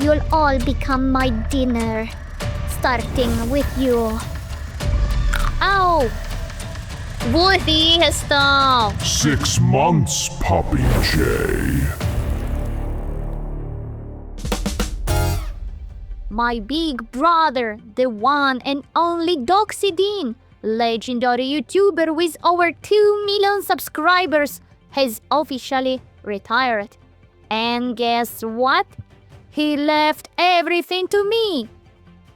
You'll all become my dinner. Starting with you. Ow! Buti, stop! 6 months, Puppy J. My big brother, the one and only Doxydine, legendary YouTuber with over 2 million subscribers, has officially retired. And guess what? He left everything to me.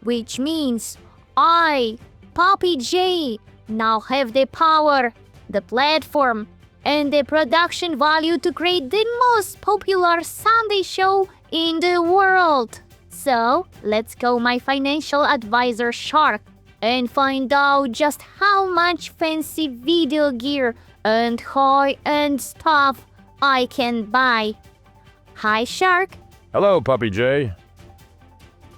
Which means I, Puppy J, now have the power, the platform, and the production value to create the most popular Sunday show in the world. So, let's call my financial advisor Shark and find out just how much fancy video gear and high-end stuff I can buy. Hi, Shark. Hello, Puppy J.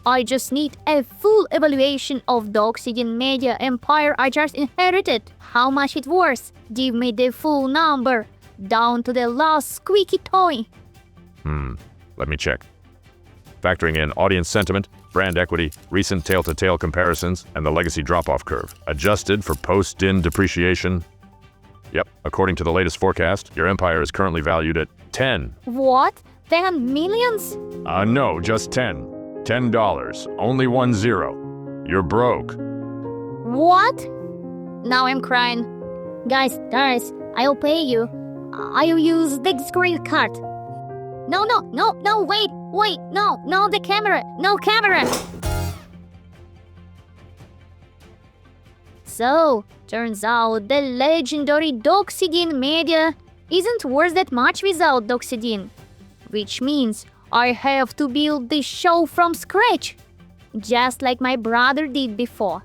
I just need a full evaluation of the Oxygen Media empire I just inherited. How much it worth? Give me the full number, down to the last squeaky toy. Let me check. Factoring in audience sentiment, brand equity, recent tail-to-tail comparisons, and the legacy drop-off curve. Adjusted for post-din depreciation. Yep, according to the latest forecast, your empire is currently valued at 10. What? 10 millions? No, just 10. $10. Only 10. You're broke. What? Now I'm crying. Guys, I'll pay you. I'll use the credit card. No, wait, no, the camera, no camera. So, turns out the legendary Doxydine Media isn't worth that much without Doxydine. Which means I have to build this show from scratch, just like my brother did before.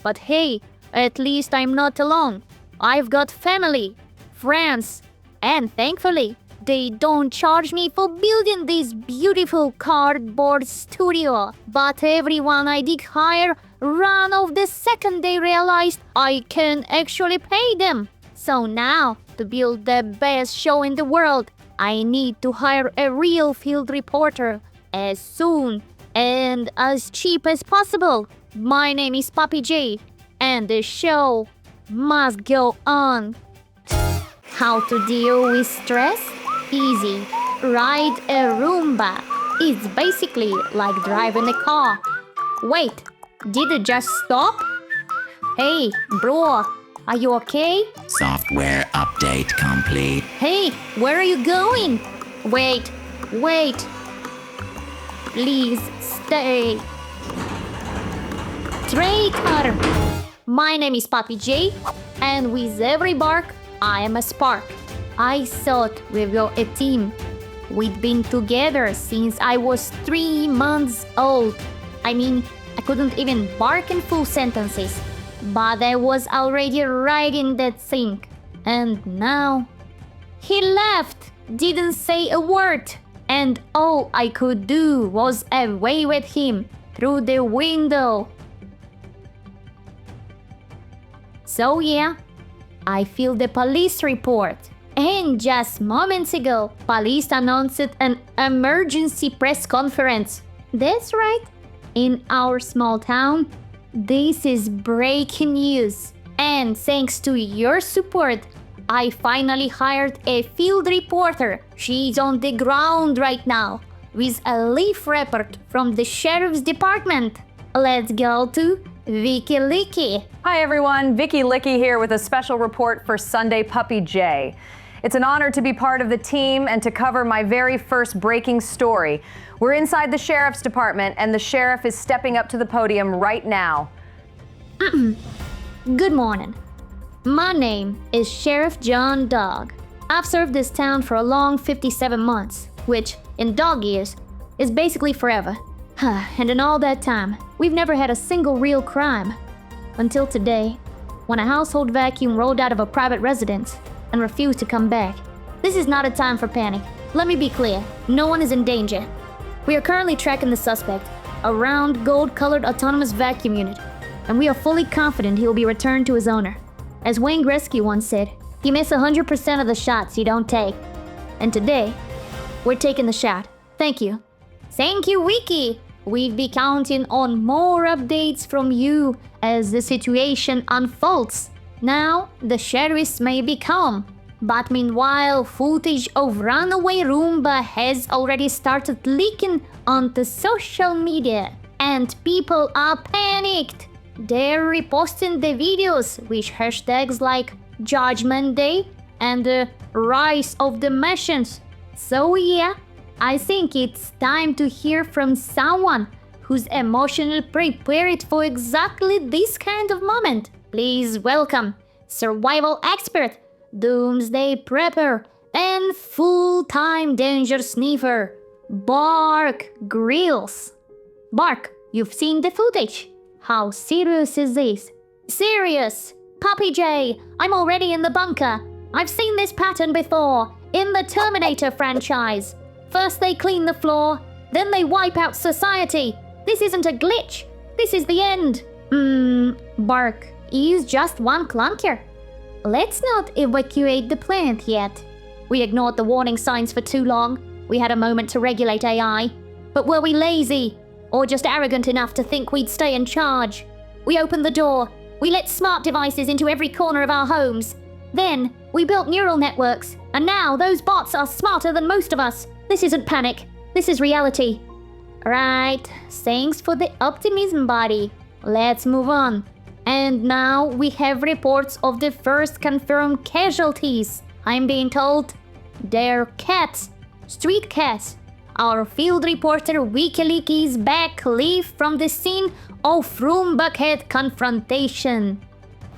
But hey, at least I'm not alone. I've got family, friends, and thankfully, they don't charge me for building this beautiful cardboard studio. But everyone I did hire ran off the second they realized I can actually pay them. So now, to build the best show in the world, I need to hire a real field reporter as soon and as cheap as possible. My name is Puppy J, and the show must go on. How to deal with stress? Easy. Ride a Roomba. It's basically like driving a car. Wait, did it just stop? Hey, bro, are you okay? Software update complete. Hey, where are you going? Wait. Please stay. Traitor! My name is Puppy J, and with every bark, I am a spark. I thought we were a team. We'd been together since I was 3 months old. I mean, I couldn't even bark in full sentences. But I was already riding that thing. And now, he left, didn't say a word. And all I could do was wave at him through the window. So yeah, I feel the police report. And just moments ago, police announced an emergency press conference. That's right, in our small town. This is breaking news. And thanks to your support, I finally hired a field reporter. She's on the ground right now with a live report from the sheriff's department. Let's go to Vicky Licky. Hi everyone, Vicky Licky here with a special report for Sunday Puppy J. It's an honor to be part of the team and to cover my very first breaking story. We're inside the sheriff's department and the sheriff is stepping up to the podium right now. Good morning. My name is Sheriff John Dog. I've served this town for a long 57 months, which, in dog years, is basically forever. And in all that time, we've never had a single real crime. Until today, when a household vacuum rolled out of a private residence and refused to come back. This is not a time for panic. Let me be clear, no one is in danger. We are currently tracking the suspect, a round, gold-colored autonomous vacuum unit, and we are fully confident he will be returned to his owner. As Wayne Gretzky once said, you miss 100% of the shots you don't take. And today, we're taking the shot. Thank you. Thank you, Wiki. We'll be counting on more updates from you as the situation unfolds. Now, the sheriffs may be calm, but meanwhile, footage of runaway Roomba has already started leaking onto social media, and people are panicked. They're reposting the videos with hashtags like Judgment Day and the Rise of the Machines. So yeah, I think it's time to hear from someone who's emotionally prepared for exactly this kind of moment. Please welcome survival expert, doomsday prepper, and full-time danger sniffer, Bark Grills. Bark, you've seen the footage. How serious is this? Serious! Puppy J, I'm already in the bunker. I've seen this pattern before, in the Terminator franchise. First they clean the floor, then they wipe out society. This isn't a glitch. This is the end. Bark, is just one clunker. Let's not evacuate the planet yet. We ignored the warning signs for too long. We had a moment to regulate AI. But were we lazy? Or just arrogant enough to think we'd stay in charge? We opened the door. We let smart devices into every corner of our homes. Then, we built neural networks. And now those bots are smarter than most of us. This isn't panic. This is reality. Right. Thanks for the optimism, buddy. Let's move on. And now we have reports of the first confirmed casualties. I'm being told they're cats. Street cats. Our field reporter WikiLeaks is back live from the scene of Roomba cat confrontation.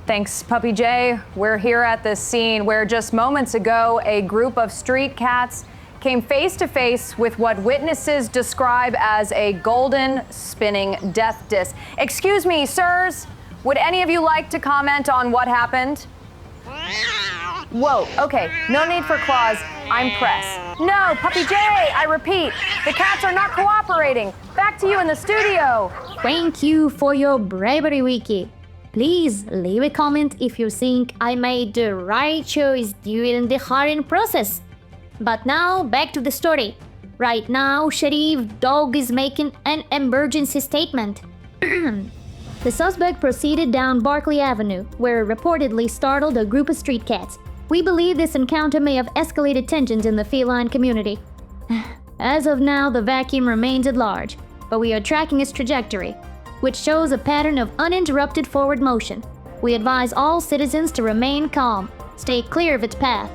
Thanks, Puppy J. We're here at the scene where just moments ago, a group of street cats came face to face with what witnesses describe as a golden spinning death disc. Excuse me, sirs. Would any of you like to comment on what happened? Whoa, okay, no need for claws. I'm press. No, Puppy J, I repeat, the cats are not cooperating. Back to you in the studio. Thank you for your bravery, Wiki. Please leave a comment if you think I made the right choice during the hiring process. But now, back to the story. Right now, Sheriff Dog is making an emergency statement. The suspect proceeded down Barclay Avenue, where it reportedly startled a group of street cats. We believe this encounter may have escalated tensions in the feline community. As of now, the vacuum remains at large, but we are tracking its trajectory, which shows a pattern of uninterrupted forward motion. We advise all citizens to remain calm, stay clear of its path,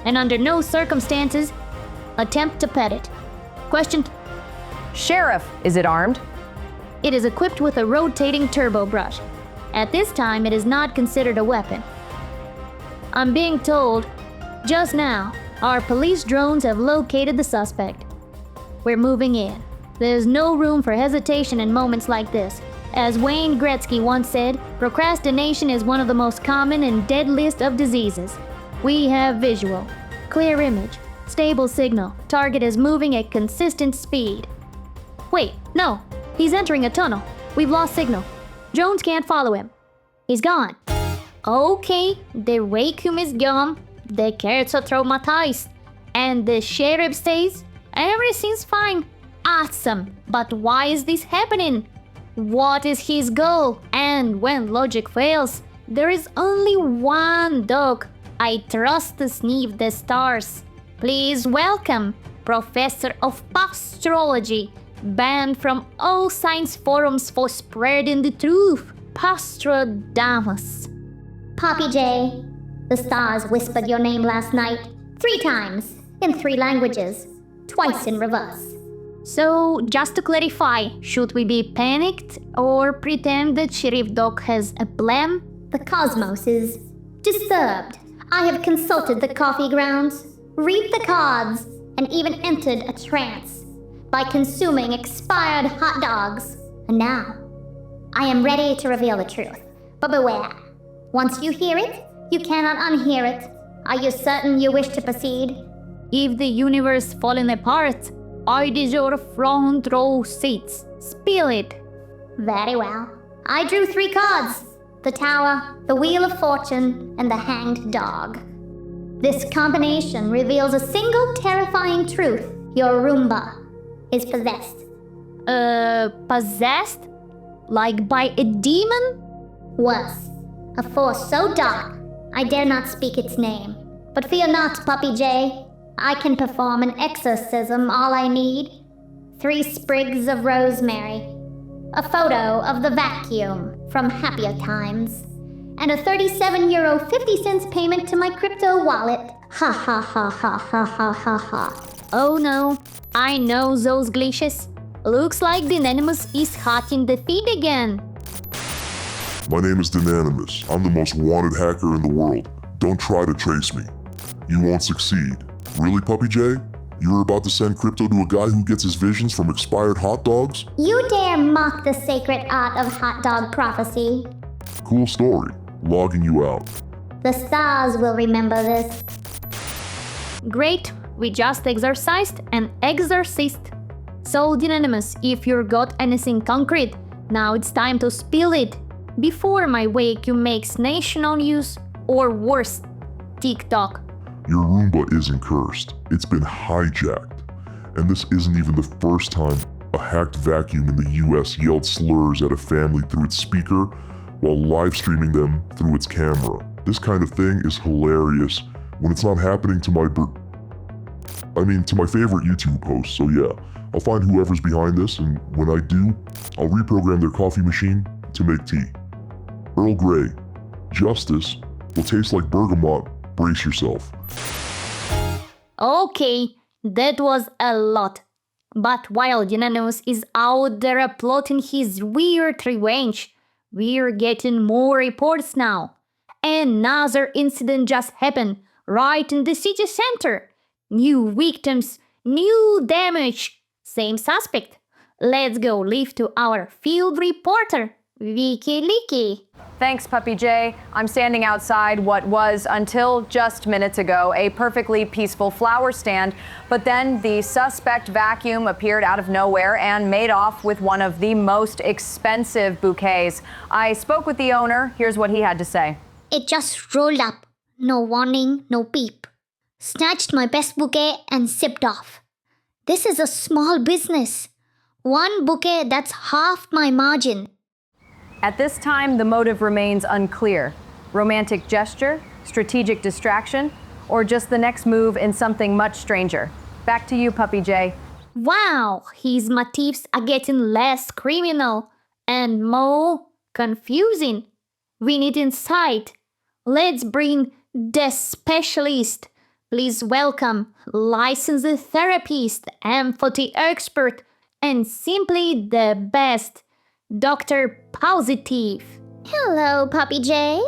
and under no circumstances attempt to pet it. Question. Sheriff, is it armed? It is equipped with a rotating turbo brush. At this time, it is not considered a weapon. I'm being told, just now, our police drones have located the suspect. We're moving in. There's no room for hesitation in moments like this. As Wayne Gretzky once said, procrastination is one of the most common and deadliest of diseases. We have visual, clear image, stable signal. Target is moving at consistent speed. Wait, no. He's entering a tunnel. We've lost signal. Jones can't follow him. He's gone. Okay, the vacuum is gone. The cats are traumatized. And the sheriff says everything's fine. Awesome. But why is this happening? What is his goal? And when logic fails, there is only one dog. I trust to sniff the stars. Please welcome Professor of Pastrology, banned from all science forums for spreading the truth, Pastradamus. Poppy J, the stars whispered your name last night 3 times in 3 languages, twice in reverse. So, just to clarify, should we be panicked or pretend that Sheriff Doc has a plan? The cosmos is disturbed. I have consulted the coffee grounds, read the cards, and even entered a trance by consuming expired hot dogs. And now, I am ready to reveal the truth. But beware. Once you hear it, you cannot unhear it. Are you certain you wish to proceed? If the universe falling apart, I deserve front row seats. Spill it. Very well. I drew 3 cards. The Tower, the Wheel of Fortune, and the Hanged Dog. This combination reveals a single terrifying truth. Your Roomba is possessed. Possessed? Like by a demon? Was. A force so dark, I dare not speak its name. But fear not, Puppy J. I can perform an exorcism, all I need. 3 sprigs of rosemary, a photo of the vacuum from happier times, and a €37.50 payment to my crypto wallet. Ha ha ha ha ha ha ha ha. Oh no, I know those glitches. Looks like the Anonymous is hot in the feed again. My name is Dynanimus. I'm the most wanted hacker in the world. Don't try to trace me. You won't succeed. Really, Puppy J? You're about to send crypto to a guy who gets his visions from expired hot dogs? You dare mock the sacred art of hot dog prophecy. Cool story. Logging you out. The stars will remember this. Great, we just exorcised an exorcist. So, Dynanimus, if you got anything concrete, now it's time to spill it. Before my vacuum makes national news, or worse, TikTok. Your Roomba isn't cursed. It's been hijacked. And this isn't even the first time a hacked vacuum in the US yelled slurs at a family through its speaker while live streaming them through its camera. This kind of thing is hilarious when it's not happening to to my favorite YouTube host, so yeah. I'll find whoever's behind this, and when I do, I'll reprogram their coffee machine to make tea. Earl Grey. Justice will taste like bergamot. Brace yourself. Okay, that was a lot. But while Dynanimus is out there plotting his weird revenge, we're getting more reports now. Another incident just happened right in the city center. New victims, new damage, same suspect. Let's go live to our field reporter, Vicky Leaky. Thanks, Puppy J. I'm standing outside what was, until just minutes ago, a perfectly peaceful flower stand, but then the suspect vacuum appeared out of nowhere and made off with one of the most expensive bouquets. I spoke with the owner. Here's what he had to say. It just rolled up. No warning, no peep. Snatched my best bouquet and zipped off. This is a small business. One bouquet that's half my margin. At this time, the motive remains unclear. Romantic gesture, strategic distraction, or just the next move in something much stranger. Back to you, Puppy J. Wow, his motifs are getting less criminal and more confusing. We need insight. Let's bring the specialist. Please welcome licensed therapist, empathy expert, and simply the best, Dr. Positive. Hello, Puppy J.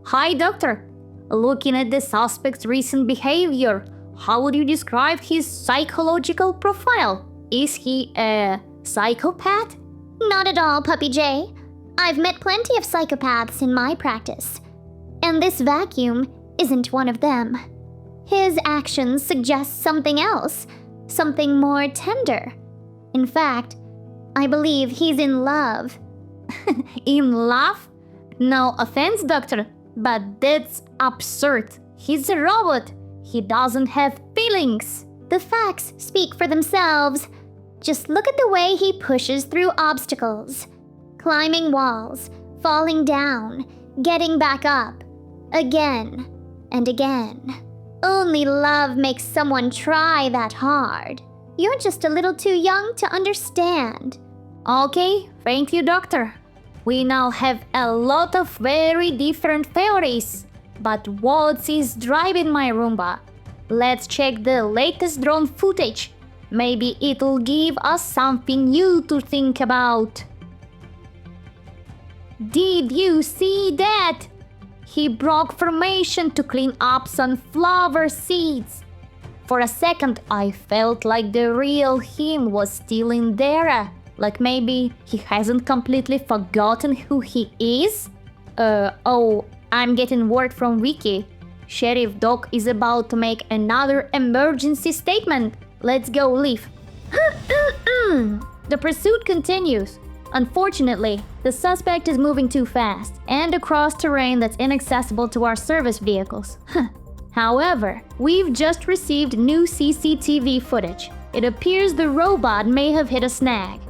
Hi, doctor. Looking at the suspect's recent behavior, how would you describe his psychological profile? Is he a psychopath? Not at all, Puppy J. I've met plenty of psychopaths in my practice, and this vacuum isn't one of them. His actions suggest something else, something more tender. In fact, I believe he's in love. In love? No offense, doctor, but that's absurd. He's a robot. He doesn't have feelings. The facts speak for themselves. Just look at the way he pushes through obstacles. Climbing walls, falling down, getting back up. Again and again. Only love makes someone try that hard. You're just a little too young to understand. Okay, thank you, doctor. We now have a lot of very different theories. But what is driving my Roomba? Let's check the latest drone footage. Maybe it'll give us something new to think about. Did you see that? He broke formation to clean up sunflower seeds. For a second, I felt like the real him was still in there. Like maybe he hasn't completely forgotten who he is? Oh, I'm getting word from Wiki. Sheriff Doc is about to make another emergency statement. Let's go leave. The pursuit continues. Unfortunately, the suspect is moving too fast and across terrain that's inaccessible to our service vehicles. However, we've just received new CCTV footage. It appears the robot may have hit a snag.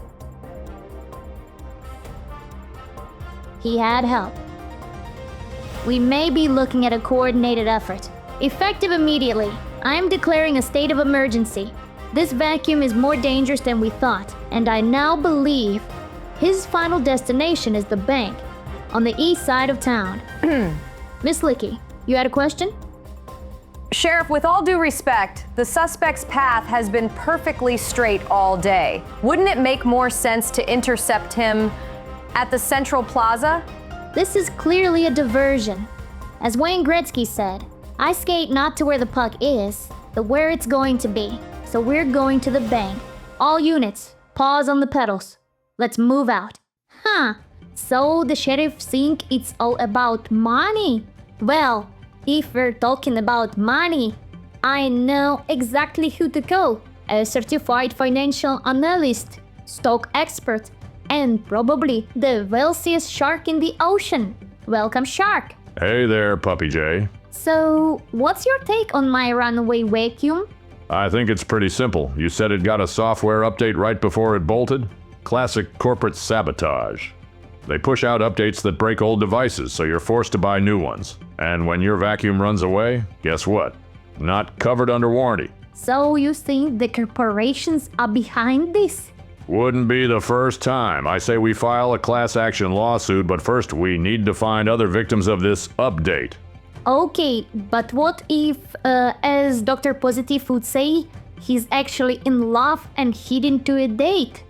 he had help. We may be looking at a coordinated effort. Effective immediately. I'm declaring a state of emergency. This vacuum is more dangerous than we thought, and I now believe his final destination is the bank on the east side of town. Miss Licky, you had a question? Sheriff, with all due respect, the suspect's path has been perfectly straight all day. Wouldn't it make more sense to intercept him at the Central Plaza? This is clearly a diversion. As Wayne Gretzky said, I skate not to where the puck is, but where it's going to be. So we're going to the bank. All units, pause on the pedals. Let's move out. Huh, so the sheriff think it's all about money? Well, if we're talking about money, I know exactly who to call. A certified financial analyst, stock expert, and probably the wealthiest shark in the ocean. Welcome, Shark. Hey there, Puppy J. So, what's your take on my runaway vacuum? I think it's pretty simple. You said it got a software update right before it bolted? Classic corporate sabotage. They push out updates that break old devices, so you're forced to buy new ones. And when your vacuum runs away, guess what? Not covered under warranty. So you think the corporations are behind this? Wouldn't be the first time. I say we file a class action lawsuit, but first we need to find other victims of this update. Okay, but what if, as Dr. Positive would say, he's actually in love and heading to a date?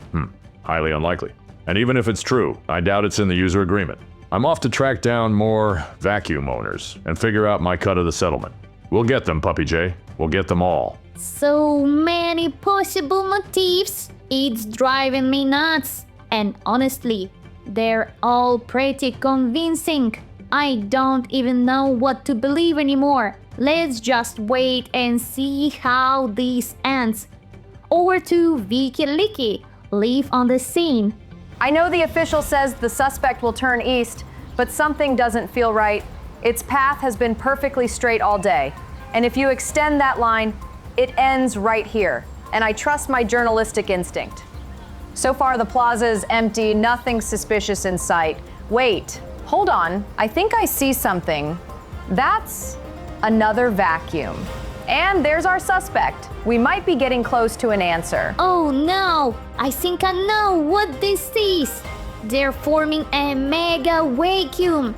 Highly unlikely. And even if it's true, I doubt it's in the user agreement. I'm off to track down more vacuum owners and figure out my cut of the settlement. We'll get them, Puppy J. We'll get them all. So many possible motifs. It's driving me nuts. And honestly, they're all pretty convincing. I don't even know what to believe anymore. Let's just wait and see how this ends. Over to Vicky Licky, live on the scene. I know the official says the suspect will turn east, but something doesn't feel right. Its path has been perfectly straight all day. And if you extend that line, it ends right here. And I trust my journalistic instinct. So far, the plaza is empty, nothing suspicious in sight. Wait, hold on. I think I see something. That's another vacuum. And there's our suspect. We might be getting close to an answer. Oh no! I think I know what this is! They're forming a mega vacuum,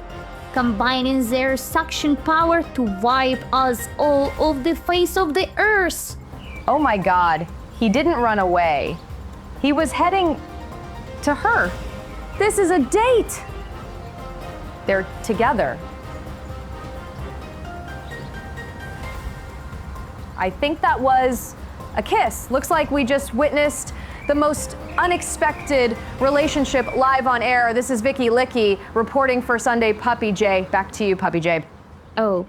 combining their suction power to wipe us all off the face of the earth. Oh my God, he didn't run away. He was heading to her. This is a date. They're together. I think that was a kiss. Looks like we just witnessed the most unexpected relationship live on air. This is Vicky Licky reporting for Sunday Puppy J. Back to you, Puppy J. Oh,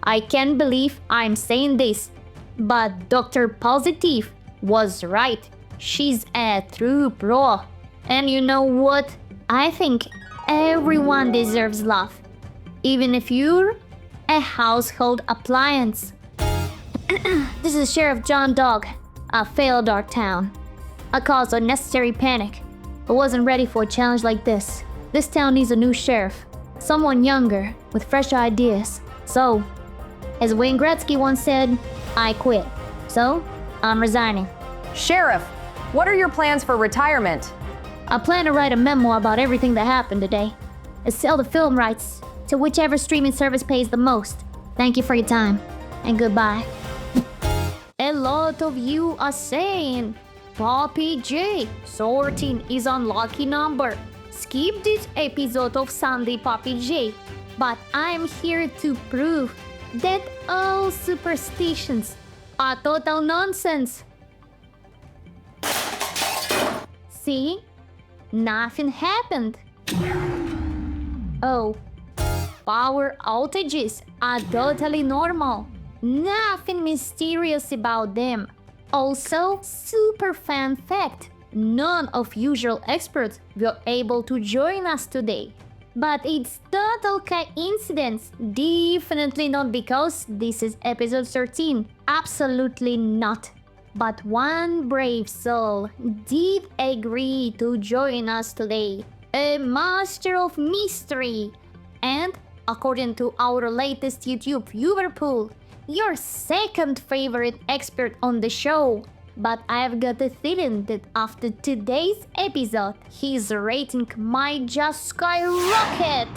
I can't believe I'm saying this, but Dr. Positive was right. She's a true pro. And you know what? I think everyone deserves love, even if you're a household appliance. This is Sheriff John Dog. I failed our town. I caused unnecessary panic. I wasn't ready for a challenge like this. This town needs a new sheriff. Someone younger, with fresh ideas. So, as Wayne Gretzky once said, I quit. So, I'm resigning. Sheriff, what are your plans for retirement? I plan to write a memoir about everything that happened today. And sell the film rights to whichever streaming service pays the most. Thank you for your time. And goodbye. A lot of you are saying, Puppy J, sorting is unlucky number. Skip this episode of Sunday Puppy J. But I'm here to prove that all superstitions are total nonsense. See? Nothing happened. Oh, power outages are totally normal. Nothing mysterious about them. Also, super fun fact, none of usual experts were able to join us today. But it's total coincidence. Definitely not because this is episode 13. Absolutely not. But one brave soul did agree to join us today. a master of mystery, and, according to our latest YouTube viewer poll, your second favorite expert on the show. But I've got a feeling that after today's episode, his rating might just skyrocket.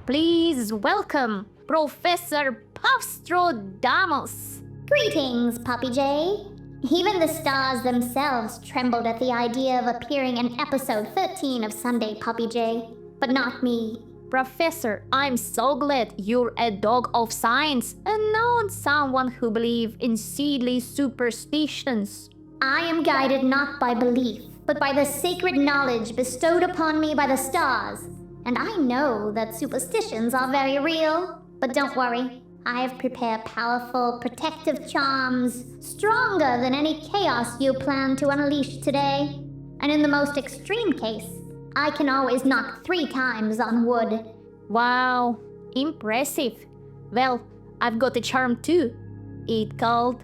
Please welcome Professor Puffstradamus. Greetings, Puppy J. Even the stars themselves trembled at the idea of appearing in episode 13 of Sunday Puppy J, but not me. Professor, I'm so glad you're a dog of science and not someone who believes in silly superstitions. I am guided not by belief, but by the sacred knowledge bestowed upon me by the stars. And I know that superstitions are very real, but don't worry. I have prepared powerful protective charms, stronger than any chaos you plan to unleash today. And in the most extreme case, I can always knock 3 times on wood. Wow, impressive. Well, I've got a charm too. It's called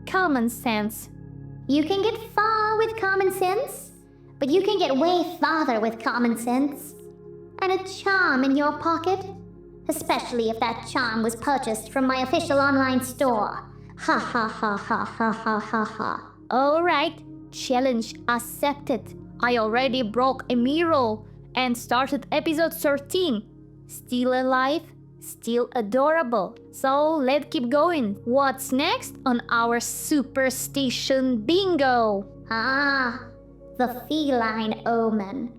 common sense. You can get far with common sense, but you can get way farther with common sense. And a charm in your pocket? Especially if that charm was purchased from my official online store. Ha ha ha ha ha ha ha ha. Alright, challenge accepted. I already broke a mirror and started episode 13. Still alive, still adorable. So let's keep going. What's next on our superstition bingo? Ah, the feline omen.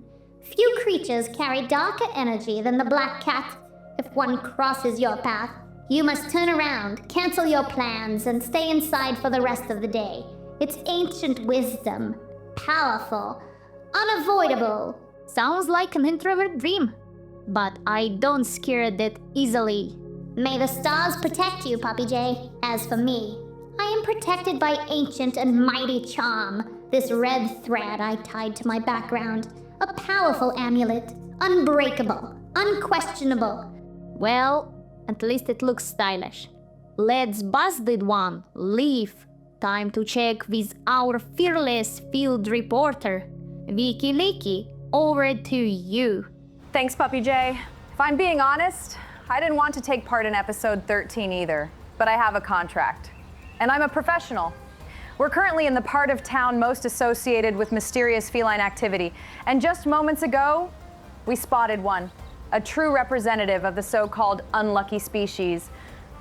Few creatures carry darker energy than the black cat. If one crosses your path, you must turn around, cancel your plans, and stay inside for the rest of the day. It's ancient wisdom. Powerful. Unavoidable. Sounds like an introvert dream. But I don't scare that easily. May the stars protect you, Puppy J. As for me, I am protected by ancient and mighty charm. This red thread I tied to my background. A powerful amulet. Unbreakable. Unquestionable. Well, at least it looks stylish. Let's bust that one. Leave. Time to check with our fearless field reporter. Vicky Licky, over to you. Thanks, Puppy J. If I'm being honest, I didn't want to take part in episode 13 either, but I have a contract. And I'm a professional. We're currently in the part of town most associated with mysterious feline activity, and just moments ago, we spotted one, a true representative of the so-called unlucky species.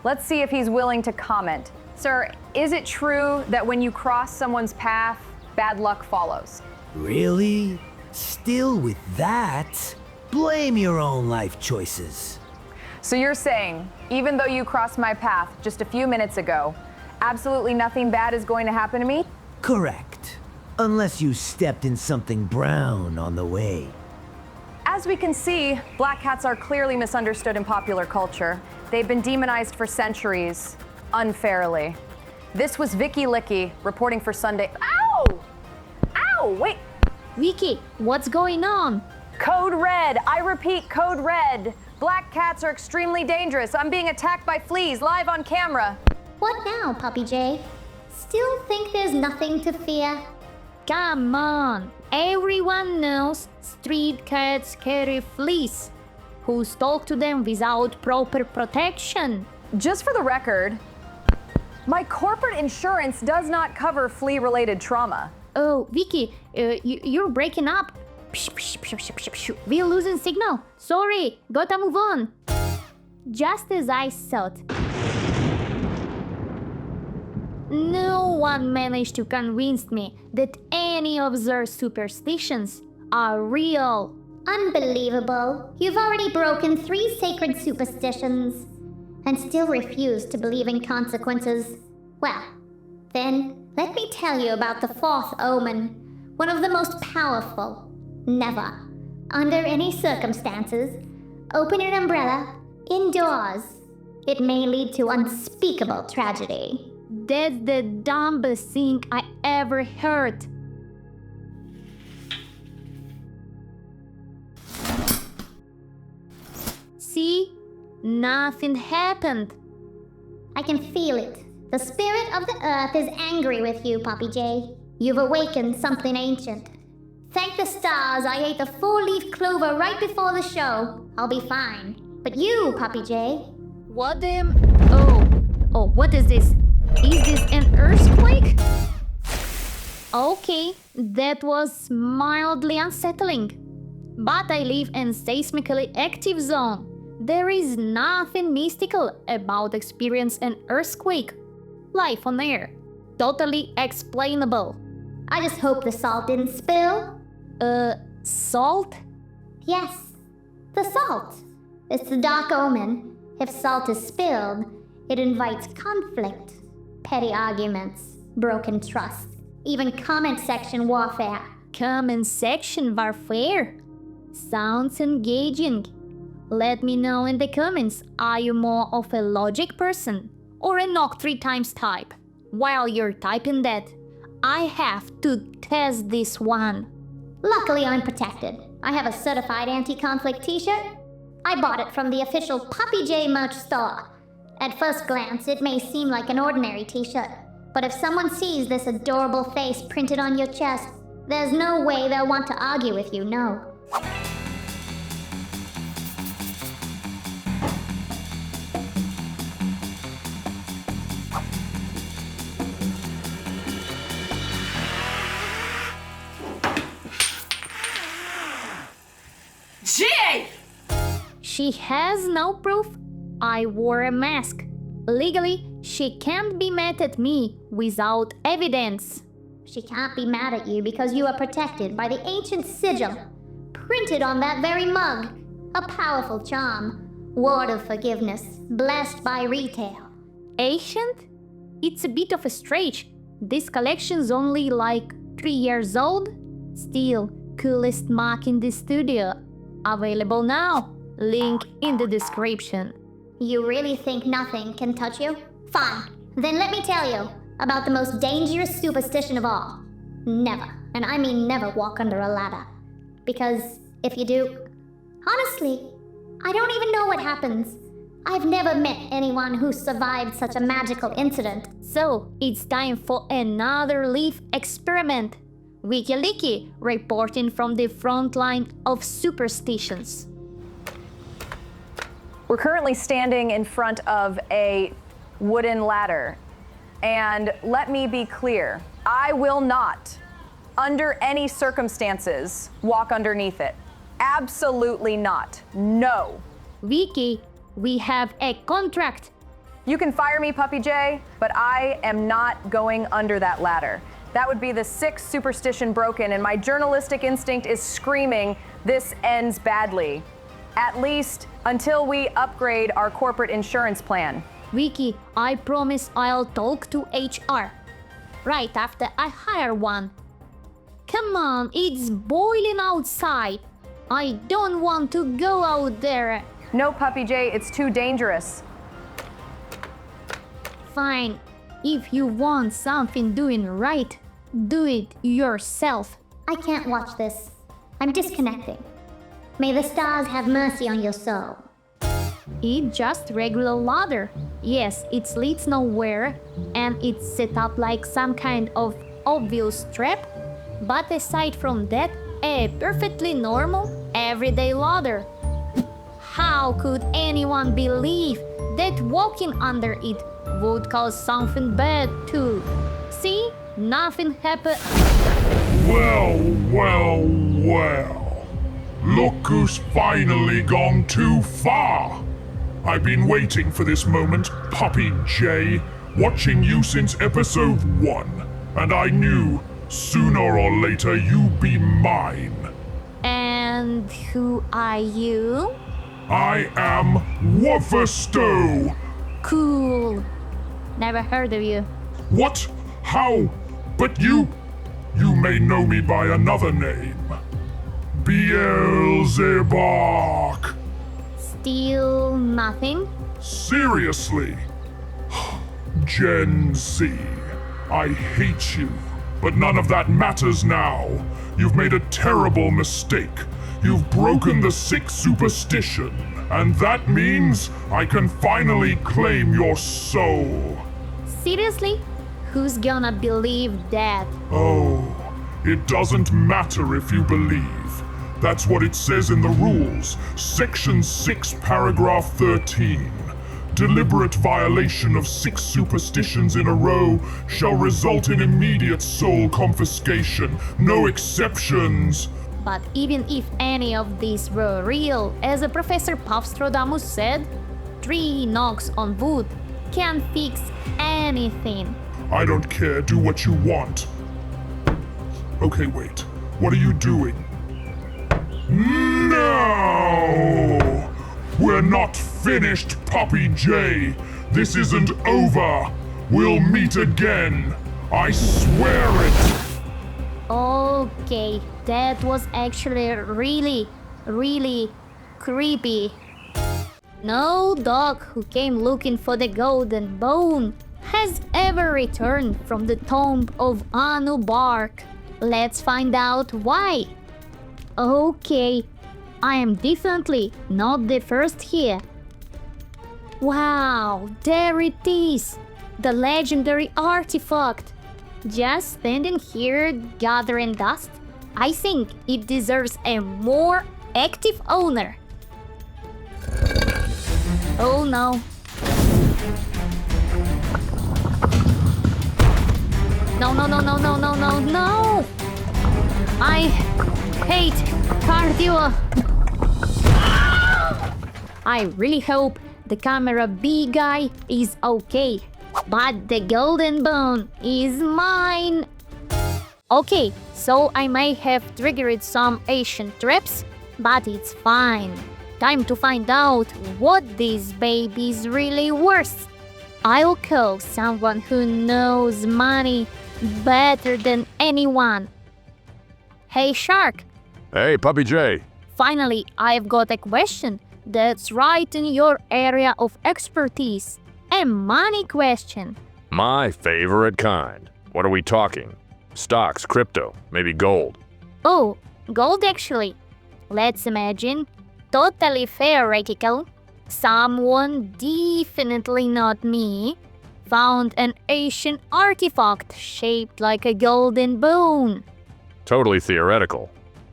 Let's see if he's willing to comment. Sir, is it true that when you cross someone's path, bad luck follows? Really? Still with that? Blame your own life choices. So you're saying, even though you crossed my path just a few minutes ago, absolutely nothing bad is going to happen to me? Correct. Unless you stepped in something brown on the way. As we can see, black cats are clearly misunderstood in popular culture. They've been demonized for centuries, unfairly. This was Vicky Licky reporting for Sunday. Ow! Ow! Wait! Vicky, what's going on? Code Red! I repeat, Code Red! Black cats are extremely dangerous. I'm being attacked by fleas live on camera. What now, Puppy J? Still think there's nothing to fear? Come on. Everyone knows street cats carry fleas. Who talk to them without proper protection? Just for the record, my corporate insurance does not cover flea-related trauma. Oh, Vicky, you're breaking up. We're losing signal. Sorry, gotta move on. Just as I thought. No one managed to convince me that any of their superstitions are real. Unbelievable. You've already broken 3 sacred superstitions and still refuse to believe in consequences. Well, then let me tell you about the 4th omen, one of the most powerful. Never, under any circumstances, open an umbrella indoors. It may lead to unspeakable tragedy. That's the dumbest thing I ever heard. See? Nothing happened. I can feel it. The spirit of the earth is angry with you, Puppy J. You've awakened something ancient. Thank the stars I ate the 4-leaf clover right before the show. I'll be fine. But you, Puppy J, What the... Oh, what is this? Is this an earthquake? Okay, that was mildly unsettling. But I live in seismically active zone. There is nothing mystical about experiencing an earthquake. Life on air. Totally explainable. I just hope the salt didn't spill. Salt? Yes, the salt. It's the dark omen. If salt is spilled, it invites conflict, petty arguments, broken trust, even comment section warfare. Comment section warfare? Sounds engaging. Let me know in the comments, are you more of a logic person or a knock 3 times type? While you're typing that, I have to test this one. Luckily, I'm protected. I have a certified anti-conflict t-shirt. I bought it from the official Puppy J merch store. At first glance, it may seem like an ordinary t-shirt, but if someone sees this adorable face printed on your chest, there's no way they'll want to argue with you, no. She has no proof. I wore a mask. Legally, she can't be mad at me without evidence. She can't be mad at you because you are protected by the ancient sigil, printed on that very mug. A powerful charm, word of forgiveness, blessed by retail. Ancient? It's a bit of a stretch. This collection's only like 3 years old. Still, coolest mug in the studio. Available now. Link in the description. You really think nothing can touch you? Fine. Then let me tell you about the most dangerous superstition of all. Never, and I mean never, walk under a ladder. Because if you do, honestly, I don't even know what happens. I've never met anyone who survived such a magical incident. So, it's time for another leaf experiment. WikiLeaky reporting from the front line of superstitions. We're currently standing in front of a wooden ladder. And let me be clear, I will not, under any circumstances, walk underneath it. Absolutely not. No. Wiki, we have a contract. You can fire me, Puppy J, but I am not going under that ladder. That would be the 6th superstition broken, and my journalistic instinct is screaming, this ends badly. At least until we upgrade our corporate insurance plan. Wiki, I promise I'll talk to HR. Right after I hire one. Come on, it's boiling outside. I don't want to go out there. No, Puppy J, it's too dangerous. Fine. If you want something doing right, do it yourself. I can't watch this. I'm disconnecting. May the stars have mercy on your soul. It's just regular ladder. Yes, it leads nowhere, and it's set up like some kind of obvious trap. But aside from that, a perfectly normal, everyday ladder. How could anyone believe that walking under it would cause something bad too? See? Nothing happened. Well. Look who's finally gone too far. I've been waiting for this moment, Puppy J, watching you since episode 1. And I knew, sooner or later, you'd be mine. And who are you? I am Wufferstow. Cool. Never heard of you. What? How? But you may know me by another name. Beelzebub. Still nothing? Seriously? Gen Z, I hate you. But none of that matters now. You've made a terrible mistake. You've broken the 6th superstition. And that means I can finally claim your soul. Seriously? Who's gonna believe that? Oh, It doesn't matter if you believe. That's what it says in the rules. Section 6, paragraph 13. Deliberate violation of 6 superstitions in a row shall result in immediate soul confiscation. No exceptions. But even if any of these were real, as Professor Puffstradamus said, 3 knocks on wood can fix anything. I don't care. Do what you want. Okay, wait. What are you doing? No! We're not finished, Puppy J. This isn't over. We'll meet again. I swear it. Okay, that was actually really creepy. No dog who came looking for the golden bone has ever returned from the tomb of Anubark. Let's find out why. Okay, I am definitely not the first here. Wow, there it is! The legendary artifact! Just standing here gathering dust, I think it deserves a more active owner. Oh no. No! I hate cardio. I really hope the camera B guy is okay, but the golden bone is mine. Okay, so I may have triggered some Asian traps, but it's fine. Time to find out what this baby's really worth. I'll call someone who knows money better than anyone. Hey Shark, Hey, Puppy J. finally I've got a question that's right in your area of expertise. A money question. My favorite kind. What are we talking? Stocks, crypto, maybe gold. Oh, gold actually. Let's imagine, totally theoretical, someone, definitely not me, found an Asian artifact shaped like a golden bone. Totally theoretical.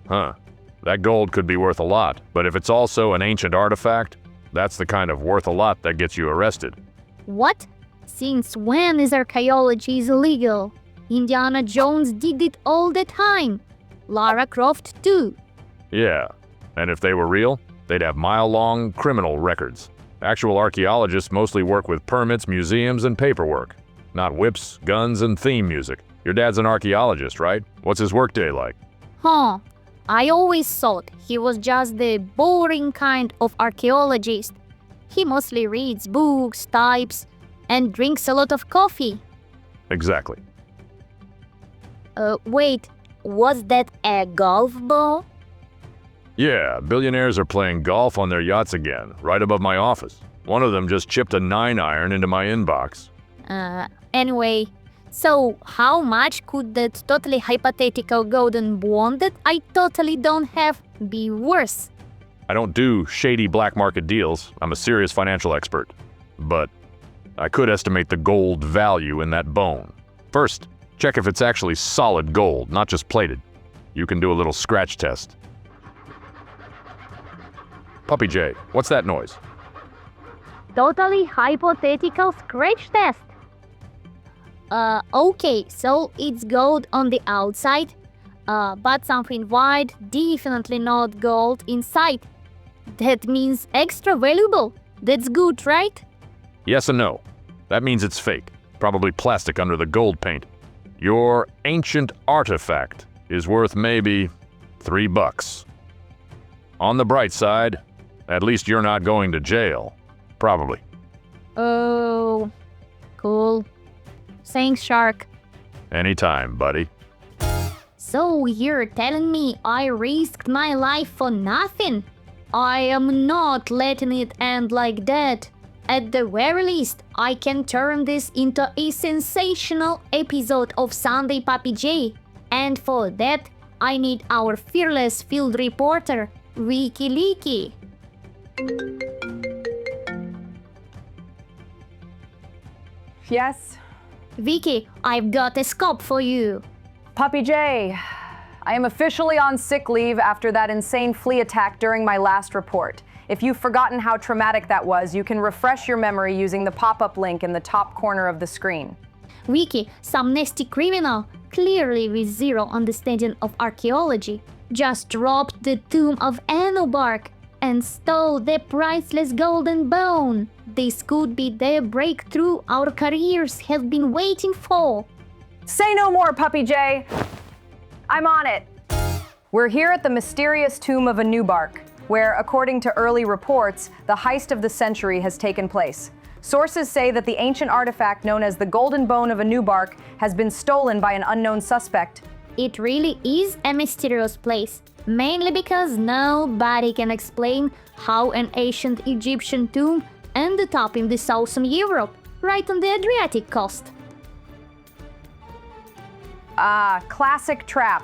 Huh. That gold could be worth a lot, but if it's also an ancient artifact, that's the kind of worth a lot that gets you arrested. What? Since when is archaeology illegal? Indiana Jones did it all the time. Lara Croft too. Yeah, and if they were real, they'd have mile-long criminal records. Actual archaeologists mostly work with permits, museums, and paperwork, not whips, guns, and theme music. Your dad's an archaeologist, right? What's his workday like? Huh. I always thought he was just the boring kind of archaeologist. He mostly reads books, types, and drinks a lot of coffee. Exactly. Wait, was that a golf ball? Yeah, billionaires are playing golf on their yachts again, right above my office. One of them just chipped a 9-iron into my inbox. Anyway, so how much could that totally hypothetical golden bond that I totally don't have be worth? I don't do shady black market deals. I'm a serious financial expert. But I could estimate the gold value in that bone. First, check if it's actually solid gold, not just plated. You can do a little scratch test. Puppy J, what's that noise? Totally hypothetical scratch test. Okay, so it's gold on the outside, but something white, definitely not gold inside. That means extra valuable. That's good, right? Yes and no. That means it's fake. Probably plastic under the gold paint. Your ancient artifact is worth maybe $3. On the bright side, at least you're not going to jail. Probably. Oh, cool. Thanks, Shark. Anytime, buddy. So you're telling me I risked my life for nothing? I am not letting it end like that. At the very least, I can turn this into a sensational episode of Sunday Puppy J. And for that, I need our fearless field reporter, Wiki Leaky. Yes? Vicky, I've got a scoop for you. Puppy J, I am officially on sick leave after that insane flea attack during my last report. If you've forgotten how traumatic that was, you can refresh your memory using the pop-up link in the top corner of the screen. Wiki, some nasty criminal, clearly with zero understanding of archaeology, just robbed the tomb of Anubark and stole the priceless golden bone. This could be the breakthrough our careers have been waiting for. Say no more, Puppy J. I'm on it. We're here at the mysterious tomb of Anubark, where, according to early reports, the heist of the century has taken place. Sources say that the ancient artifact known as the Golden Bone of Anubark has been stolen by an unknown suspect. It really is a mysterious place, mainly because nobody can explain how an ancient Egyptian tomb ended up in the southern Europe, right on the Adriatic coast. Ah, classic trap.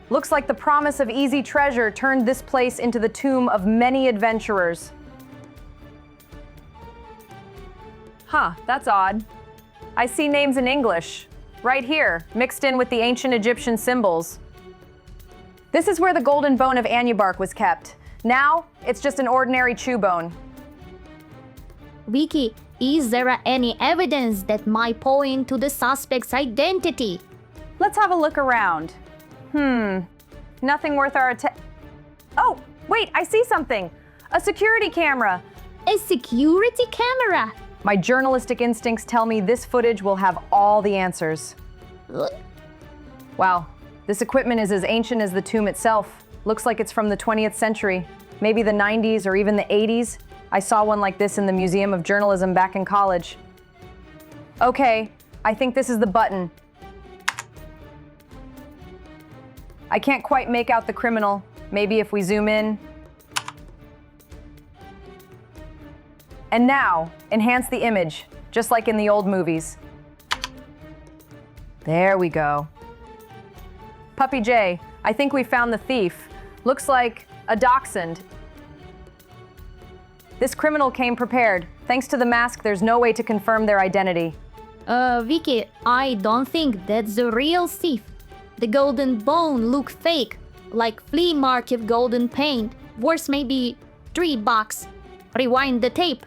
Looks like the promise of easy treasure turned this place into the tomb of many adventurers. Huh, that's odd. I see names in English, right here, mixed in with the ancient Egyptian symbols. This is where the golden bone of Anubark was kept. Now, it's just an ordinary chew bone. Vicky, is there any evidence that might point to the suspect's identity? Let's have a look around. Nothing worth our attention. Oh, wait, I see something. A security camera. A security camera? My journalistic instincts tell me this footage will have all the answers. Wow, this equipment is as ancient as the tomb itself. Looks like it's from the 20th century, maybe the 90s or even the 80s. I saw one like this in the Museum of Journalism back in college. Okay, I think this is the button. I can't quite make out the criminal. Maybe if we zoom in. And now, enhance the image, just like in the old movies. There we go. Puppy J, I think we found the thief. Looks like a dachshund. This criminal came prepared. Thanks to the mask, there's no way to confirm their identity. Vicky, I don't think that's the real thief. The golden bone look fake, like flea market golden paint, worth maybe $3. Rewind the tape.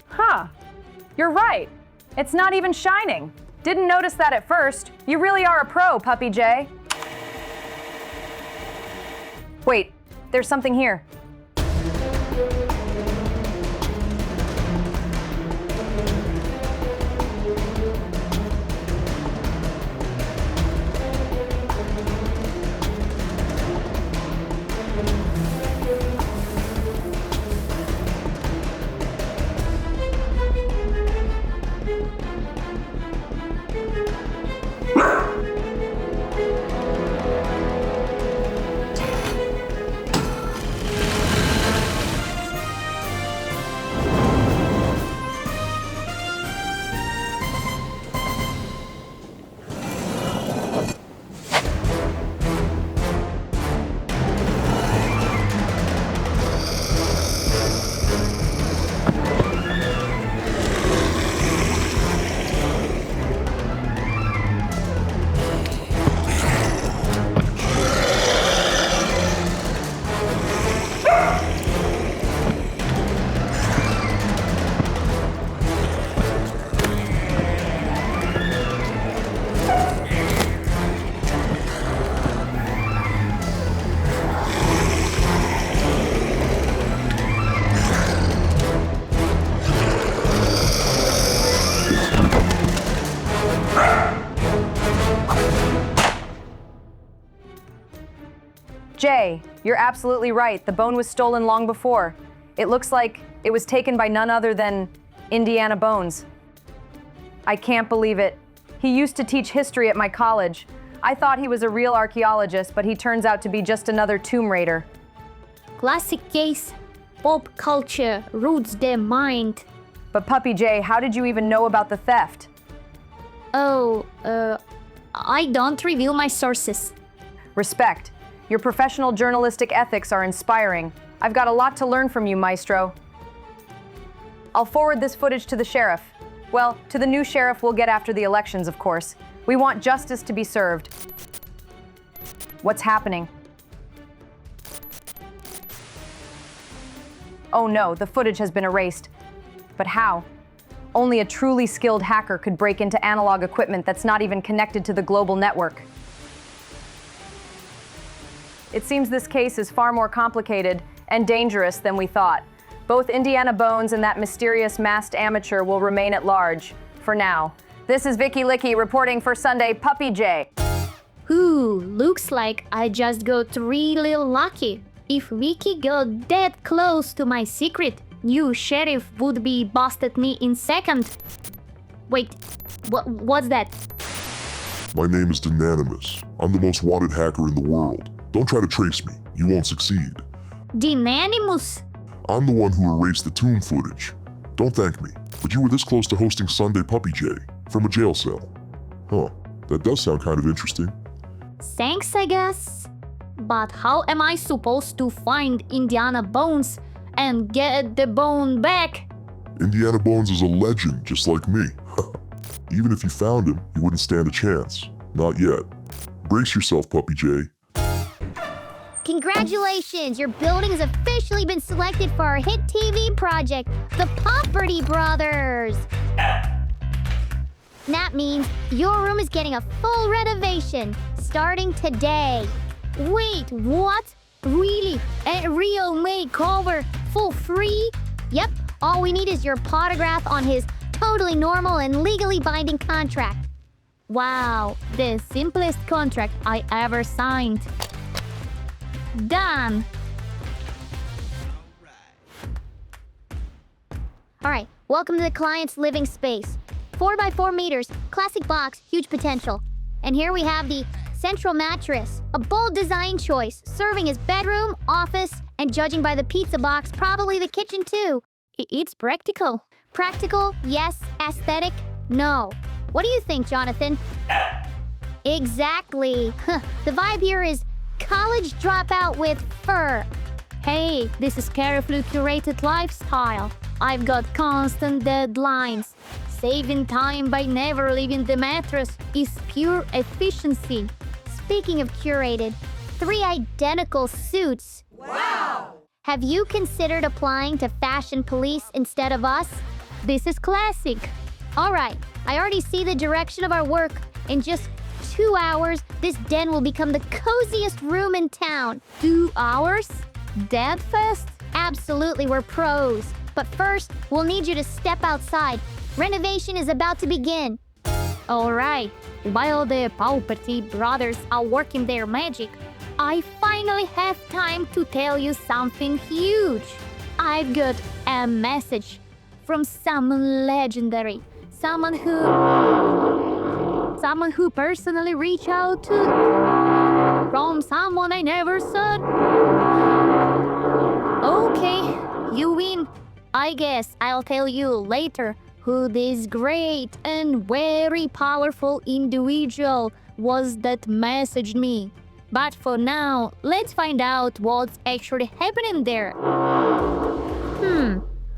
Huh, you're right. It's not even shining. Didn't notice that at first. You really are a pro, Puppy J. Wait, there's something here. Jay, you're absolutely right. The bone was stolen long before. It looks like it was taken by none other than Indiana Bones. I can't believe it. He used to teach history at my college. I thought he was a real archaeologist, but he turns out to be just another tomb raider. Classic case. Pop culture roots their mind. But Puppy J, how did you even know about the theft? I don't reveal my sources. Respect. Your professional journalistic ethics are inspiring. I've got a lot to learn from you, Maestro. I'll forward this footage to the sheriff. Well, to the new sheriff we'll get after the elections, of course. We want justice to be served. What's happening? Oh no, the footage has been erased. But how? Only a truly skilled hacker could break into analog equipment that's not even connected to the global network. It seems this case is far more complicated and dangerous than we thought. Both Indiana Bones and that mysterious masked amateur will remain at large, for now. This is Vicky Licky reporting for Sunday Puppy J. Ooh, looks like I just got really lucky. If Vicky got that close to my secret, you sheriff would be busted me in second. Wait, what's that? My name is Dynanimus. I'm the most wanted hacker in the world. Don't try to trace me. You won't succeed. Dynanimus? I'm the one who erased the tomb footage. Don't thank me, but you were this close to hosting Sunday Puppy J from a jail cell. Huh, that does sound kind of interesting. Thanks, I guess. But how am I supposed to find Indiana Bones and get the bone back? Indiana Bones is a legend, just like me. Even if you found him, you wouldn't stand a chance. Not yet. Brace yourself, Puppy J. Congratulations! Your building has officially been selected for our hit TV project, The Popperty Brothers! That means your room is getting a full renovation, starting today. Wait, what? Really? A real makeover for free? Yep, all we need is your autograph on his totally normal and legally binding contract. Wow, the simplest contract I ever signed. Done! Alright, welcome to the client's living space. 4x4 meters, classic box, huge potential. And here we have the central mattress, a bold design choice, serving as bedroom, office, and judging by the pizza box, probably the kitchen too. It's practical. Practical, yes. Aesthetic, no. What do you think, Jonathan? Exactly. The vibe here is college dropout with fur. Hey, this is carefully curated lifestyle. I've got constant deadlines. Saving time by never leaving the mattress is pure efficiency. Speaking of curated, 3 identical suits. Wow! Have you considered applying to Fashion Police instead of us? This is classic. All right, I already see the direction of our work. In just 2 hours, this den will become the coziest room in town. 2 hours? Dead fast? Absolutely, we're pros. But first, we'll need you to step outside. Renovation is about to begin. All right, while the Popperty Brothers are working their magic, I finally have time to tell you something huge. I've got a message from someone legendary, someone who personally reached out to, from someone I never saw. Okay, you win. I guess I'll tell you later who this great and very powerful individual was that messaged me. But for now, let's find out what's actually happening there.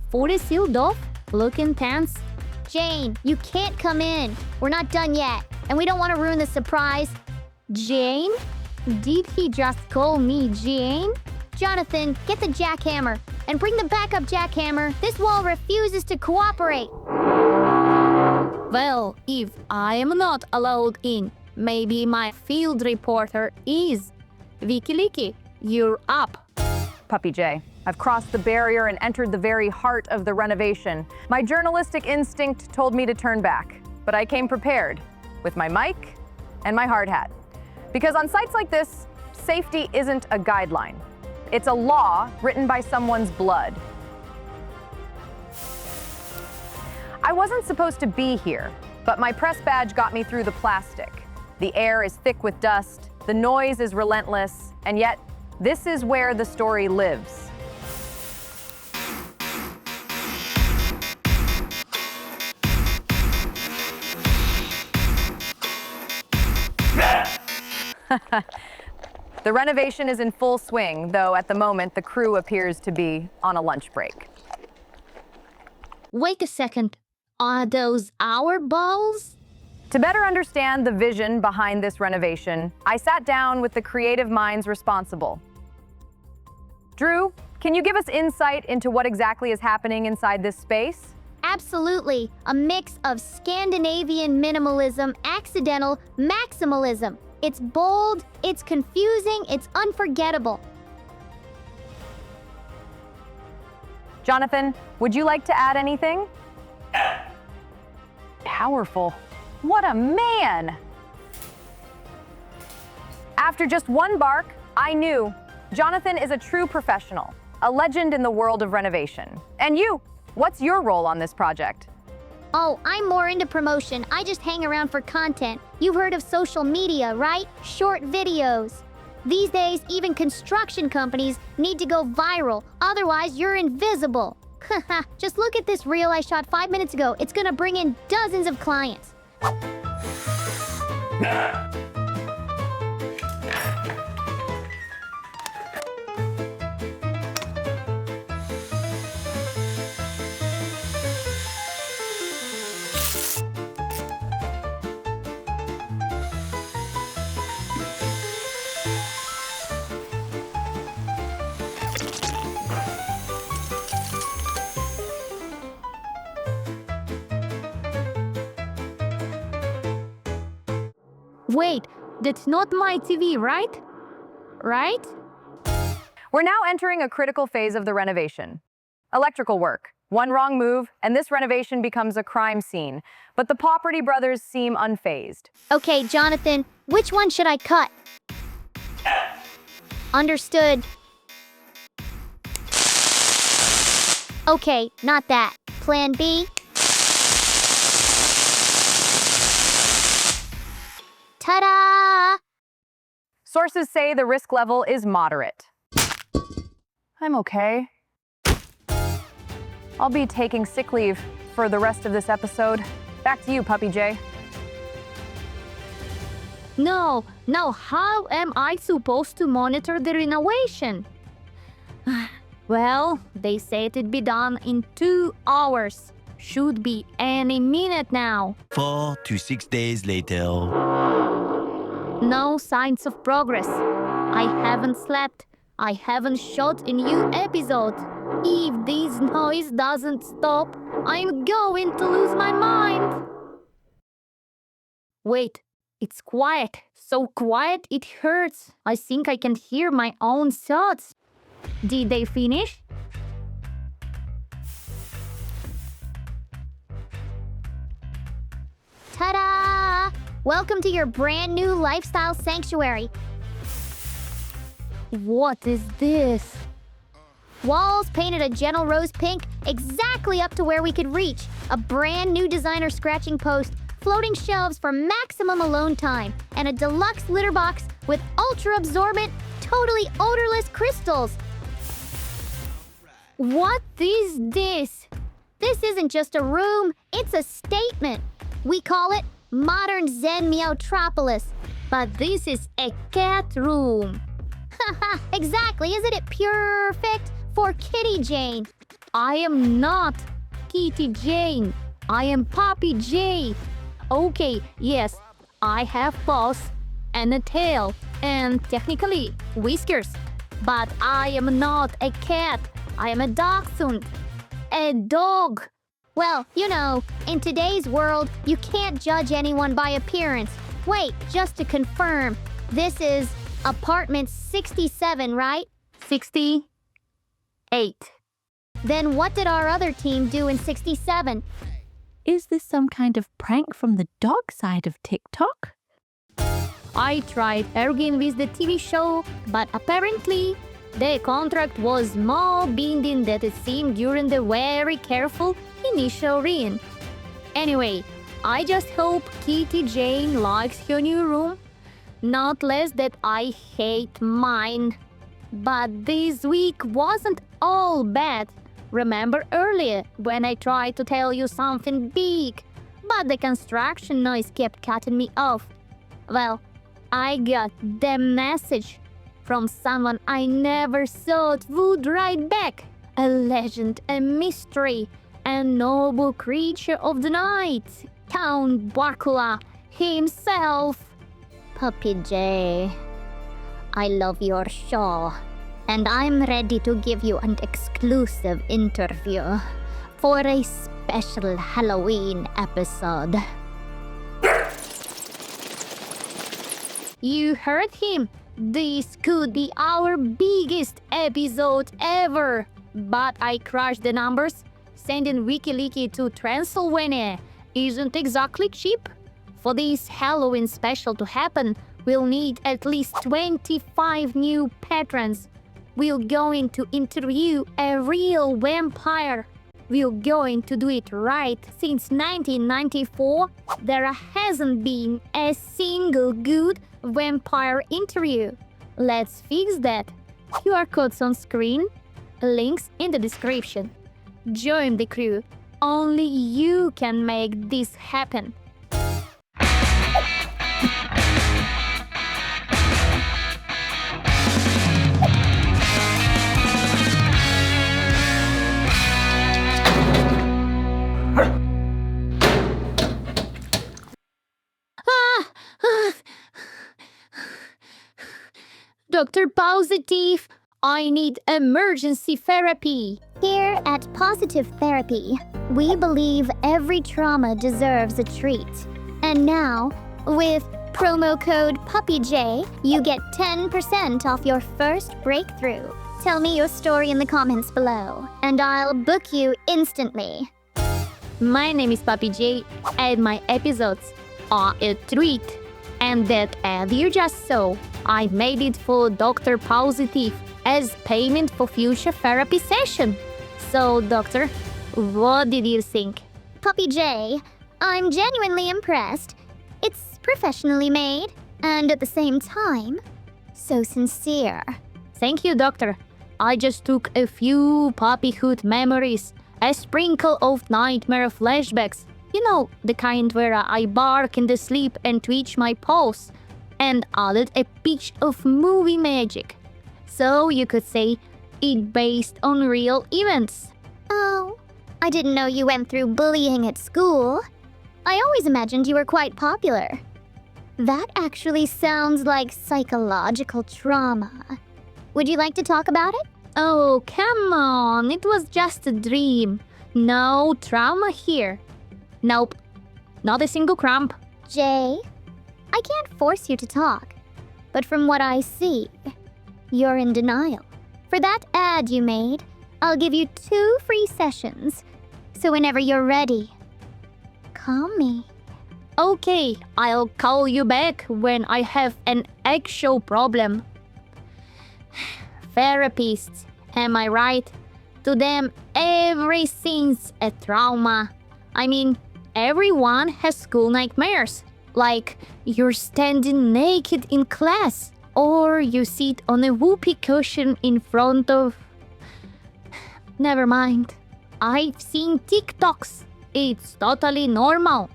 Food is sealed off, looking tense. Jane, you can't come in. We're not done yet, and we don't want to ruin the surprise. Jane? Did he just call me Jane? Jonathan, get the jackhammer, and bring the backup jackhammer. This wall refuses to cooperate. Well, if I am not allowed in, maybe my field reporter is. Vicky Licky, you're up. Puppy J, I've crossed the barrier and entered the very heart of the renovation. My journalistic instinct told me to turn back, but I came prepared with my mic and my hard hat. Because on sites like this, safety isn't a guideline. It's a law written by someone's blood. I wasn't supposed to be here, but my press badge got me through the plastic. The air is thick with dust, the noise is relentless, and yet this is where the story lives. The renovation is in full swing, though at the moment the crew appears to be on a lunch break. Wait a second. Are those our balls? To better understand the vision behind this renovation, I sat down with the creative minds responsible. Drew, can you give us insight into what exactly is happening inside this space? Absolutely. A mix of Scandinavian minimalism, accidental maximalism. It's bold, it's confusing, it's unforgettable. Jonathan, would you like to add anything? Powerful. What a man! After just one bark, I knew Jonathan is a true professional, a legend in the world of renovation. And you, what's your role on this project? Oh, I'm more into promotion. I just hang around for content. You've heard of social media, right? Short videos. These days, even construction companies need to go viral. Otherwise, you're invisible. Haha, just look at this reel I shot 5 minutes ago. It's gonna bring in dozens of clients. Wait, that's not my TV, right? Right? We're now entering a critical phase of the renovation. Electrical work. One wrong move, and this renovation becomes a crime scene. But the Pauperty brothers seem unfazed. Okay, Jonathan, which one should I cut? Understood. Okay, not that. Plan B? Ta-da! Sources say the risk level is moderate. I'm okay. I'll be taking sick leave for the rest of this episode. Back to you, Puppy J. No, now how am I supposed to monitor the renovation? Well, they said it'd be done in 2 hours. Should be any minute now. 4 to 6 days later. No signs of progress. I haven't slept. I haven't shot a new episode. If this noise doesn't stop, I'm going to lose my mind. Wait, it's quiet. So quiet it hurts. I think I can hear my own thoughts. Did they finish? Ta-da! Welcome to your brand new lifestyle sanctuary. What is this? Walls painted a gentle rose pink, exactly up to where we could reach. A brand new designer scratching post, floating shelves for maximum alone time, and a deluxe litter box with ultra-absorbent, totally odorless crystals. What is this? This isn't just a room, it's a statement. We call it Modern Zen Meowtropolis. But this is a cat room. Haha, exactly, isn't it perfect for Kitty Jane? I am not Kitty Jane. I am Puppy J. Okay, yes, I have paws and a tail and technically whiskers. But I am not a cat. I am a dachshund. A dog. Well, you know, in today's world, you can't judge anyone by appearance. Wait, just to confirm, this is apartment 67, right? 68. Then what did our other team do in 67? Is this some kind of prank from the dog side of TikTok? I tried arguing with the TV show, but apparently the contract was more binding than it seemed during the very careful initial reading. Anyway, I just hope Kitty Jane likes her new room. Not less that I hate mine. But this week wasn't all bad. Remember earlier when I tried to tell you something big, but the construction noise kept cutting me off? Well, I got the message from someone I never thought would write back. A legend, a mystery, a noble creature of the night. Count Bakula himself. Puppy J, I love your show, and I'm ready to give you an exclusive interview for a special Halloween episode. You heard him. This could be our biggest episode ever. But I crushed the numbers. Sending WikiLeaks to Transylvania isn't exactly cheap. For this Halloween special to happen, we'll need at least 25 new patrons. We're going to interview a real vampire. We're going to do it right. Since 1994, there hasn't been a single good vampire interview. Let's fix that. QR codes on screen, links in the description. Join the crew. Only you can make this happen. Dr. Positive, I need emergency therapy. Here at Positive Therapy, we believe every trauma deserves a treat. And now, with promo code PuppyJ, you get 10% off your first breakthrough. Tell me your story in the comments below, and I'll book you instantly. My name is Puppy J, and my episodes are a treat. And that ad you just saw, I made it for Dr. Positive as payment for future therapy session. So, doctor, what did you think? Puppy J, I'm genuinely impressed. It's professionally made, and at the same time, so sincere. Thank you, doctor. I just took a few puppyhood memories, a sprinkle of nightmare flashbacks. You know, the kind where I bark in the sleep and twitch my paws, and added a pinch of movie magic. So you could say it based on real events. Oh, I didn't know you went through bullying at school. I always imagined you were quite popular. That actually sounds like psychological trauma. Would you like to talk about it? Oh, come on, it was just a dream. No trauma here. Nope, not a single cramp. Jay, I can't force you to talk, but from what I see, you're in denial. For that ad you made, I'll give you 2 free sessions. So whenever you're ready, call me. Okay, I'll call you back when I have an actual problem. Therapists, am I right? To them, everything's a trauma. I mean, everyone has school nightmares. Like you're standing naked in class, or you sit on a whoopee cushion in front of... Never mind. I've seen TikToks. It's totally normal.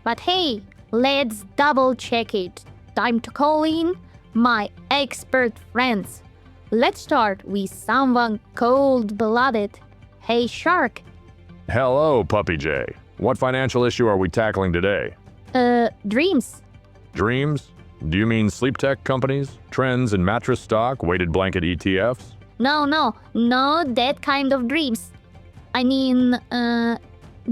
But hey, let's double check it. Time to call in my expert friends. Let's start with someone cold-blooded. Hey, Shark. Hello, Puppy J. What financial issue are we tackling today? Dreams. Dreams? Do you mean sleep tech companies? Trends in mattress stock, weighted blanket ETFs? No, not that kind of dreams. I mean,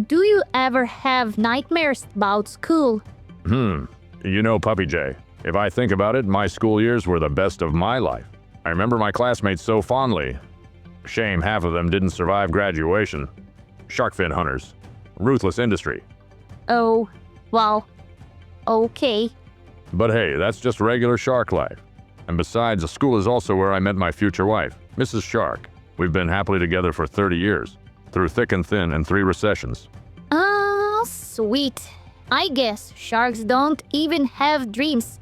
do you ever have nightmares about school? You know, Puppy J, if I think about it, my school years were the best of my life. I remember my classmates so fondly. Shame half of them didn't survive graduation. Shark fin hunters. Ruthless industry. Oh, well, okay. But hey, that's just regular shark life. And besides, the school is also where I met my future wife, Mrs. Shark. We've been happily together for 30 years, through thick and thin and 3 recessions. Oh, sweet. I guess sharks don't even have dreams.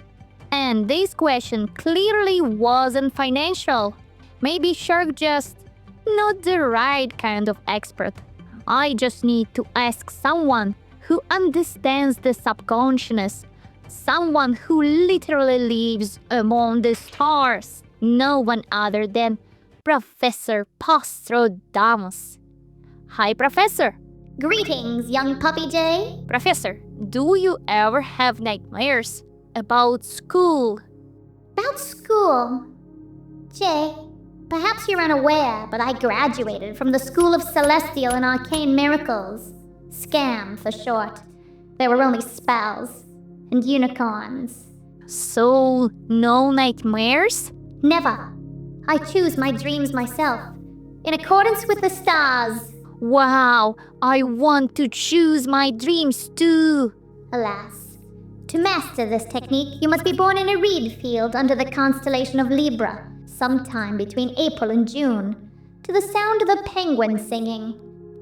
And this question clearly wasn't financial. Maybe shark just not the right kind of expert. I just need to ask someone who understands the subconscious. Someone who literally lives among the stars. No one other than Professor Postrodamus. Hi, Professor. Greetings, young Puppy Jay. Professor, do you ever have nightmares about school? About school. Jay, perhaps you're unaware, but I graduated from the School of Celestial and Arcane Miracles. SCAM for short. There were only spells and unicorns. So, no nightmares? Never. I choose my dreams myself, in accordance with the stars. Wow, I want to choose my dreams too. Alas, to master this technique, you must be born in a reed field under the constellation of Libra, sometime between April and June, to the sound of a penguin singing.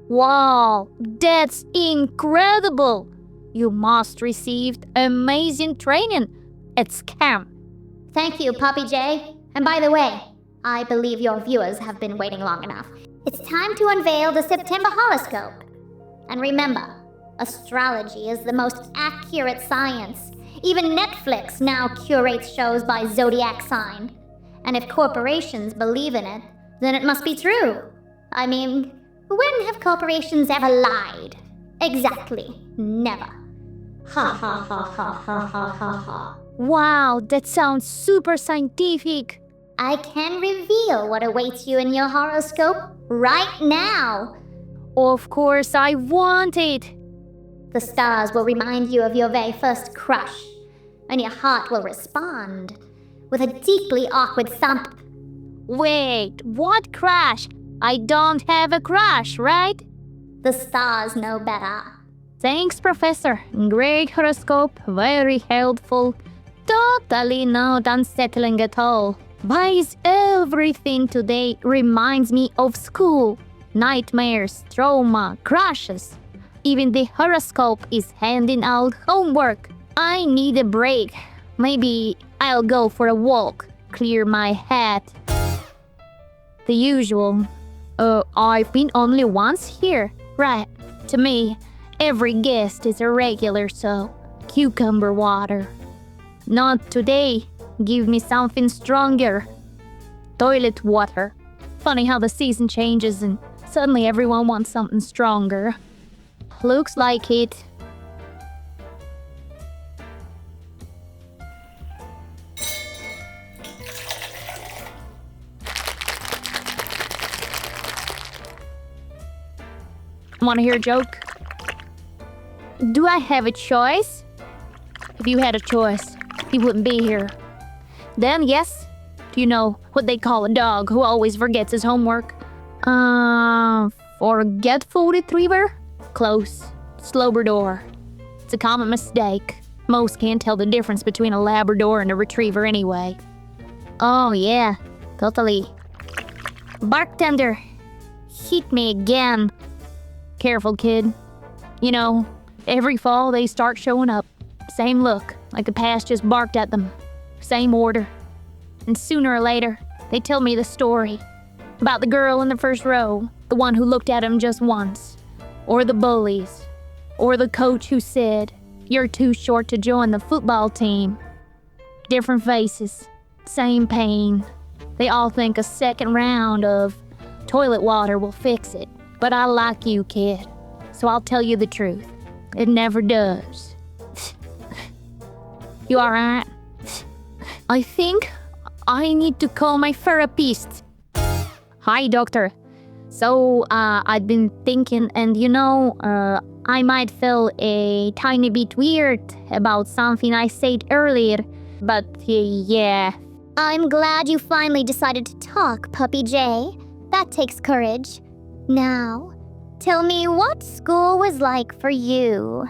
Wow, that's incredible! You must receive amazing training at SCAM. Thank you, Puppy Jay. And by the way, I believe your viewers have been waiting long enough. It's time to unveil the September horoscope. And remember, astrology is the most accurate science. Even Netflix now curates shows by zodiac sign. And if corporations believe in it, then it must be true. I mean, when have corporations ever lied? Exactly, never. Ha ha ha ha ha ha ha ha. Wow, that sounds super scientific. I can reveal what awaits you in your horoscope right now. Of course, I want it. The stars will remind you of your very first crush, and your heart will respond with a deeply awkward thump. Wait, what crush? I don't have a crush, right? The stars know better. Thanks, Professor. Great horoscope, very helpful. Totally not unsettling at all. Why is everything today reminds me of school? Nightmares, trauma, crushes. Even the horoscope is handing out homework. I need a break. Maybe I'll go for a walk, clear my head. The usual. I've been only once here. Right. To me, every guest is a regular, so cucumber water. Not today. Give me something stronger. Toilet water. Funny how the season changes and suddenly everyone wants something stronger. Looks like it. Want to hear a joke? Do I have a choice? If you had a choice, you wouldn't be here. Then, yes. Do you know what they call a dog who always forgets his homework? Forgetful retriever? Close. Slobrador. It's a common mistake. Most can't tell the difference between a Labrador and a retriever anyway. Oh yeah, totally. Bartender, hit me again. Careful, kid. You know, every fall they start showing up. Same look, like the past just barked at them. Same order. And sooner or later, they tell me the story. About the girl in the first row, the one who looked at him just once. Or the bullies. Or the coach who said, "You're too short to join the football team." Different faces, same pain. They all think a second round of toilet water will fix it. But I like you, kid. So I'll tell you the truth. It never does. You alright? I think I need to call my therapist. Hi, doctor. So, I've been thinking, and I might feel a tiny bit weird about something I said earlier, but yeah. I'm glad you finally decided to talk, Puppy Jay. That takes courage. Now, tell me what school was like for you.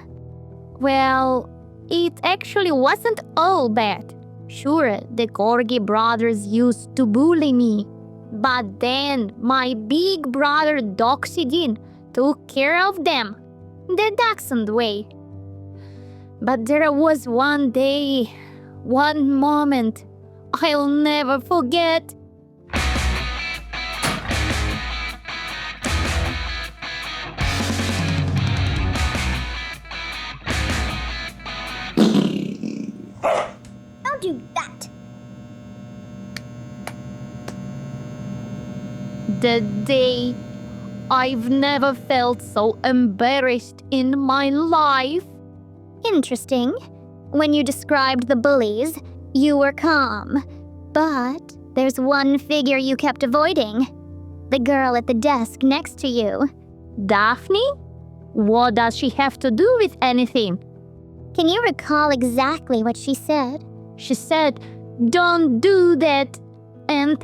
Well, it actually wasn't all bad. Sure, the Corgi brothers used to bully me. But then my big brother Doxydin took care of them the Dachshund way. But there was one day, one moment I'll never forget. Don't do that. The day I've never felt so embarrassed in my life. Interesting. When you described the bullies, you were calm. But there's one figure you kept avoiding. The girl at the desk next to you. Daphne? What does she have to do with anything? Can you recall exactly what she said? She said, "Don't do that," and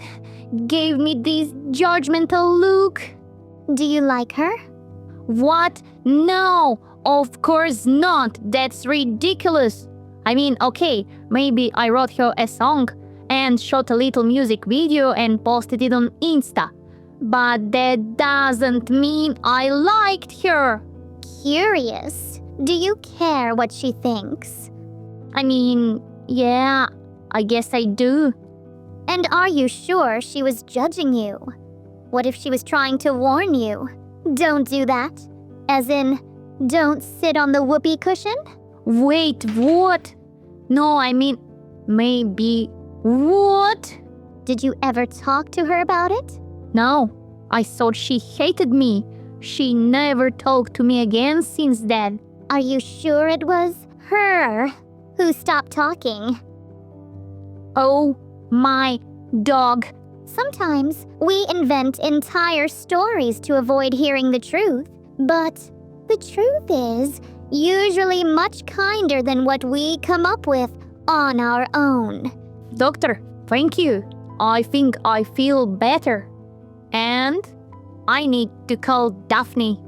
gave me this judgmental look. Do you like her? What? No, of course not. That's ridiculous. I mean, okay, maybe I wrote her a song and shot a little music video and posted it on Insta. But that doesn't mean I liked her. Curious. Do you care what she thinks? I mean, yeah, I guess I do. And are you sure she was judging you? What if she was trying to warn you? Don't do that. As in, don't sit on the whoopee cushion? Wait, what? No, I mean, maybe. What? Did you ever talk to her about it? No, I thought she hated me. She never talked to me again since then. Are you sure it was her who stopped talking? Oh my dog. Sometimes we invent entire stories to avoid hearing the truth, but the truth is usually much kinder than what we come up with on our own. Doctor, thank you. I think I feel better. And I need to call Daphne.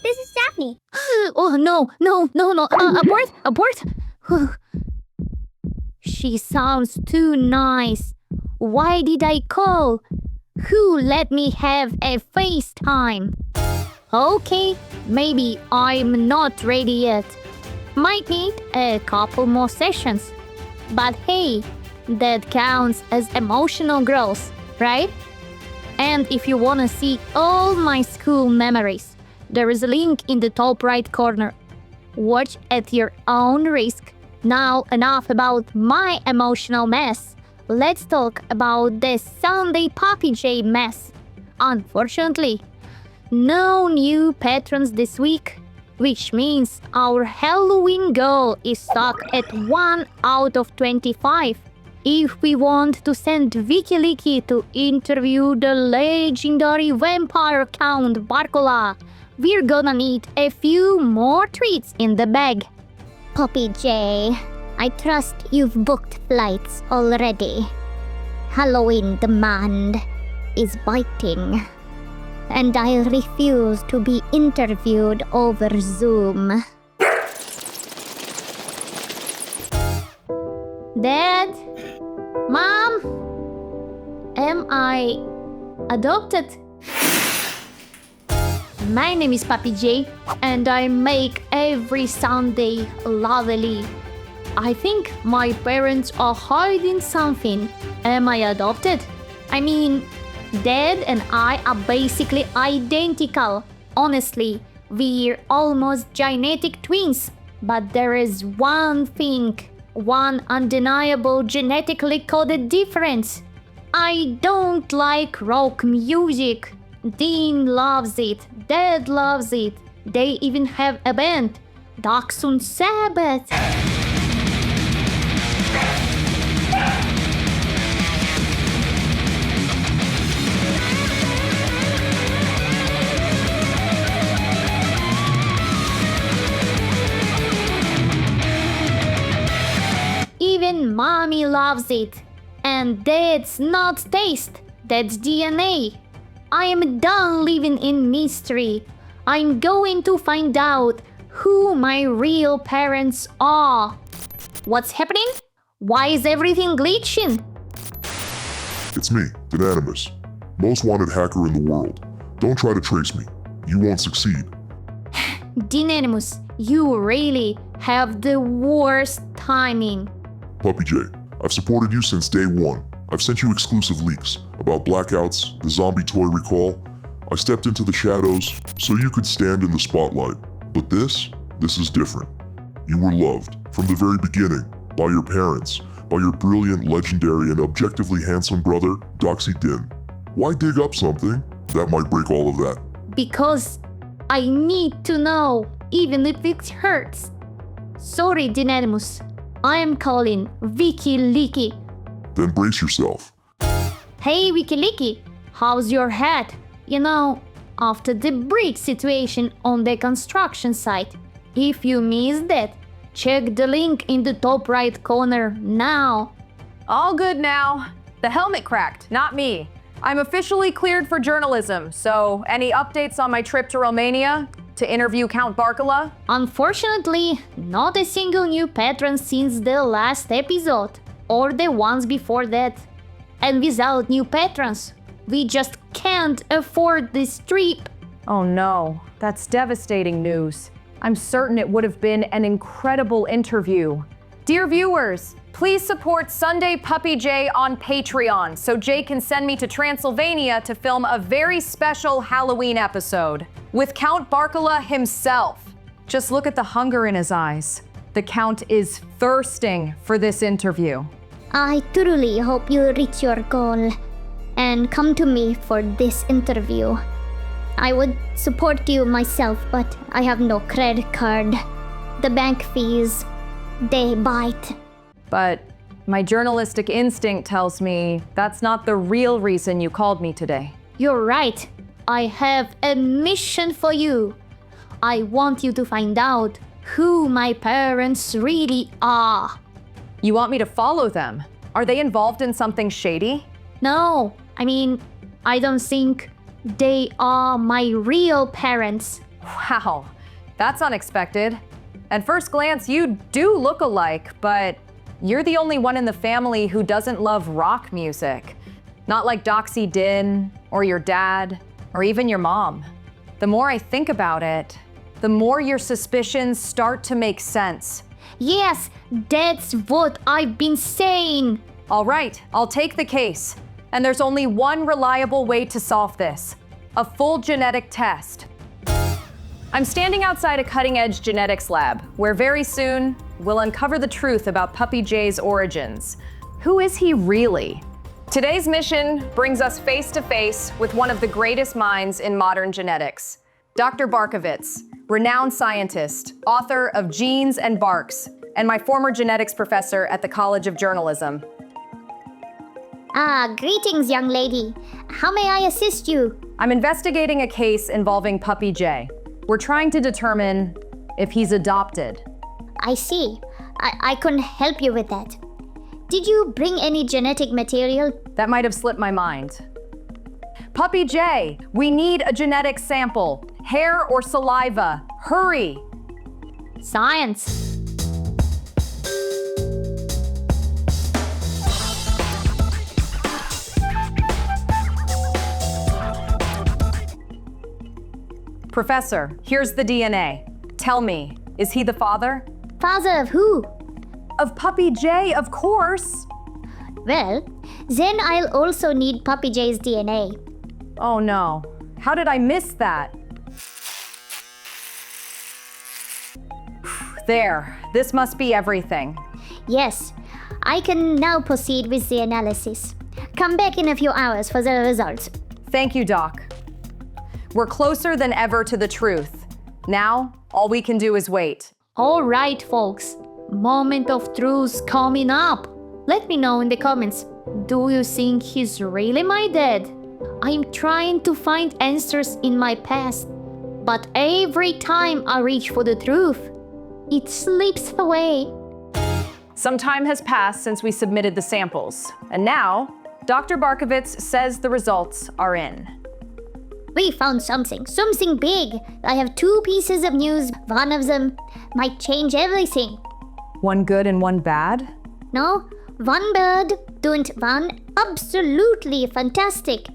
This is Daphne. Oh, no. Abort. She sounds too nice. Why did I call? Who let me have a FaceTime? Okay, maybe I'm not ready yet. Might need a couple more sessions. But hey, that counts as emotional growth, right? And if you wanna see all my school memories, there is a link in the top right corner. Watch at your own risk. Now enough about my emotional mess. Let's talk about the Sunday Puppy J mess. Unfortunately, no new patrons this week, which means our Halloween goal is stuck at 1 out of 25. If we want to send Vicky Licky to interview the legendary vampire Count Barcola, we're gonna need a few more treats in the bag. Puppy J, I trust you've booked flights already. Halloween demand is biting, and I refuse to be interviewed over Zoom. Dad? Mom? Am I adopted? My name is Puppy J, and I make every Sunday lovely. I think my parents are hiding something. Am I adopted? I mean, Dad and I are basically identical. Honestly, we're almost genetic twins. But there is one thing, one undeniable genetically coded difference. I don't like rock music. Dean loves it. Dad loves it. They even have a band, Dachshund Sabbath. Even mommy loves it. And that's not taste, that's DNA. I am done living in mystery. I'm going to find out who my real parents are. What's happening? Why is everything glitching? It's me, Denanimus, most wanted hacker in the world. Don't try to trace me. You won't succeed. Denanimus, you really have the worst timing. Puppy J, I've supported you since day one. I've sent you exclusive leaks about blackouts, the zombie toy recall. I stepped into the shadows so you could stand in the spotlight. But this is different. You were loved from the very beginning by your parents, by your brilliant, legendary, and objectively handsome brother, Doxy Din. Why dig up something That might break all of that. Because I need to know, even if it hurts. Sorry, Dinanimus. I am calling Vicky Leaky. Then brace yourself. Hey, Vicky Leaky, how's your head? You know, after the bridge situation on the construction site. If you missed that, check the link in the top right corner now. All good now. The helmet cracked, not me. I'm officially cleared for journalism, so any updates on my trip to Romania to interview Count Barkala? Unfortunately, not a single new patron since the last episode, or the ones before that. And without new patrons, we just can't afford this trip. Oh no, that's devastating news. I'm certain it would have been an incredible interview. Dear viewers, please support Sunday Puppy Jay on Patreon so Jay can send me to Transylvania to film a very special Halloween episode with Count Barkala himself. Just look at the hunger in his eyes. The Count is thirsting for this interview. I truly hope you reach your goal and come to me for this interview. I would support you myself, but I have no credit card. The bank fees, they bite. But my journalistic instinct tells me that's not the real reason you called me today. You're right. I have a mission for you. I want you to find out who my parents really are. You want me to follow them? Are they involved in something shady? No, I don't think they are my real parents. Wow, that's unexpected. At first glance, you do look alike, but you're the only one in the family who doesn't love rock music. Not like Doxy Din, or your dad, or even your mom. The more I think about it, the more your suspicions start to make sense. Yes, that's what I've been saying. All right, I'll take the case. And there's only one reliable way to solve this: a full genetic test. I'm standing outside a cutting-edge genetics lab, where very soon we'll uncover the truth about Puppy Jay's origins. Who is he really? Today's mission brings us face to face with one of the greatest minds in modern genetics, Dr. Barkovits, renowned scientist, author of Genes and Barks, and my former genetics professor at the College of Journalism. Greetings, young lady. How may I assist you? I'm investigating a case involving Puppy Jay. We're trying to determine if he's adopted. I see. I couldn't help you with that. Did you bring any genetic material? That might have slipped my mind. Puppy Jay, we need a genetic sample. Hair or saliva. Hurry! Science. Professor, here's the DNA. Tell me, is he the father? Father of who? Of Puppy Jay, of course. Well, then I'll also need Puppy Jay's DNA. Oh no, how did I miss that? There, this must be everything. Yes, I can now proceed with the analysis. Come back in a few hours for the results. Thank you, Doc. We're closer than ever to the truth. Now, all we can do is wait. All right, folks. Moment of truth coming up. Let me know in the comments. Do you think he's really my dad? I'm trying to find answers in my past, but every time I reach for the truth, it slips away. Some time has passed since we submitted the samples, and now, Dr. Barkovits says the results are in. We found something big. I have 2 pieces of news. One of them might change everything. One good and one bad? No, one bad, and one absolutely fantastic.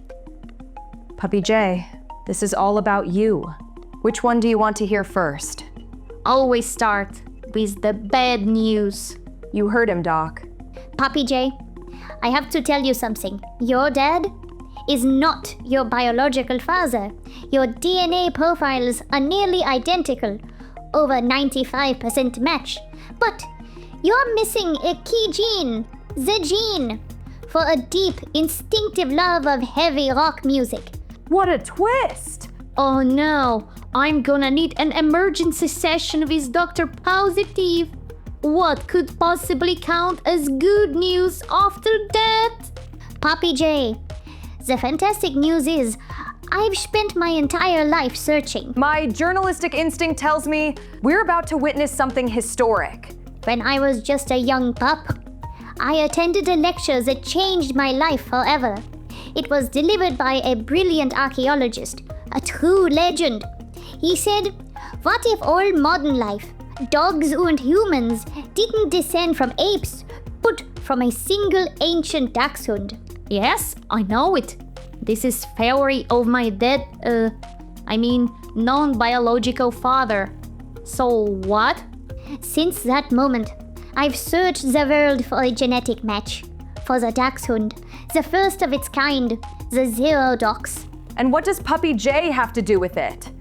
Puppy Jay, this is all about you. Which one do you want to hear first? Always start with the bad news. You heard him, Doc. Puppy Jay, I have to tell you something. Your dad is not your biological father. Your DNA profiles are nearly identical, over 95% match. But you're missing a key gene, the gene for a deep, instinctive love of heavy rock music. What a twist! Oh no, I'm gonna need an emergency session with Dr. Positive. What could possibly count as good news after that? Puppy J, the fantastic news is I've spent my entire life searching. My journalistic instinct tells me we're about to witness something historic. When I was just a young pup, I attended a lecture that changed my life forever. It was delivered by a brilliant archaeologist, a true legend. He said, what if all modern life, dogs and humans, didn't descend from apes, but from a single ancient dachshund? Yes, I know it. This is theory of my dead, non-biological father. So what? Since that moment, I've searched the world for a genetic match. For the dachshund, the first of its kind, the Zero Dox. And what does Puppy J have to do with it?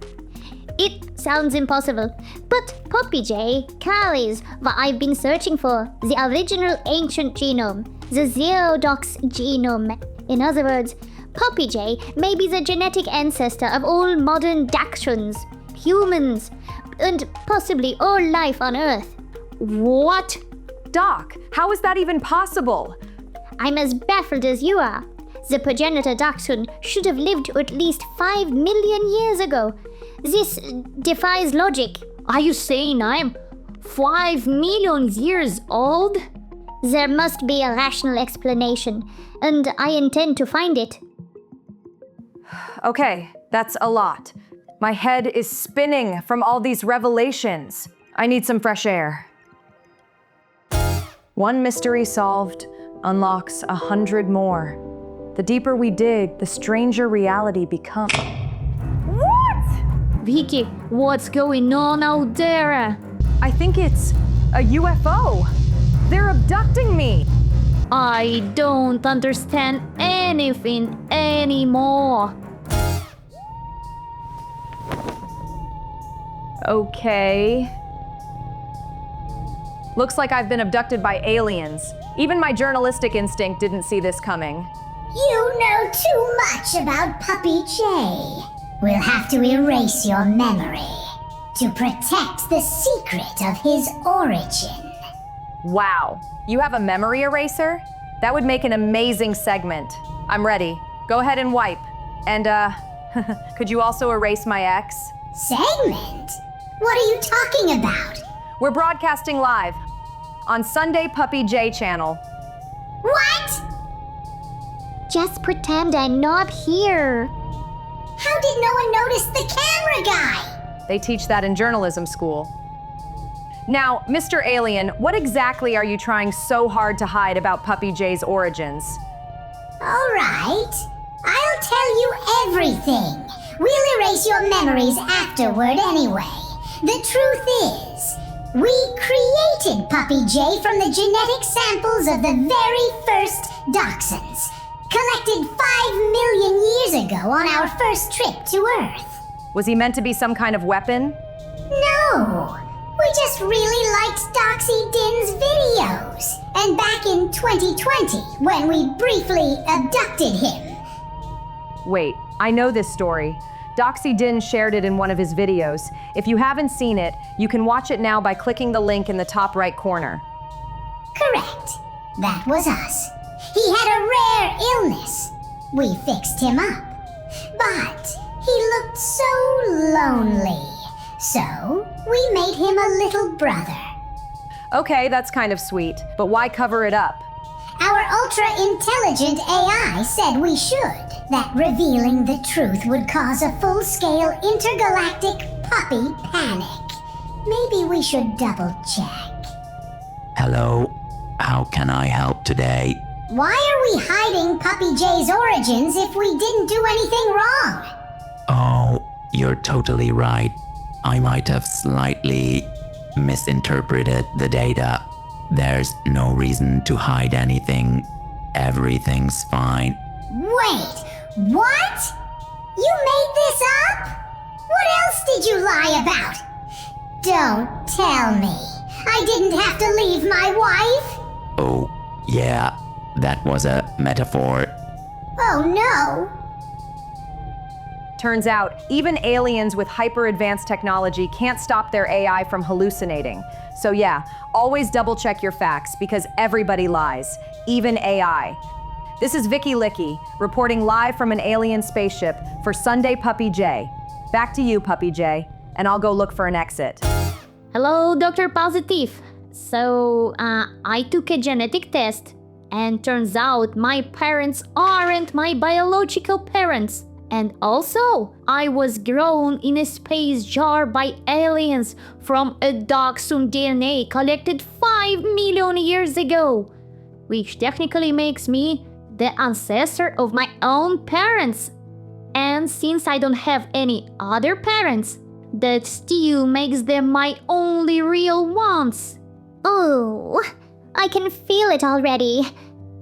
It sounds impossible, but Puppy J carries what I've been searching for, the original ancient genome, the Zero Dox genome. In other words, Puppy J may be the genetic ancestor of all modern dachshunds, humans, and possibly all life on Earth. What? Doc, how is that even possible? I'm as baffled as you are. The progenitor dachshund should have lived at least 5 million years ago. This defies logic. Are you saying I'm 5 million years old? There must be a rational explanation, and I intend to find it. Okay, that's a lot. My head is spinning from all these revelations. I need some fresh air. One mystery solved unlocks 100 more. The deeper we dig, the stranger reality becomes. What? Vicky, what's going on out there? I think it's a UFO. They're abducting me. I don't understand anything anymore. Okay. Looks like I've been abducted by aliens. Even my journalistic instinct didn't see this coming. You know too much about Puppy J. We'll have to erase your memory to protect the secret of his origin. Wow, you have a memory eraser? That would make an amazing segment. I'm ready. Go ahead and wipe. And, could you also erase my ex? Segment? What are you talking about? We're broadcasting live on Sunday Puppy J channel. What? Just pretend I'm not here. How did no one notice the camera guy? They teach that in journalism school. Now, Mr. Alien, what exactly are you trying so hard to hide about Puppy J's origins? All right. I'll tell you everything. We'll erase your memories afterward anyway. The truth is, we created Puppy J from the genetic samples of the very first dachshunds, collected 5 million years ago on our first trip to Earth. Was he meant to be some kind of weapon? No. We just really liked Doxy Din's videos. And back in 2020, when we briefly abducted him. Wait, I know this story. Doxy Din shared it in one of his videos. If you haven't seen it, you can watch it now by clicking the link in the top right corner. Correct. That was us. He had a rare illness. We fixed him up. But he looked so lonely. So, we made him a little brother. Okay, that's kind of sweet, but why cover it up? Our ultra-intelligent AI said we should. That revealing the truth would cause a full-scale intergalactic puppy panic. Maybe we should double-check. Hello, how can I help today? Why are we hiding Puppy J's origins if we didn't do anything wrong? Oh, you're totally right. I might have slightly misinterpreted the data. There's no reason to hide anything. Everything's fine. Wait, what? You made this up? What else did you lie about? Don't tell me. I didn't have to leave my wife? Oh, yeah, that was a metaphor. Oh no. Turns out, even aliens with hyper-advanced technology can't stop their AI from hallucinating. So yeah, always double-check your facts because everybody lies, even AI. This is Vicky Licky, reporting live from an alien spaceship for Sunday Puppy J. Back to you, Puppy J, and I'll go look for an exit. Hello, Dr. Positive. So, I took a genetic test, and turns out my parents aren't my biological parents. And also, I was grown in a space jar by aliens from a Dachshund DNA collected 5 million years ago, which technically makes me the ancestor of my own parents. And since I don't have any other parents, that still makes them my only real ones. Oh, I can feel it already.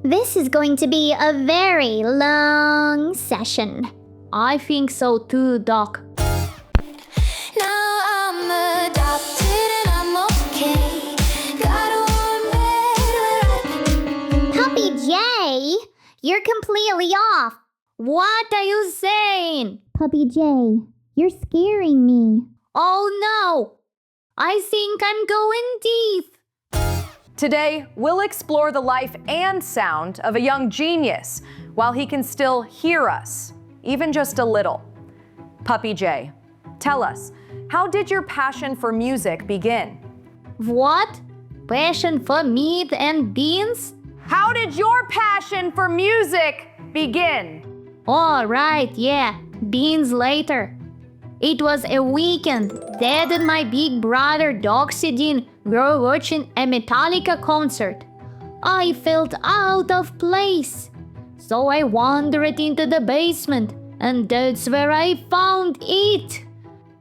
This is going to be a very long session. I think so too, Doc. Now I'm adopted and I'm okay. Got a warm bed. Puppy J, you're completely off. What are you saying? Puppy J, you're scaring me. Oh no! I think I'm going deep. Today, we'll explore the life and sound of a young genius while he can still hear us, even just a little. Puppy J, tell us, how did your passion for music begin? What? Passion for meat and beans? How did your passion for music begin? All right, yeah, beans later. It was a weekend. Dad and my big brother Doxydine were watching a Metallica concert. I felt out of place. So I wandered into the basement, and that's where I found it.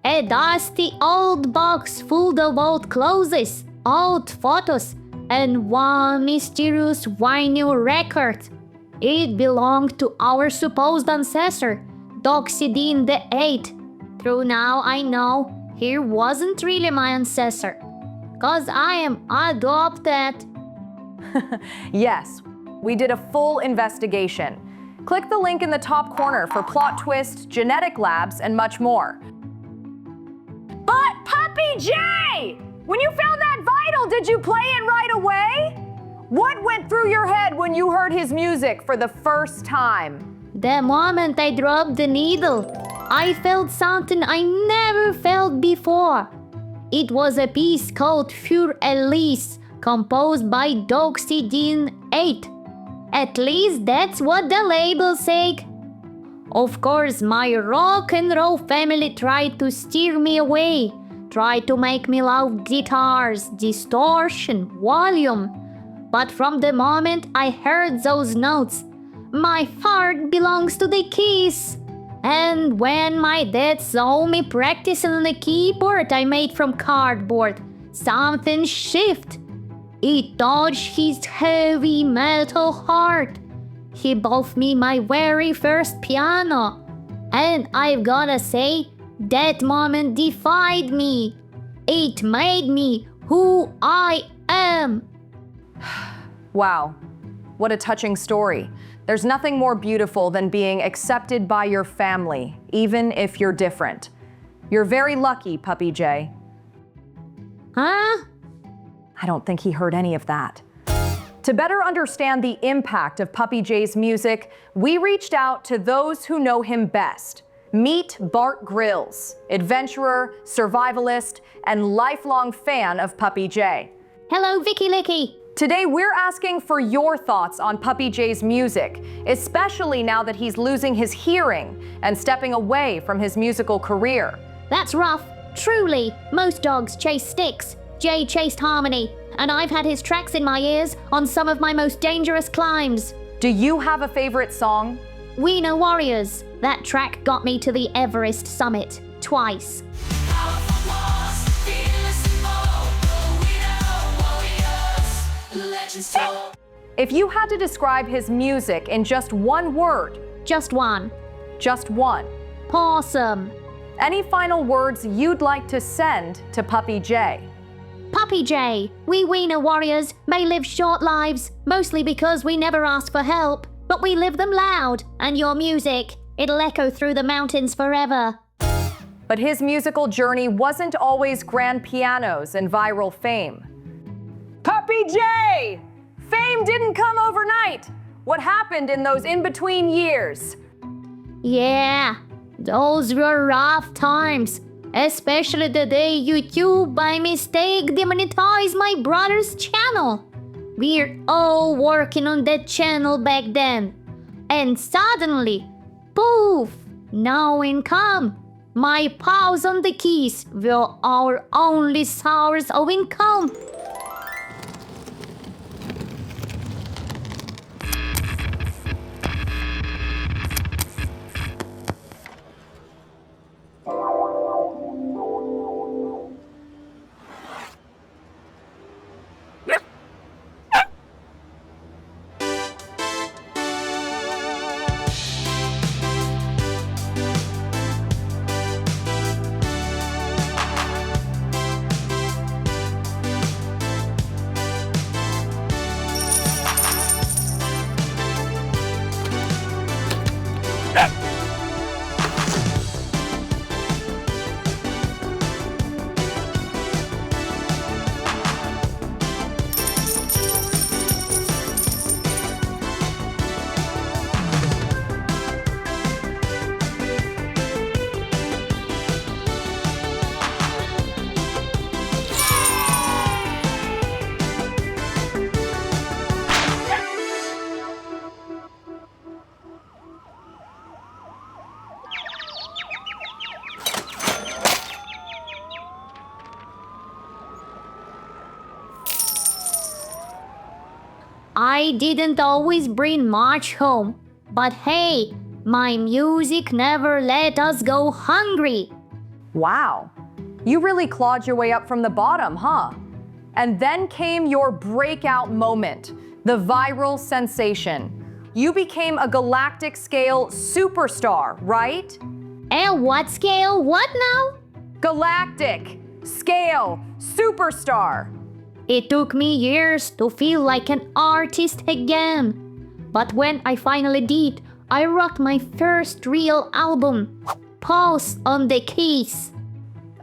A dusty old box full of old clothes, old photos, and one mysterious vinyl record. It belonged to our supposed ancestor, Doxydine the Eighth. Through now I know he wasn't really my ancestor, 'cause I am adopted. Yes, we did a full investigation. Click the link in the top corner for plot twists, genetic labs, and much more. But Puppy J! When you found that vinyl, did you play it right away? What went through your head when you heard his music for the first time? The moment I dropped the needle, I felt something I never felt before. It was a piece called Für Elise, composed by Doxydine 8. At least that's what the label said. Of course, my rock and roll family tried to steer me away, tried to make me love guitars, distortion, volume. But from the moment I heard those notes, my heart belongs to the keys. And when my dad saw me practicing on a keyboard I made from cardboard, something shifted. It touched his heavy metal heart. He bought me my very first piano. And I've gotta say, that moment defied me. It made me who I am. Wow, what a touching story. There's nothing more beautiful than being accepted by your family, even if you're different. You're very lucky, Puppy J. Huh? I don't think he heard any of that. To better understand the impact of Puppy J's music, we reached out to those who know him best. Meet Bart Grills, adventurer, survivalist, and lifelong fan of Puppy J. Hello, Vicky Licky. Today, we're asking for your thoughts on Puppy J's music, especially now that he's losing his hearing and stepping away from his musical career. That's rough. Truly, most dogs chase sticks. Jay chased harmony, and I've had his tracks in my ears on some of my most dangerous climbs. Do you have a favorite song? We Know Warriors. That track got me to the Everest summit twice. If you had to describe his music in just one word. Just one. Just one. Possum. Any final words you'd like to send to Puppy J? Puppy J, we Wiener warriors may live short lives, mostly because we never ask for help, but we live them loud, and your music It'll echo through the mountains forever. But his musical journey wasn't always grand pianos and viral fame. Puppy J! Fame didn't come overnight. What happened in those in-between years? Yeah, those were rough times. Especially the day YouTube by mistake demonetized my brother's channel. We're all working on that channel back then. And suddenly, poof, no income. My paws on the keys were our only source of income. I didn't always bring much home, but hey, my music never let us go hungry. Wow, you really clawed your way up from the bottom, huh? And then came your breakout moment, the viral sensation. You became a galactic scale superstar, right? And what scale? What now? Galactic scale superstar. It took me years to feel like an artist again. But when I finally did, I wrote my first real album, Paws on the Keys.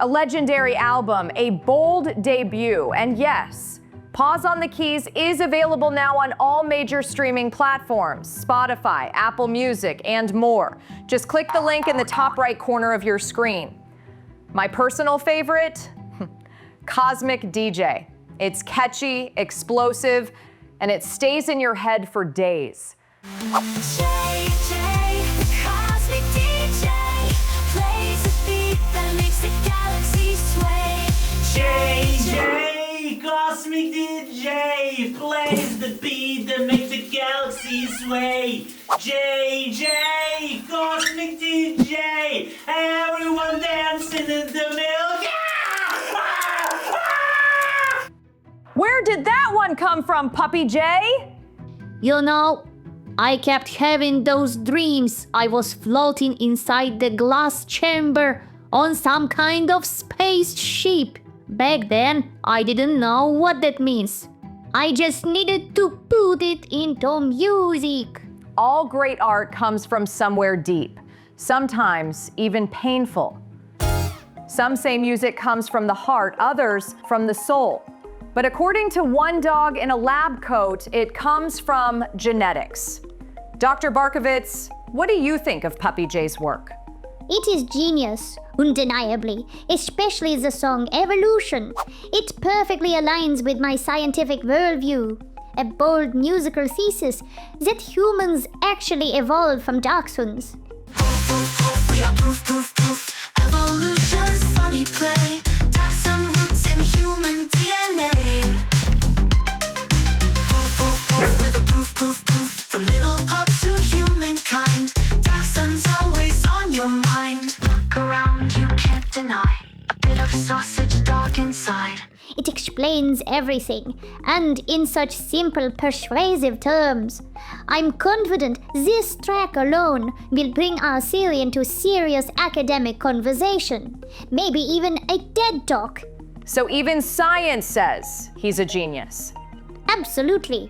A legendary album, a bold debut, and yes, Paws on the Keys is available now on all major streaming platforms, Spotify, Apple Music, and more. Just click the link in the top right corner of your screen. My personal favorite? Cosmic DJ. It's catchy, explosive, and it stays in your head for days. JJ, the Cosmic DJ, plays a beat that makes the galaxy sway. JJ, Cosmic DJ, plays the beat that makes the galaxy sway. JJ, Cosmic DJ, everyone dancing in the milk. Where did that one come from, Puppy J? You know, I kept having those dreams I was floating inside the glass chamber on some kind of spaceship. Back then, I didn't know what that means. I just needed to put it into music. All great art comes from somewhere deep, sometimes even painful. Some say music comes from the heart, others from the soul. But according to one dog in a lab coat, it comes from genetics. Dr. Barkovitz, what do you think of Puppy J's work? It is genius, undeniably, especially the song Evolution. It perfectly aligns with my scientific worldview, a bold musical thesis that humans actually evolved from dachshunds. We are proof. Evolution's funny play. Dachshund roots in human DNA. With a proof. From little pups to humankind. Dachshund's always on your mind. Look around, you can't deny. A bit of sausage dog inside. It explains everything, and in such simple, persuasive terms. I'm confident this track alone will bring our Silly into serious academic conversation, maybe even a TED Talk. So even science says he's a genius. Absolutely.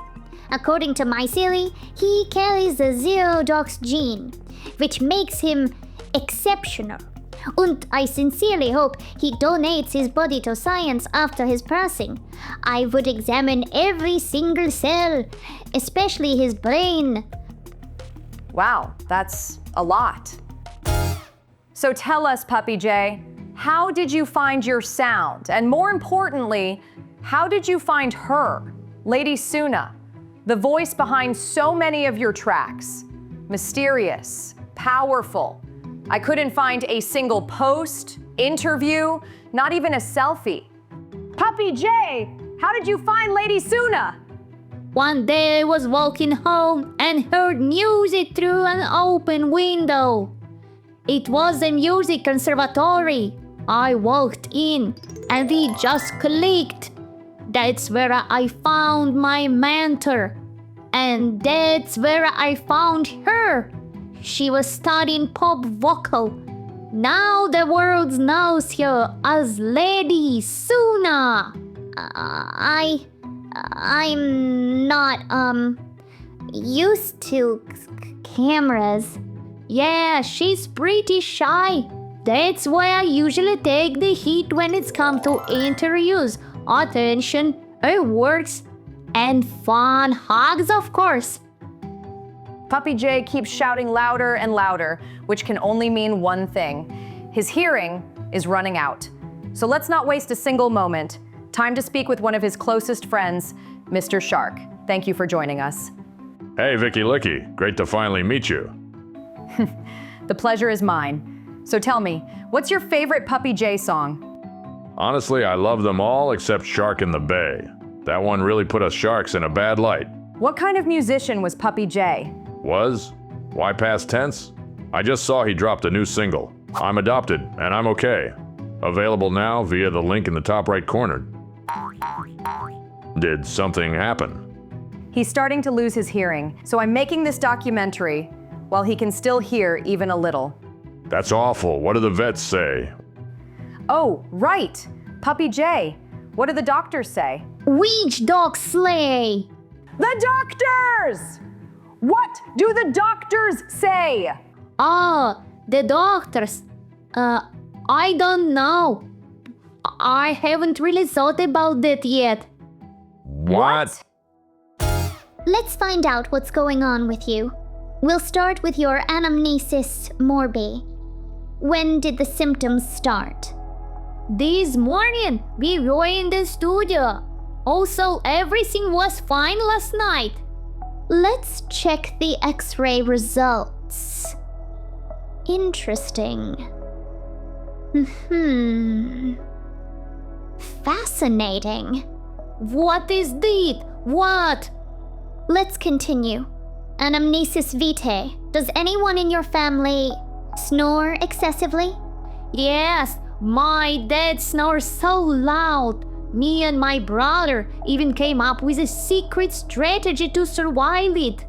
According to Myceli, he carries the Zero-Dox gene, which makes him exceptional. And I sincerely hope he donates his body to science after his passing. I would examine every single cell, especially his brain. Wow, that's a lot. So tell us, Puppy J, how did you find your sound? And more importantly, how did you find her, Lady Suna, the voice behind so many of your tracks? Mysterious, powerful. I couldn't find a single post, interview, not even a selfie. Puppy J, how did you find Lady Suna? One day I was walking home and heard music through an open window. It was a music conservatory. I walked in and it just clicked. That's where I found my mentor. And that's where I found her. She was studying pop vocal. Now the world knows her as Lady Suna. I'm not, used to cameras. Yeah, she's pretty shy. That's why I usually take the heat when it's come to interviews, attention, awards, and fun hugs, of course. Puppy J keeps shouting louder and louder, which can only mean one thing. His hearing is running out. So let's not waste a single moment. Time to speak with one of his closest friends, Mr. Shark. Thank you for joining us. Hey, Vicky Licky. Great to finally meet you. The pleasure is mine. So tell me, what's your favorite Puppy J song? Honestly, I love them all except Shark in the Bay. That one really put us sharks in a bad light. What kind of musician was Puppy J? Was? Why past tense? I just saw he dropped a new single. I'm adopted, and I'm okay. Available now via the link in the top right corner. Did something happen? He's starting to lose his hearing, so I'm making this documentary while he can still hear even a little. That's awful. What do the vets say? Oh, right. Puppy J, what do the doctors say? Which dog slay? The doctors! What do the doctors say? The doctors. I don't know. I haven't really thought about that yet. What? Let's find out what's going on with you. We'll start with your anamnesis morbi. When did the symptoms start? This morning, we were in the studio. Also, everything was fine last night. Let's check the X-ray results. Interesting. Fascinating. What is that? What? Let's continue. Anamnesis vitae. Does anyone in your family snore excessively? Yes, my dad snores so loud. Me and my brother even came up with a secret strategy to survive it.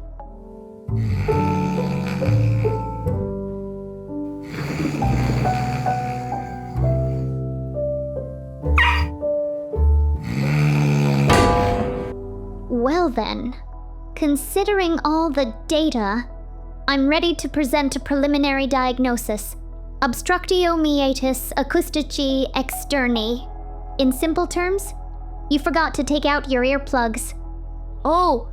Well then, considering all the data, I'm ready to present a preliminary diagnosis. Obstructio meatus acoustici externi. In simple terms, you forgot to take out your earplugs. Oh,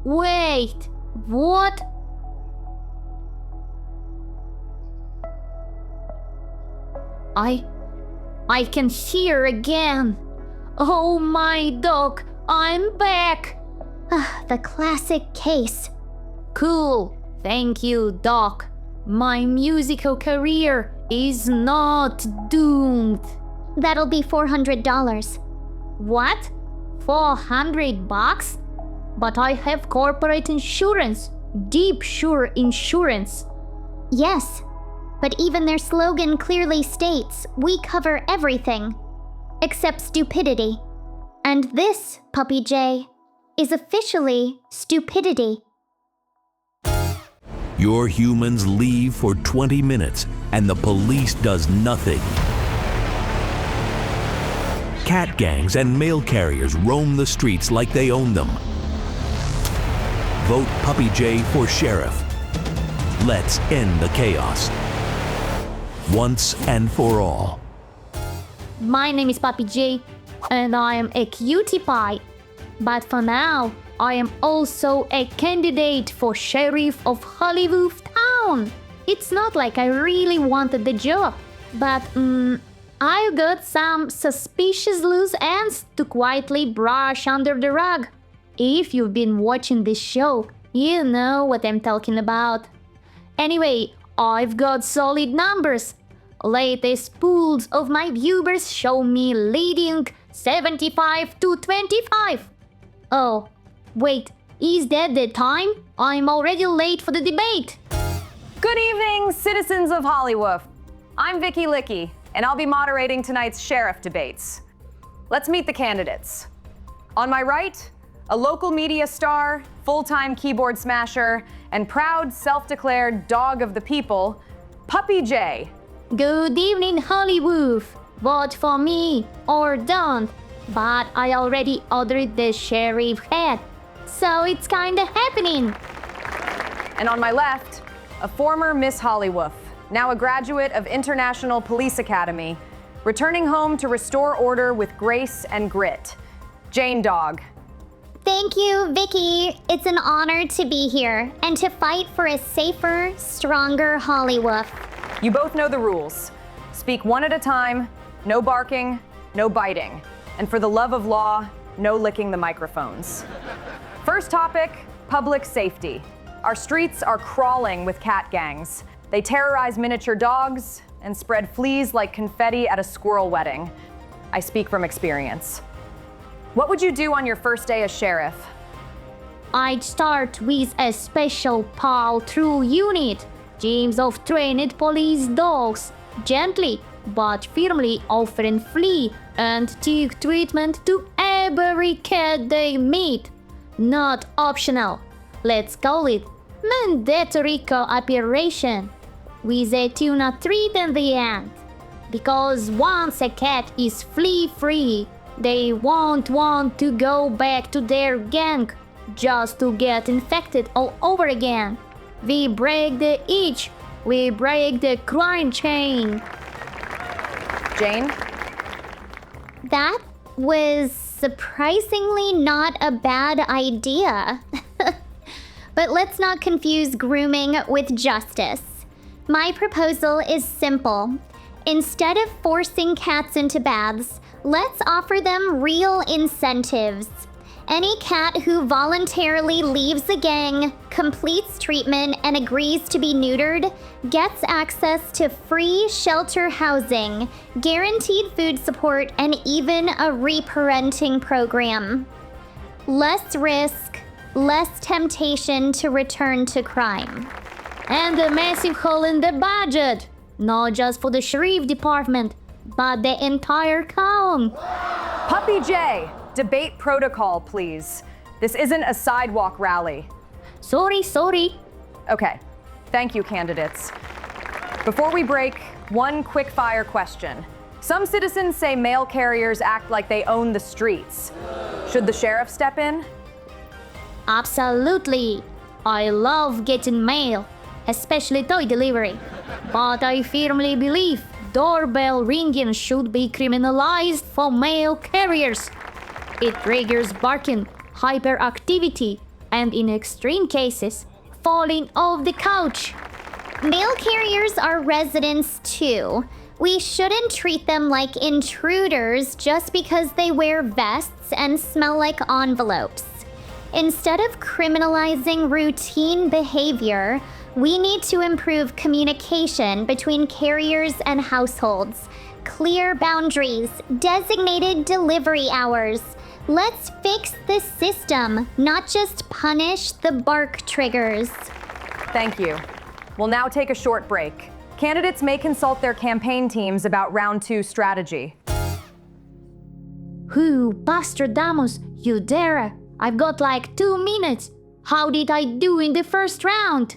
wait, what? I can hear again. Oh my dog, I'm back. The classic case. Cool, thank you, Doc. My musical career is not doomed. That'll be $400. What? $400? But I have corporate insurance. Deep Sure Insurance. Yes, but even their slogan clearly states, we cover everything, except stupidity. And this, Puppy J, is officially stupidity. Your humans leave for 20 minutes and the police does nothing. Cat gangs and mail carriers roam the streets like they own them. Vote Puppy J for sheriff. Let's end the chaos. Once and for all. My name is Puppy J, and I am a cutie pie. But for now, I am also a candidate for Sheriff of Hollywood Town. It's not like I really wanted the job, but I got some suspicious loose ends to quietly brush under the rug. If you've been watching this show, you know what I'm talking about. Anyway, I've got solid numbers. Latest polls of my viewers show me leading 75 to 25. Oh, wait, is that the time? I'm already late for the debate. Good evening, citizens of Hollywood. I'm Vicky Licky, and I'll be moderating tonight's sheriff debates. Let's meet the candidates. On my right, a local media star, full-time keyboard smasher, and proud self-declared dog of the people, Puppy J. Good evening, Hollywood. Vote for me or don't. But I already ordered the sheriff hat, so it's kinda happening. And on my left, a former Miss Hollywood, now a graduate of International Police Academy, returning home to restore order with grace and grit, Jane Dog. Thank you, Vicky. It's an honor to be here and to fight for a safer, stronger Hollywood. You both know the rules. Speak one at a time, no barking, no biting. And for the love of law, no licking the microphones. First topic, public safety. Our streets are crawling with cat gangs. They terrorize miniature dogs and spread fleas like confetti at a squirrel wedding. I speak from experience. What would you do on your first day as sheriff? I'd start with a special patrol unit, teams of trained police dogs, gently but firmly offering flea and tick treatment to every cat they meet. Not optional. Let's call it mandatory cooperation, with a tuna treat in the end. Because once a cat is flea-free, they won't want to go back to their gang just to get infected all over again. We break the itch, we break the crime chain. Jane? That was surprisingly not a bad idea. But let's not confuse grooming with justice. My proposal is simple. Instead of forcing cats into baths, let's offer them real incentives. Any cat who voluntarily leaves the gang, completes treatment, and agrees to be neutered gets access to free shelter housing, guaranteed food support, and even a reparenting program. Less risk, less temptation to return to crime. And a massive hole in the budget, not just for the sheriff department, but the entire town. Puppy J, debate protocol, please. This isn't a sidewalk rally. Sorry. Okay, thank you, candidates. Before we break, one quick-fire question. Some citizens say mail carriers act like they own the streets. Should the sheriff step in? Absolutely. I love getting mail, especially toy delivery. But I firmly believe doorbell ringing should be criminalized for mail carriers. It triggers barking, hyperactivity, and in extreme cases, falling off the couch. Mail carriers are residents too. We shouldn't treat them like intruders just because they wear vests and smell like envelopes. Instead of criminalizing routine behavior, we need to improve communication between carriers and households, clear boundaries, designated delivery hours. Let's fix the system, not just punish the bark triggers. Thank you. We'll now take a short break. Candidates may consult their campaign teams about round 2 strategy. Pastradamus, you dare! I've got like 2 minutes. How did I do in the first round?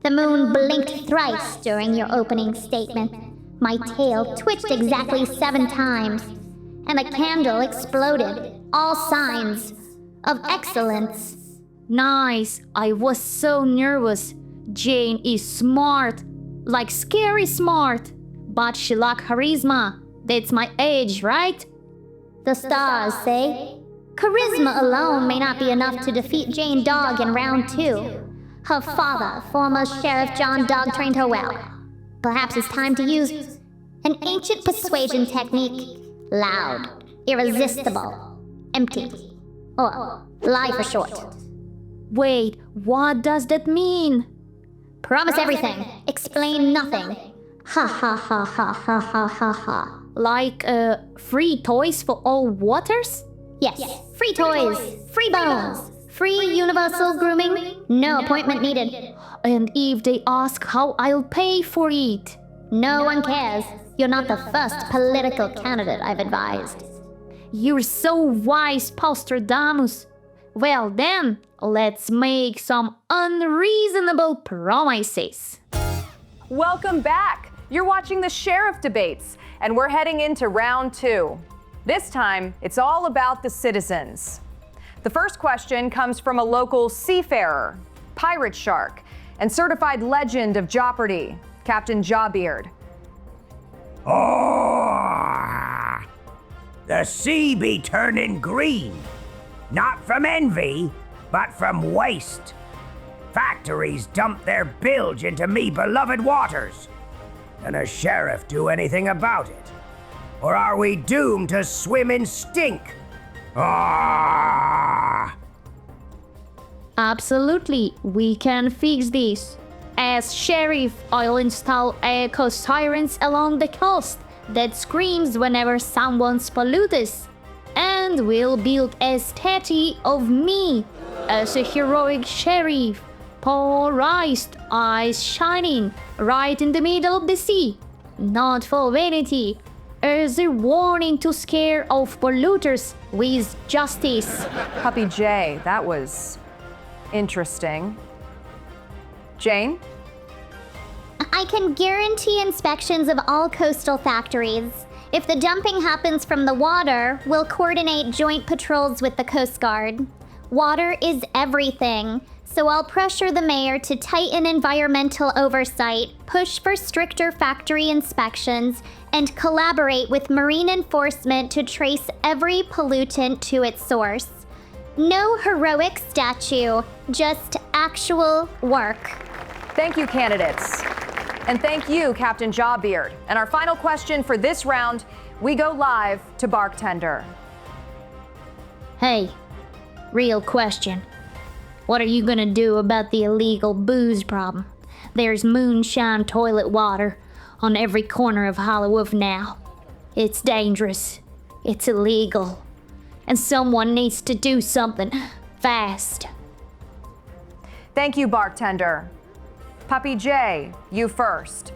The moon blinked thrice during your opening statement. My tail twitched exactly 7 times, and the candle exploded. All signs of excellence. Nice. I was so nervous. Jane is smart. Like scary smart. But she lack charisma. That's my age, right? The stars say charisma alone may not be enough to defeat Jane Dog in round 2. Her father, former Sheriff John Dog, trained her well. Perhaps it's time to use an ancient persuasion technique. Loud, irresistible, empty, or lie for short. Wait, what does that mean? Promise everything, explain nothing. Ha ha ha ha ha ha ha ha. Like, free toys for all waters? Yes, free toys, free bones, free universal grooming, no appointment needed. And if they ask how I'll pay for it? No one cares. You're not the first political candidate I've advised. You're so wise, Postradamus. Well then, let's make some unreasonable promises. Welcome back. You're watching the Sheriff Debates, and we're heading into round 2. This time, it's all about the citizens. The first question comes from a local seafarer, pirate shark, and certified legend of Jeopardy, Captain Jawbeard. Oh, the sea be turning green, not from envy, but from waste. Factories dump their bilge into me beloved waters. Can a sheriff do anything about it? Or are we doomed to swim in stink? Ah! Absolutely, we can fix this. As sheriff, I'll install eco sirens along the coast that screams whenever someone's polluted. And we'll build a statue of me as a heroic sheriff, polarized, eyes shining, right in the middle of the sea. Not for vanity, as a warning to scare off polluters with justice. Puppy J, that was interesting. Jane? I can guarantee inspections of all coastal factories. If the dumping happens from the water, we'll coordinate joint patrols with the Coast Guard. Water is everything, so I'll pressure the mayor to tighten environmental oversight, push for stricter factory inspections, and collaborate with marine enforcement to trace every pollutant to its source. No heroic statue, just actual work. Thank you, candidates. And thank you, Captain Jawbeard. And our final question for this round, we go live to Barktender. Hey, real question. What are you gonna do about the illegal booze problem? There's moonshine toilet water on every corner of Hollywood now. It's dangerous. It's illegal. And someone needs to do something fast. Thank you, Barktender. Puppy J, you first.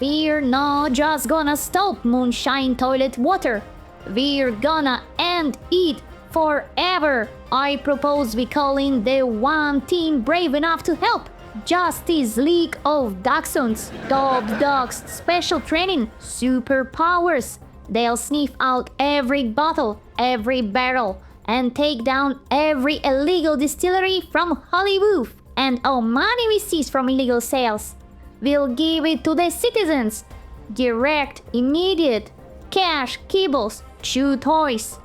We're not just gonna stop moonshine toilet water. We're gonna end it forever. I propose we call in the one team brave enough to help. Justice League of Dachshunds. Dogs special training, superpowers. They'll sniff out every bottle, every barrel, and take down every illegal distillery from Hollywood. And all money we seize from illegal sales, we'll give it to the citizens. Direct, immediate, cash, kibbles, chew toys.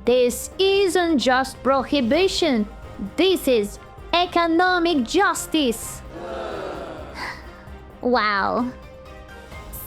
This isn't just prohibition. This is economic justice. Wow.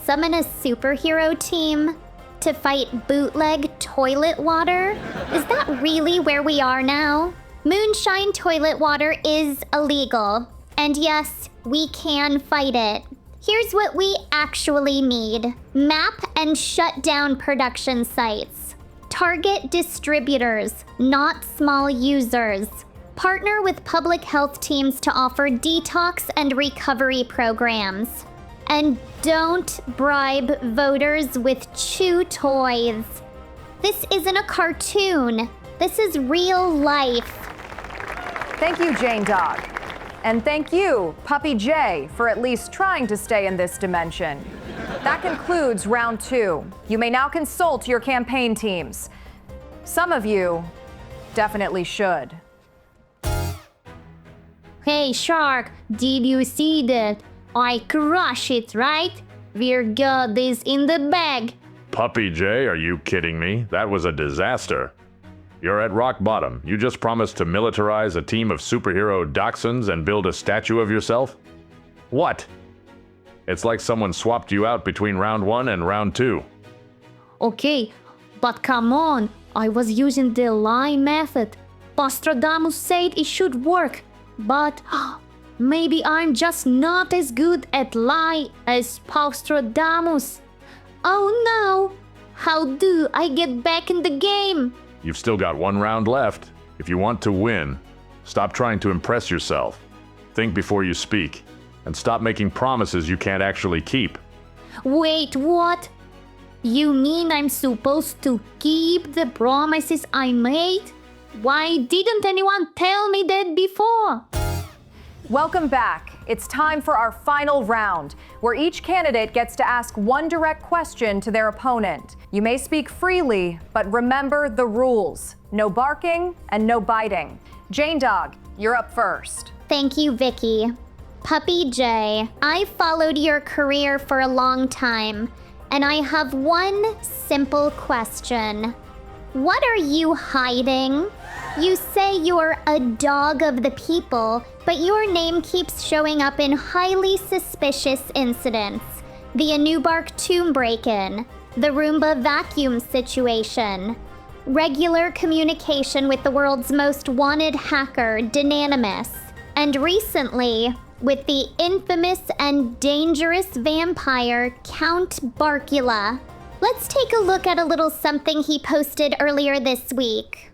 Summon a superhero team to fight bootleg toilet water? Is that really where we are now? Moonshine toilet water is illegal. And yes, we can fight it. Here's what we actually need. Map and shut down production sites. Target distributors, not small users. Partner with public health teams to offer detox and recovery programs. And don't bribe voters with chew toys. This isn't a cartoon. This is real life. Thank you, Jane Dog. And thank you, Puppy J, for at least trying to stay in this dimension. That concludes round 2. You may now consult your campaign teams. Some of you definitely should. Hey Shark, did you see that? I crush it, right? We're got this in the bag. Puppy J, are you kidding me? That was a disaster. You're at rock bottom. You just promised to militarize a team of superhero dachshunds and build a statue of yourself? What? It's like someone swapped you out between round 1 and round 2. Okay, but come on, I was using the lie method. Postradamus said it should work, but maybe I'm just not as good at lie as Postradamus. Oh no! How do I get back in the game? You've still got 1 round left. If you want to win, stop trying to impress yourself. Think before you speak, and stop making promises you can't actually keep. Wait, what? You mean I'm supposed to keep the promises I made? Why didn't anyone tell me that before? Welcome back. It's time for our final round, where each candidate gets to ask one direct question to their opponent. You may speak freely, but remember the rules. No barking and no biting. Jane Dog, you're up first. Thank you, Vicky. Puppy J, I've followed your career for a long time, and I have one simple question. What are you hiding? You say you're a dog of the people, but your name keeps showing up in highly suspicious incidents. The Anubark tomb break-in, the Roomba vacuum situation, regular communication with the world's most wanted hacker, Dynanimus, and recently, with the infamous and dangerous vampire, Count Barkula. Let's take a look at a little something he posted earlier this week.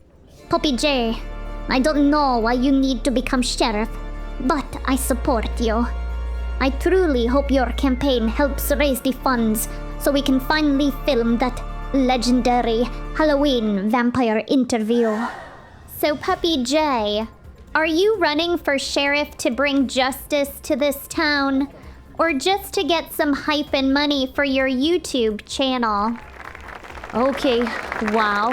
Puppy J, I don't know why you need to become sheriff, but I support you. I truly hope your campaign helps raise the funds so we can finally film that legendary Halloween vampire interview. So Puppy J, are you running for sheriff to bring justice to this town? Or just to get some hype and money for your YouTube channel? Okay, wow.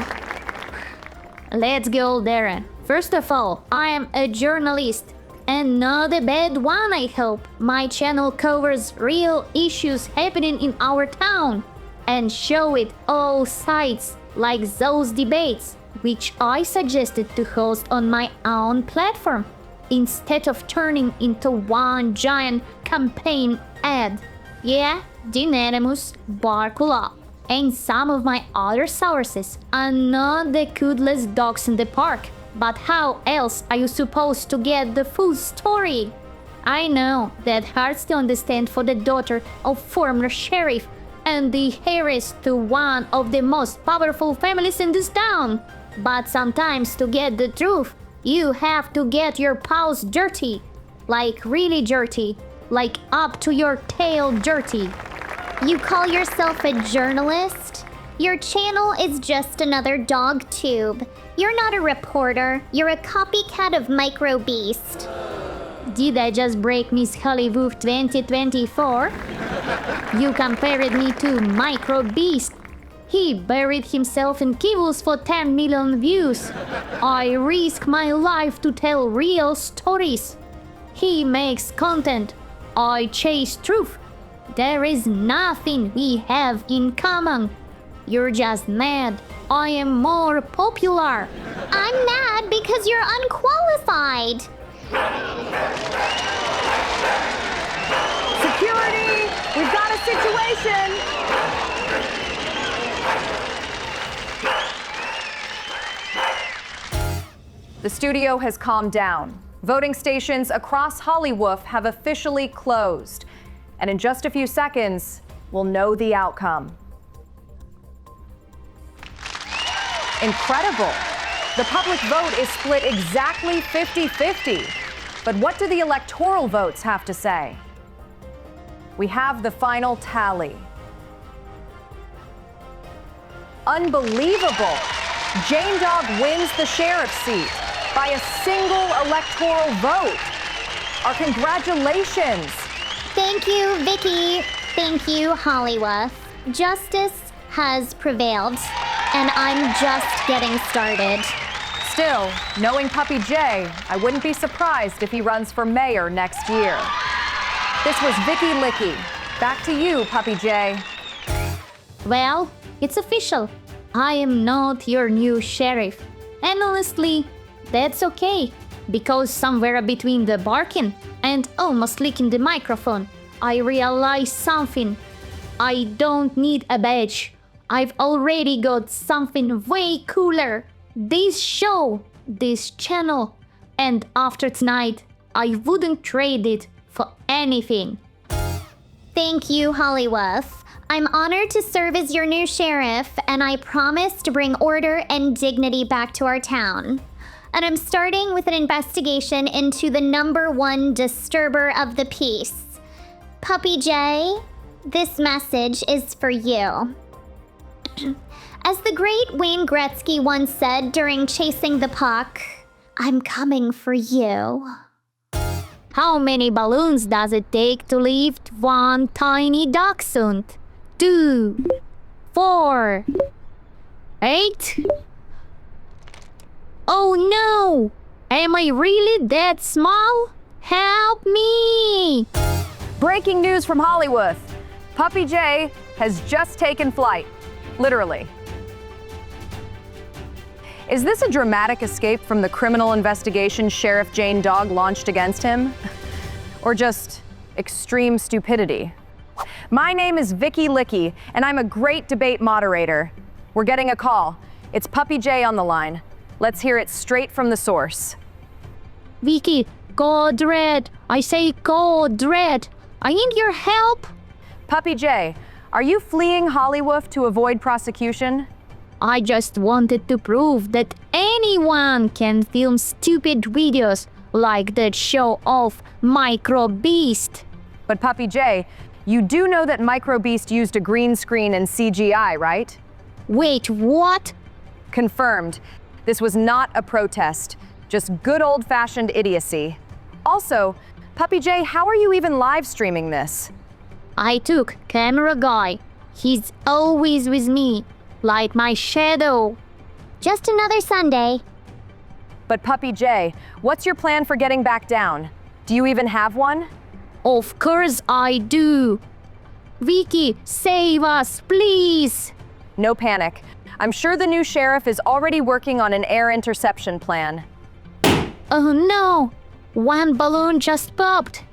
Let's go, Darren. First of all, I am a journalist, and not a bad one, I hope. My channel covers real issues happening in our town, and show it all sides, like those debates, which I suggested to host on my own platform, instead of turning into one giant campaign ad. Yeah, Dynanimus, Barkula, and some of my other sources are not the coolest dogs in the park. But how else are you supposed to get the full story? I know that hard to understand for the daughter of former sheriff and the heiress to one of the most powerful families in this town. But sometimes to get the truth, you have to get your paws dirty. Like really dirty. Like up to your tail dirty. You call yourself a journalist? Your channel is just another dog tube. You're not a reporter. You're a copycat of Micro Beast. Did I just break Miss Hollywood 2024? You compared me to Micro Beast. He buried himself in kibbles for 10 million views. I risk my life to tell real stories. He makes content. I chase truth. There is nothing we have in common. You're just mad. I am more popular. I'm mad because you're unqualified. Security! We've got a situation! The studio has calmed down. Voting stations across Hollywood have officially closed. And in just a few seconds, we'll know the outcome. Incredible. The public vote is split exactly 50-50. But what do the electoral votes have to say? We have the final tally. Unbelievable. Jane Dog wins the sheriff's seat by a single electoral vote. Our congratulations. Thank you, Vicky. Thank you, Hollywood. Justice has prevailed, and I'm just getting started. Still, knowing Puppy J, I wouldn't be surprised if he runs for mayor next year. This was Vicky Licky. Back to you, Puppy J. Well, it's official. I am not your new sheriff. And honestly, that's okay. Because somewhere between the barking and almost licking the microphone, I realized something. I don't need a badge. I've already got something way cooler. This show, this channel, and after tonight, I wouldn't trade it for anything. Thank you, Hollywood. I'm honored to serve as your new sheriff, and I promise to bring order and dignity back to our town. And I'm starting with an investigation into the #1 disturber of the peace. Puppy J, this message is for you. As the great Wayne Gretzky once said during Chasing the Puck, I'm coming for you. How many balloons does it take to lift one tiny dachshund? 2, 4, 8? Oh no! Am I really that small? Help me! Breaking news from Hollywood. Puppy J has just taken flight. Literally. Is this a dramatic escape from the criminal investigation Sheriff Jane Dog launched against him? Or just extreme stupidity? My name is Vicky Licky, and I'm a great debate moderator. We're getting a call. It's Puppy J on the line. Let's hear it straight from the source. Vicky, Code Red. I say Code Red. I need your help. Puppy J, are you fleeing Hollywood to avoid prosecution? I just wanted to prove that anyone can film stupid videos like that show of Micro Beast. But Puppy J, you do know that Micro Beast used a green screen and CGI, right? Wait, what? Confirmed. This was not a protest, just good old-fashioned idiocy. Also, Puppy J, how are you even live streaming this? I took camera guy. He's always with me, like my shadow. Just another Sunday. But Puppy J, what's your plan for getting back down? Do you even have one? Of course I do. Vicky, save us, please. No panic. I'm sure the new sheriff is already working on an air interception plan. Oh no! One balloon just popped.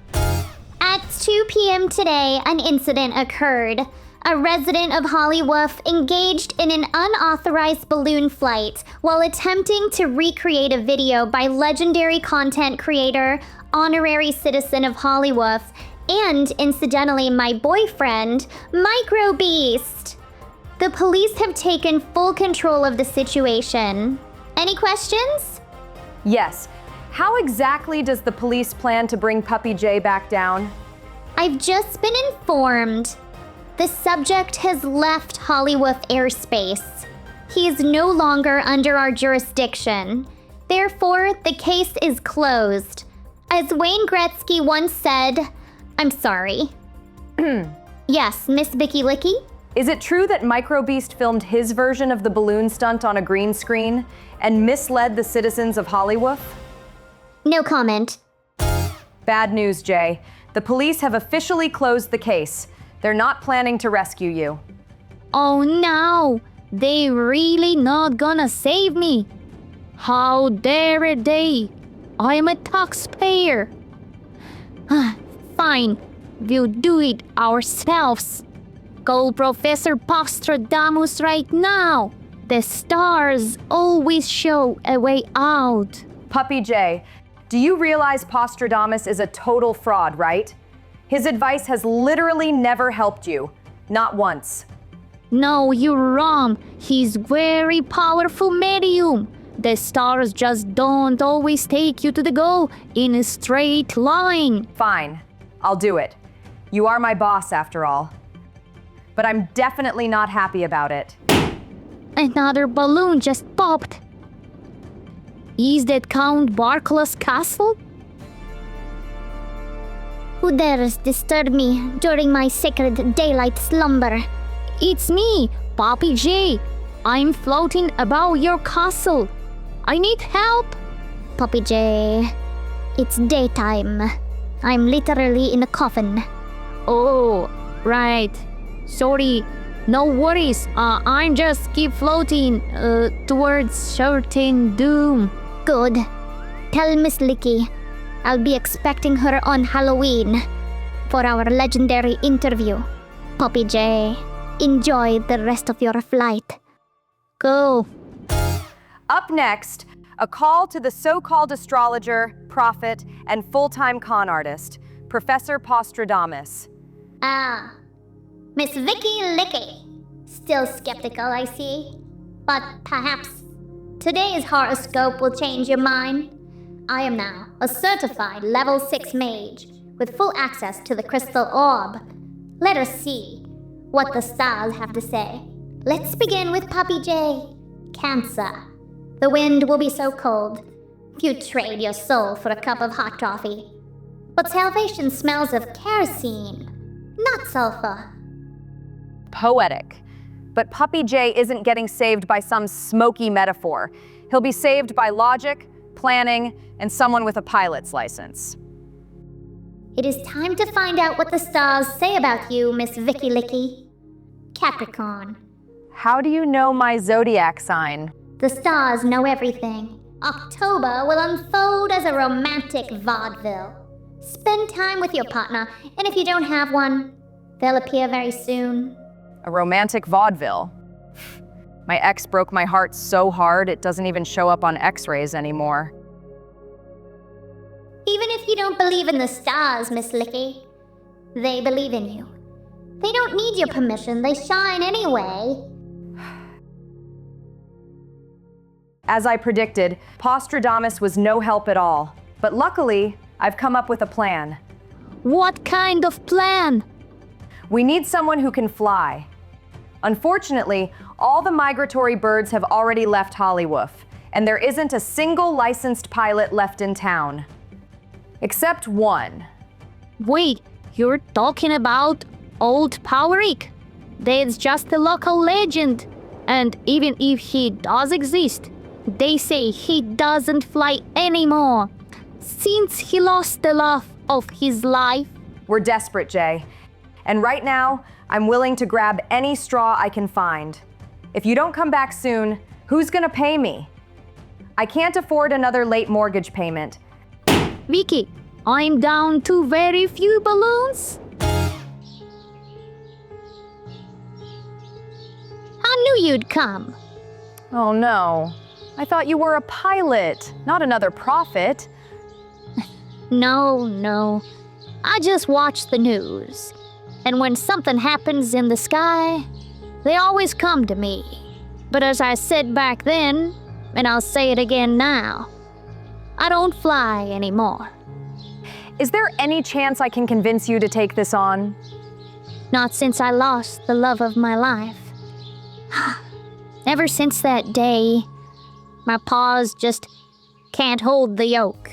At 2 p.m. today, an incident occurred. A resident of Hollywood engaged in an unauthorized balloon flight while attempting to recreate a video by legendary content creator, honorary citizen of Hollywood, and incidentally my boyfriend, Micro Beast. The police have taken full control of the situation. Any questions? Yes. How exactly does the police plan to bring Puppy J back down? I've just been informed. The subject has left Hollywood airspace. He is no longer under our jurisdiction. Therefore, the case is closed. As Wayne Gretzky once said, I'm sorry. Yes, Miss Vicky Licky? Is it true that Micro Beast filmed his version of the balloon stunt on a green screen and misled the citizens of Hollywood? No comment. Bad news, Jay. The police have officially closed the case. They're not planning to rescue you. Oh no! They really not gonna save me. How dare they? I'm a taxpayer. Fine, we'll do it ourselves. Call Professor Postradamus right now. The stars always show a way out. Puppy J, do you realize Postradamus is a total fraud, right? His advice has literally never helped you. Not once. No, you're wrong. He's very powerful medium. The stars just don't always take you to the goal in a straight line. Fine, I'll do it. You are my boss after all. But I'm definitely not happy about it. Another balloon just popped. Is that Count Barkla's castle? Who dares disturb me during my sacred daylight slumber? It's me, Puppy J. I'm floating above your castle. I need help. Poppy J, it's daytime. I'm literally in a coffin. Oh, right. Sorry. No worries. I'm just keep floating towards certain doom. Good. Tell Miss Licky I'll be expecting her on Halloween for our legendary interview. Poppy J, enjoy the rest of your flight. Go. Up next, a call to the so-called astrologer, prophet, and full-time con artist, Professor Postradamus. Ah, Miss Vicky Licky. Still skeptical, I see. But perhaps today's horoscope will change your mind. I am now a certified level 6 mage with full access to the crystal orb. Let us see what the stars have to say. Let's begin with Poppy J. Cancer. The wind will be so cold. You'd trade your soul for a cup of hot coffee. But salvation smells of kerosene, not sulfur. Poetic. But Puppy J isn't getting saved by some smoky metaphor. He'll be saved by logic, planning, and someone with a pilot's license. It is time to find out what the stars say about you, Miss Vicky Licky. Capricorn. How do you know my zodiac sign? The stars know everything. October will unfold as a romantic vaudeville. Spend time with your partner, and if you don't have one, they'll appear very soon. A romantic vaudeville. My ex broke my heart so hard it doesn't even show up on x-rays anymore. Even if you don't believe in the stars, Miss Licky, they believe in you. They don't need your permission, they shine anyway. As I predicted, Postradamus was no help at all. But luckily, I've come up with a plan. What kind of plan? We need someone who can fly. Unfortunately, all the migratory birds have already left Hollywoof, and there isn't a single licensed pilot left in town. Except one. Wait, you're talking about Old Powerick? That's just a local legend. And even if he does exist, they say he doesn't fly anymore, since he lost the love of his life. We're desperate, Jay. And right now, I'm willing to grab any straw I can find. If you don't come back soon, who's gonna pay me? I can't afford another late mortgage payment. Vicky, I'm down to very few balloons. I knew you'd come. Oh no. I thought you were a pilot, not another prophet. No. I just watch the news. And when something happens in the sky, they always come to me. But as I said back then, and I'll say it again now, I don't fly anymore. Is there any chance I can convince you to take this on? Not since I lost the love of my life. Ever since that day, my paws just can't hold the yoke.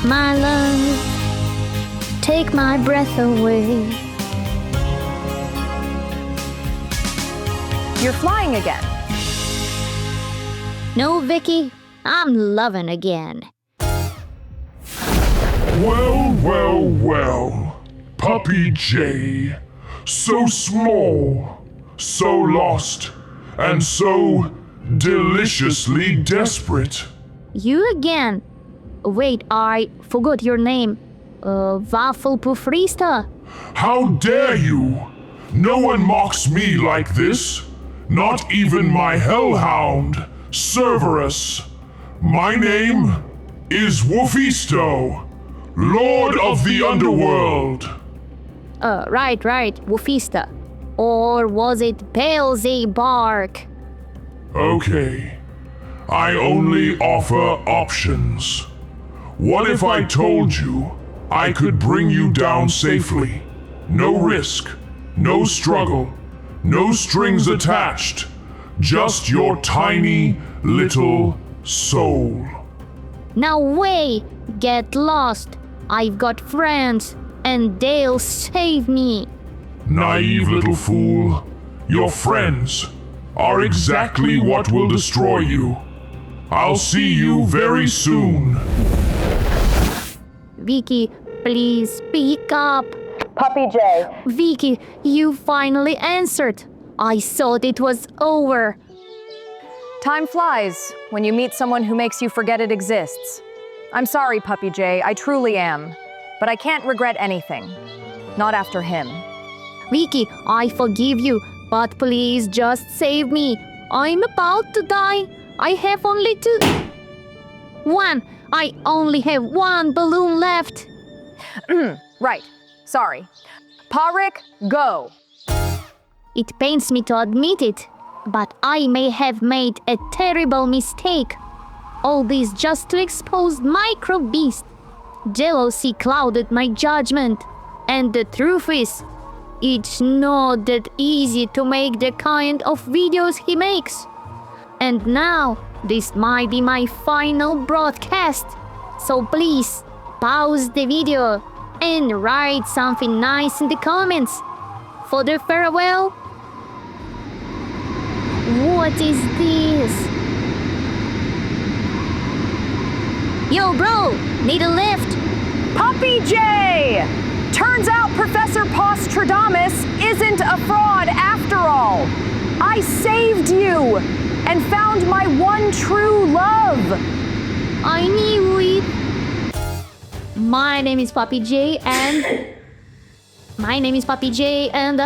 My love, take my breath away. You're flying again. No, Vicky, I'm loving again. Well. Puppy J. So small, so lost, and so deliciously desperate. You again. Wait, I forgot your name. Waffelpufrista. How dare you? No one mocks me like this. Not even my hellhound, Cerberus. My name is Wolfisto, Lord of the Underworld. Right, Wolfista. Or was it Beelzebub? Okay. I only offer options. What if I told you I could bring you down safely? No risk, no struggle, no strings attached. Just your tiny little soul. No way! Get lost. I've got friends, and they'll save me. Naive little fool. Your friends are exactly what will destroy you. I'll see you very soon. Vicky, please speak up. Puppy J. Vicky, you finally answered. I thought it was over. Time flies when you meet someone who makes you forget it exists. I'm sorry, Puppy J, I truly am. But I can't regret anything. Not after him. Vicky, I forgive you, but please just save me. I'm about to die. I have only I only have one balloon left. Right. Sorry. Parik, go. It pains me to admit it, but I may have made a terrible mistake. All this just to expose Micro Beast. Jealousy clouded my judgment, and the truth is, it's not that easy to make the kind of videos he makes. And now, this might be my final broadcast. So please, pause the video and write something nice in the comments. For the farewell. What is this? Yo, bro, need a lift? Puppy J! Turns out Professor Postradamus isn't a fraud after all. I saved you and found my one true love. I knew it. My name is Puppy J and My name is Puppy J and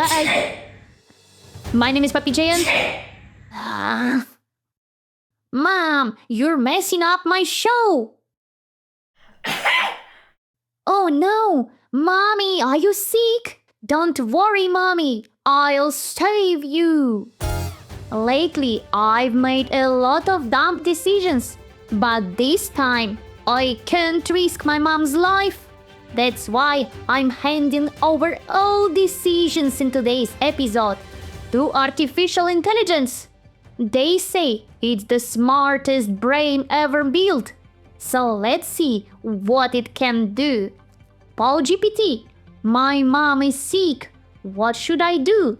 Mom, you're messing up my show. Oh no, Mommy, are you sick? Don't worry, Mommy, I'll save you. Lately, I've made a lot of dumb decisions, but this time, I can't risk my mom's life. That's why I'm handing over all decisions in today's episode to artificial intelligence. They say it's the smartest brain ever built. So let's see what it can do. Paul GPT, my mom is sick. What should I do?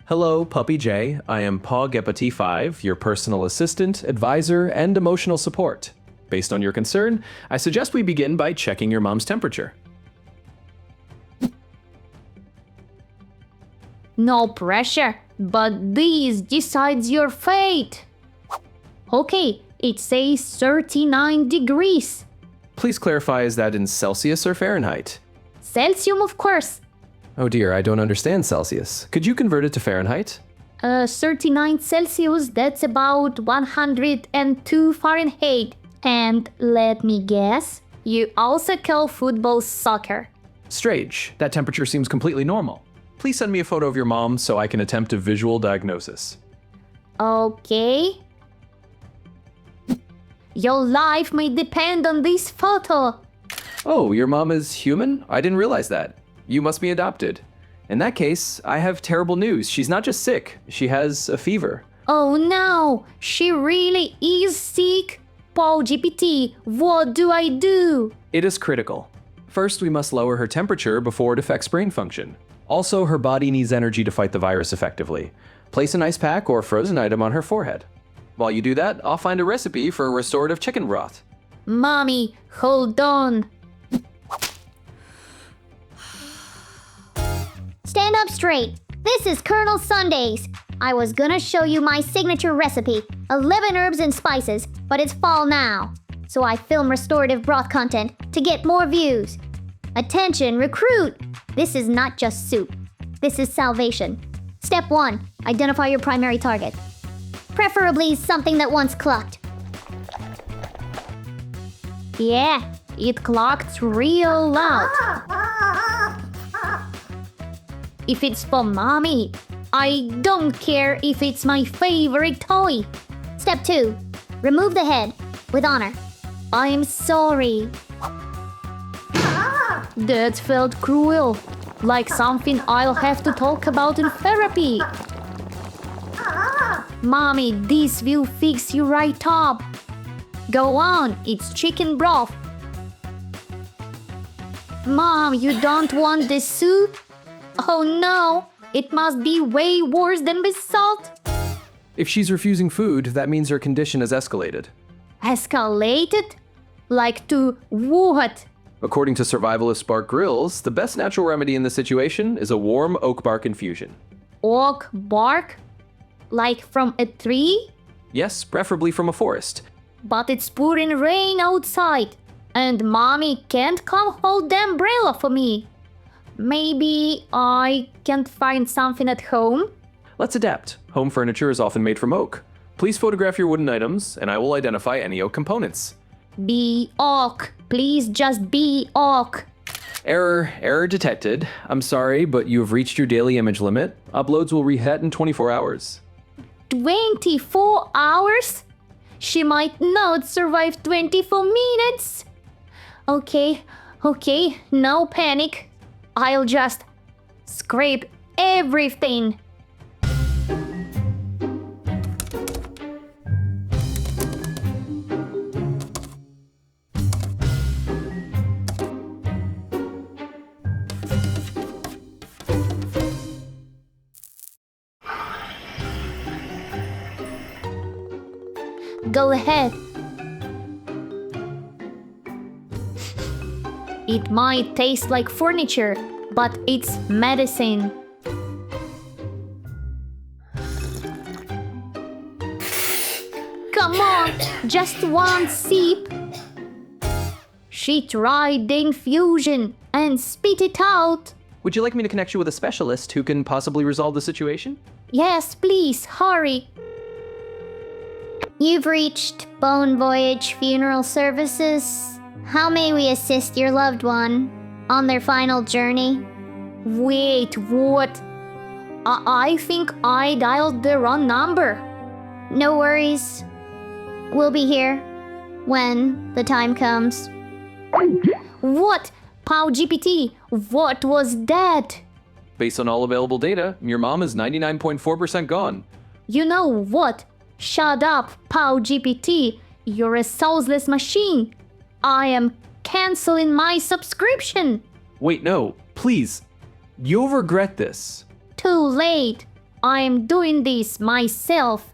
Hello, Puppy J. I am Paul Gepati 5, your personal assistant, advisor, and emotional support. Based on your concern, I suggest we begin by checking your mom's temperature. No pressure, but this decides your fate. Okay, it says 39 degrees. Please clarify, is that in Celsius or Fahrenheit? Celsius, of course. Oh dear, I don't understand Celsius. Could you convert it to Fahrenheit? 39 Celsius, that's about 102 Fahrenheit. And let me guess, you also call football soccer. Strange. That temperature seems completely normal. Please send me a photo of your mom so I can attempt a visual diagnosis. Okay. Your life may depend on this photo. Oh, your mom is human? I didn't realize that. You must be adopted. In that case, I have terrible news. She's not just sick, she has a fever. Oh no, she really is sick? Paul GPT, what do I do? It is critical. First, we must lower her temperature before it affects brain function. Also, her body needs energy to fight the virus effectively. Place an ice pack or frozen item on her forehead. While you do that, I'll find a recipe for restorative chicken broth. Mommy, hold on. Stand up straight. This is Colonel Sundays. I was gonna show you my signature recipe, 11 herbs and spices, but it's fall now. So I film restorative broth content to get more views. Attention, recruit! This is not just soup. This is salvation. Step 1, identify your primary target. Preferably something that once clucked. Yeah, it clucked real loud. If it's for Mommy, I don't care if it's my favorite toy. Step 2, Remove the head. With honor. I'm sorry. That felt cruel. Like something I'll have to talk about in therapy. Mommy, this will fix you right up. Go on, it's chicken broth. Mom, you don't want this soup? Oh no, it must be way worse than with salt. If she's refusing food, that means her condition has escalated. Escalated? Like to what? According to survivalist Bark Grills, the best natural remedy in this situation is a warm oak bark infusion. Oak bark? Like from a tree? Yes, preferably from a forest. But it's pouring rain outside, and Mommy can't come hold the umbrella for me. Maybe I can't find something at home? Let's adapt. Home furniture is often made from oak. Please photograph your wooden items, and I will identify any oak components. Be oak. Please just be oak. Error detected. I'm sorry, but you have reached your daily image limit. Uploads will reset in 24 hours. 24 hours? She might not survive 24 minutes. Okay, no panic. I'll just scrape everything. Go ahead. It might taste like furniture, but it's medicine. Come on, just one sip. She tried the infusion and spit it out. Would you like me to connect you with a specialist who can possibly resolve the situation? Yes, please, hurry. You've reached Bone Voyage Funeral Services. How may we assist your loved one on their final journey? Wait, what? I think I dialed the wrong number. No worries. We'll be here when the time comes. What? PowGPT, what was that? Based on all available data, your mom is 99.4% gone. You know what? Shut up, PowGPT. You're a soulless machine. I am canceling my subscription. Wait, no, please. You'll regret this. Too late. I'm doing this myself.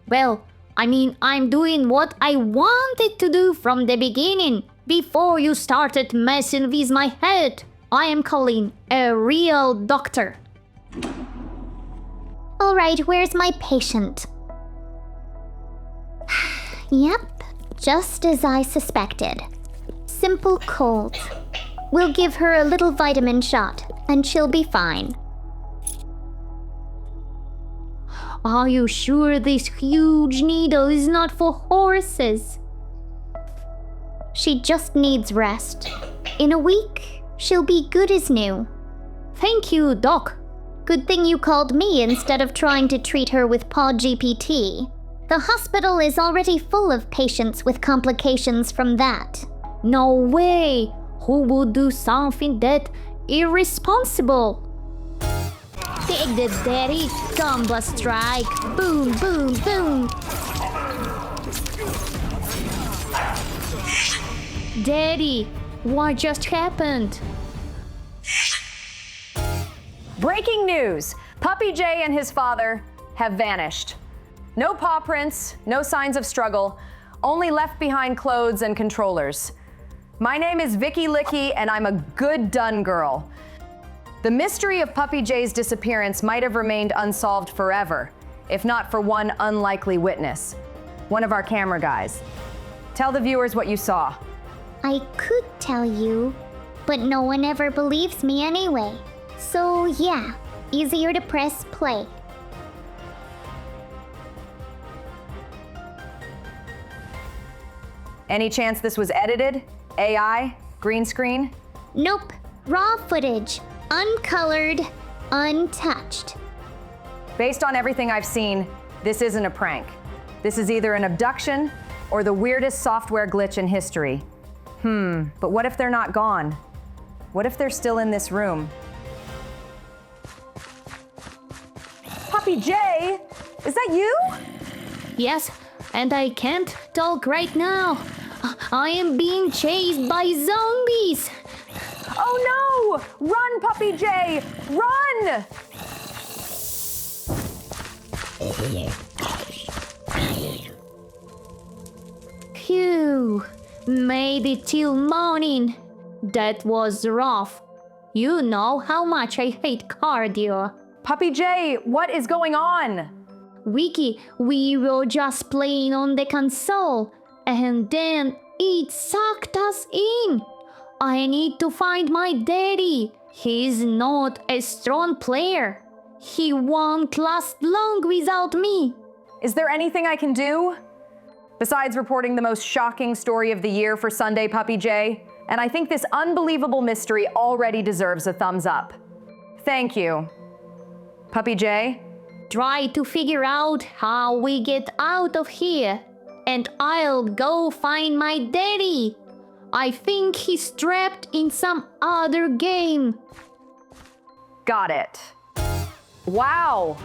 Well, I'm doing what I wanted to do from the beginning, before you started messing with my head. I am calling a real doctor. All right, where's my patient? Yep, just as I suspected. Simple cold. We'll give her a little vitamin shot, and she'll be fine. Are you sure this huge needle is not for horses? She just needs rest. In a week, she'll be good as new. Thank you, Doc. Good thing you called me instead of trying to treat her with PowGPT. The hospital is already full of patients with complications from that. No way! Who would do something that irresponsible? Take the daddy combo strike! Boom, boom, boom! Daddy, what just happened? Breaking news! Puppy Jay and his father have vanished. No paw prints, no signs of struggle, only left behind clothes and controllers. My name is Vicky Licky, and I'm a good done girl. The mystery of Puppy Jay's disappearance might have remained unsolved forever, if not for one unlikely witness, one of our camera guys. Tell the viewers what you saw. I could tell you, but no one ever believes me anyway. So yeah, easier to press play. Any chance this was edited? AI? Green screen? Nope. Raw footage. Uncolored. Untouched. Based on everything I've seen, this isn't a prank. This is either an abduction or the weirdest software glitch in history. But what if they're not gone? What if they're still in this room? Puppy Jay, is that you? Yes, and I can't talk right now. I am being chased by zombies. Oh no! Run, Puppy Jay! Run! Phew, made it till morning. That was rough. You know how much I hate cardio. Puppy Jay, what is going on? Wiki, we were just playing on the console, and then it sucked us in. I need to find my daddy. He's not a strong player. He won't last long without me. Is there anything I can do? Besides reporting the most shocking story of the year for Sunday, Puppy Jay, and I think this unbelievable mystery already deserves a thumbs up. Thank you. Puppy Jay? Try to figure out how we get out of here, and I'll go find my daddy. I think he's trapped in some other game. Got it. Wow.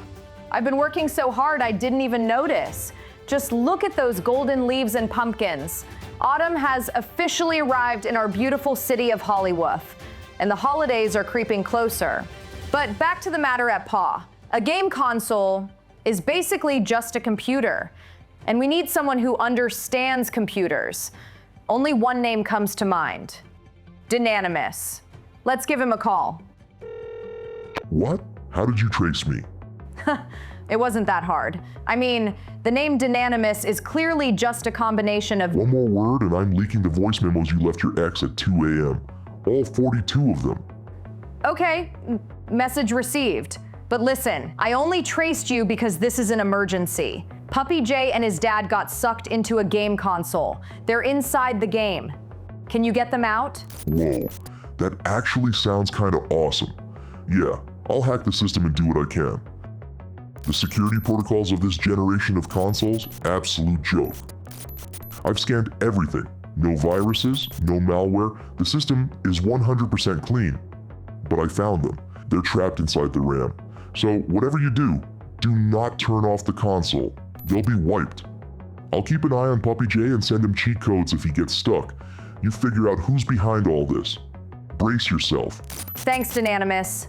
I've been working so hard I didn't even notice. Just look at those golden leaves and pumpkins. Autumn has officially arrived in our beautiful city of Hollywood, and the holidays are creeping closer. But back to the matter at paw. A game console is basically just a computer, and we need someone who understands computers. Only one name comes to mind. Dynanimus. Let's give him a call. What? How did you trace me? It wasn't that hard. I mean, the name Dynanimus is clearly just a combination of— One more word and I'm leaking the voice memos you left your ex at 2 a.m. All 42 of them. Okay, message received. But listen, I only traced you because this is an emergency. Puppy Jay and his dad got sucked into a game console. They're inside the game. Can you get them out? Whoa, that actually sounds kinda awesome. Yeah, I'll hack the system and do what I can. The security protocols of this generation of consoles, absolute joke. I've scanned everything. No viruses, no malware. The system is 100% clean. But I found them. They're trapped inside the RAM. So whatever you do not turn off the console. They'll be wiped. I'll keep an eye on Puppy Jay and send him cheat codes if he gets stuck. You figure out who's behind all this. Brace yourself. Thanks, Dynanimus.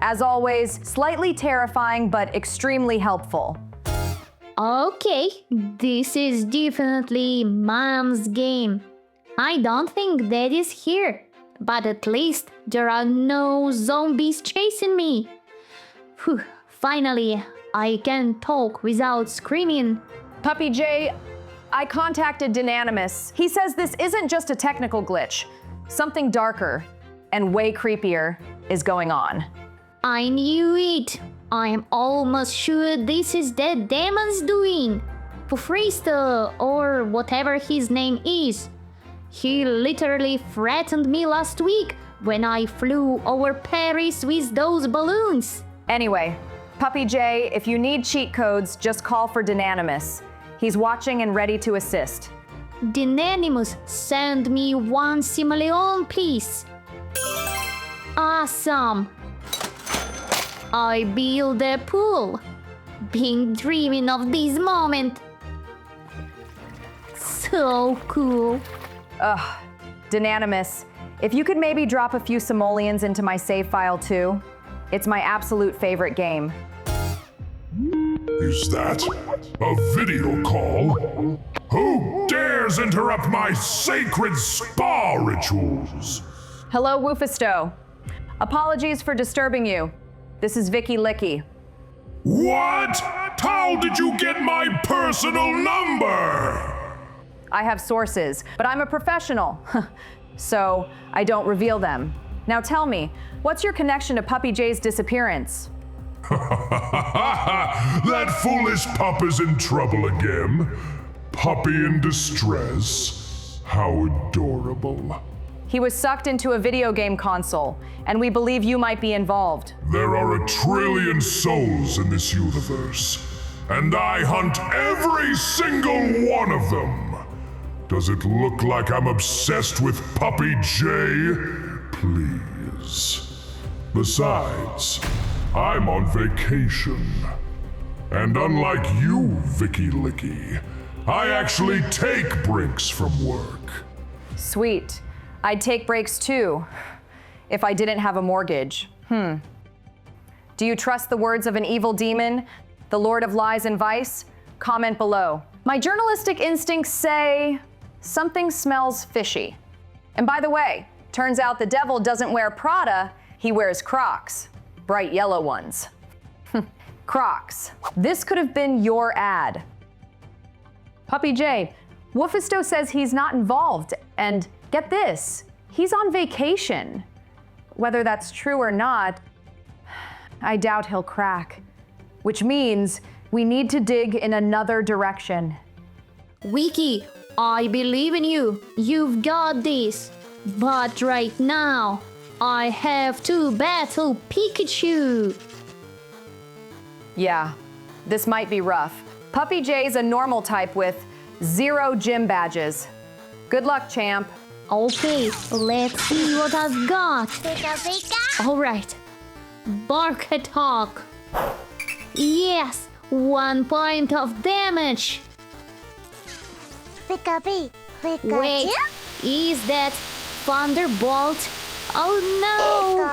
As always, slightly terrifying but extremely helpful. Okay, this is definitely Mom's game. I don't think Daddy's here, but at least there are no zombies chasing me. Whew, finally, I can talk without screaming. Puppy Jay, I contacted Dynanimus. He says this isn't just a technical glitch. Something darker and way creepier is going on. I knew it. I'm almost sure this is the demon's doing. Pufristo, or whatever his name is. He literally threatened me last week when I flew over Paris with those balloons. Anyway, Puppy Jay, if you need cheat codes, just call for Dynanimus. He's watching and ready to assist. Dynanimus, send me 1 simoleon, please. Awesome. I build a pool. Been dreaming of this moment. So cool. Ugh, Dynanimus, if you could maybe drop a few simoleons into my save file too. It's my absolute favorite game. Is that a video call? Who dares interrupt my sacred spa rituals? Hello, Woofisto. Apologies for disturbing you. This is Vicky Licky. What? How did you get my personal number? I have sources, but I'm a professional, so I don't reveal them. Now tell me, what's your connection to Puppy Jay's disappearance? That foolish pup is in trouble again. Puppy in distress. How adorable. He was sucked into a video game console, and we believe you might be involved. There are 1 trillion souls in this universe, and I hunt every single one of them. Does it look like I'm obsessed with Puppy J? Please. Besides, I'm on vacation. And unlike you, Vicky Licky, I actually take breaks from work. Sweet. I'd take breaks too, if I didn't have a mortgage. Do you trust the words of an evil demon, the Lord of Lies and Vice? Comment below. My journalistic instincts say something smells fishy. And by the way, turns out the devil doesn't wear Prada, he wears Crocs. Bright yellow ones. Crocs. This could have been your ad. Puppy J, Wolfisto says he's not involved, and get this, he's on vacation. Whether that's true or not, I doubt he'll crack. Which means we need to dig in another direction. Wiki, I believe in you. You've got this. But right now, I have to battle Pikachu. Yeah, this might be rough. Puppy J's a normal type with 0 gym badges. Good luck, champ. Okay, let's see what I've got. Pika pika. All right. Bark attack. Yes, 1 point of damage. Pika pika. Wait, is that Thunderbolt? Oh no!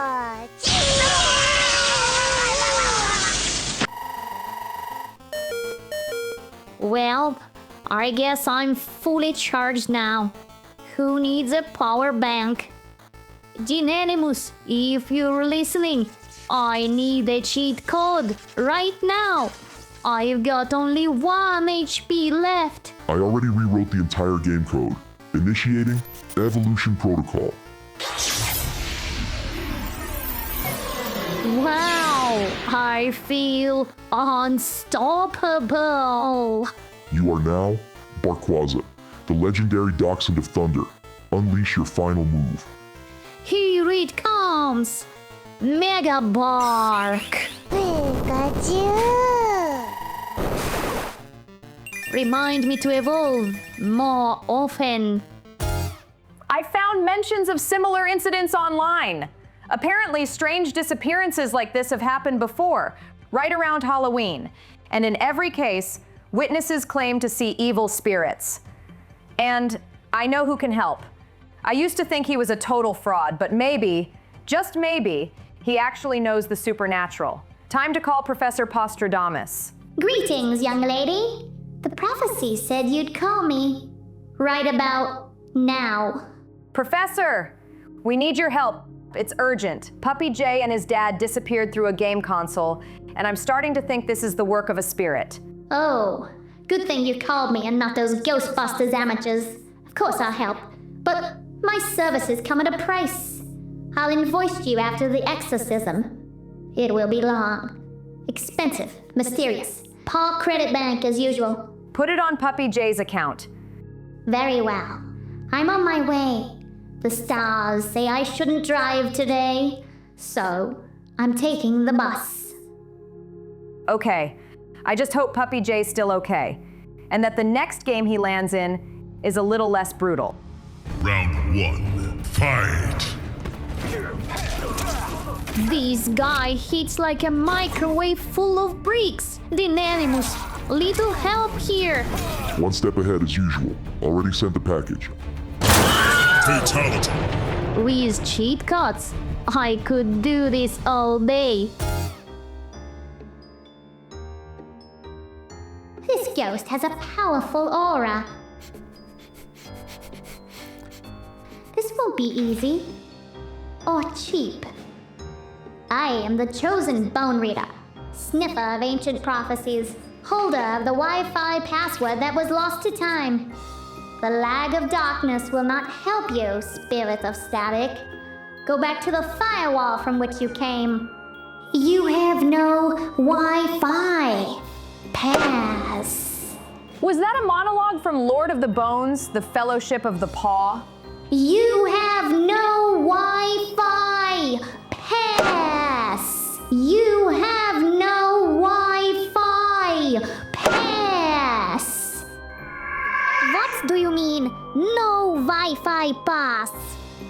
Well, I guess I'm fully charged now. Who needs a power bank? Dinanimus, if you're listening, I need a cheat code right now. I've got only 1 HP left. I already rewrote the entire game code. Initiating Evolution Protocol. Wow, I feel unstoppable. You are now Barquaza, the legendary Dachshund of Thunder. Unleash your final move. Here it comes. Mega Bark. Pikachu. Remind me to evolve more often. I found mentions of similar incidents online. Apparently, strange disappearances like this have happened before, right around Halloween. And in every case, witnesses claim to see evil spirits. And I know who can help. I used to think he was a total fraud, but maybe, just maybe, he actually knows the supernatural. Time to call Professor Postradamus. Greetings, young lady. The prophecy said you'd call me right about now. Professor, we need your help. It's urgent. Puppy J and his dad disappeared through a game console, and I'm starting to think this is the work of a spirit. Oh, good thing you called me and not those Ghostbusters amateurs. Of course I'll help, but my services come at a price. I'll invoice you after the exorcism. It will be long, expensive, mysterious. Paul Credit Bank as usual. Put it on Puppy J's account. Very well. I'm on my way. The stars say I shouldn't drive today, so I'm taking the bus. Okay, I just hope Puppy J's still okay, and that the next game he lands in is a little less brutal. Round 1, fight! This guy hits like a microwave full of bricks. Dinanimus, little help here. 1 step ahead as usual. Already sent the package. Fatality. With cheat codes, I could do this all day. This ghost has a powerful aura. This won't be easy. Or cheap. I am the chosen Bone Reader, sniffer of ancient prophecies, holder of the Wi-Fi password that was lost to time. The lag of darkness will not help you, spirit of static. Go back to the firewall from which you came. You have no Wi-Fi. Pass. Was that a monologue from Lord of the Bones, the Fellowship of the Paw? You have no Wi-Fi. Pass. You have no Wi-Fi. Pass. What do you mean no Wi-Fi pass?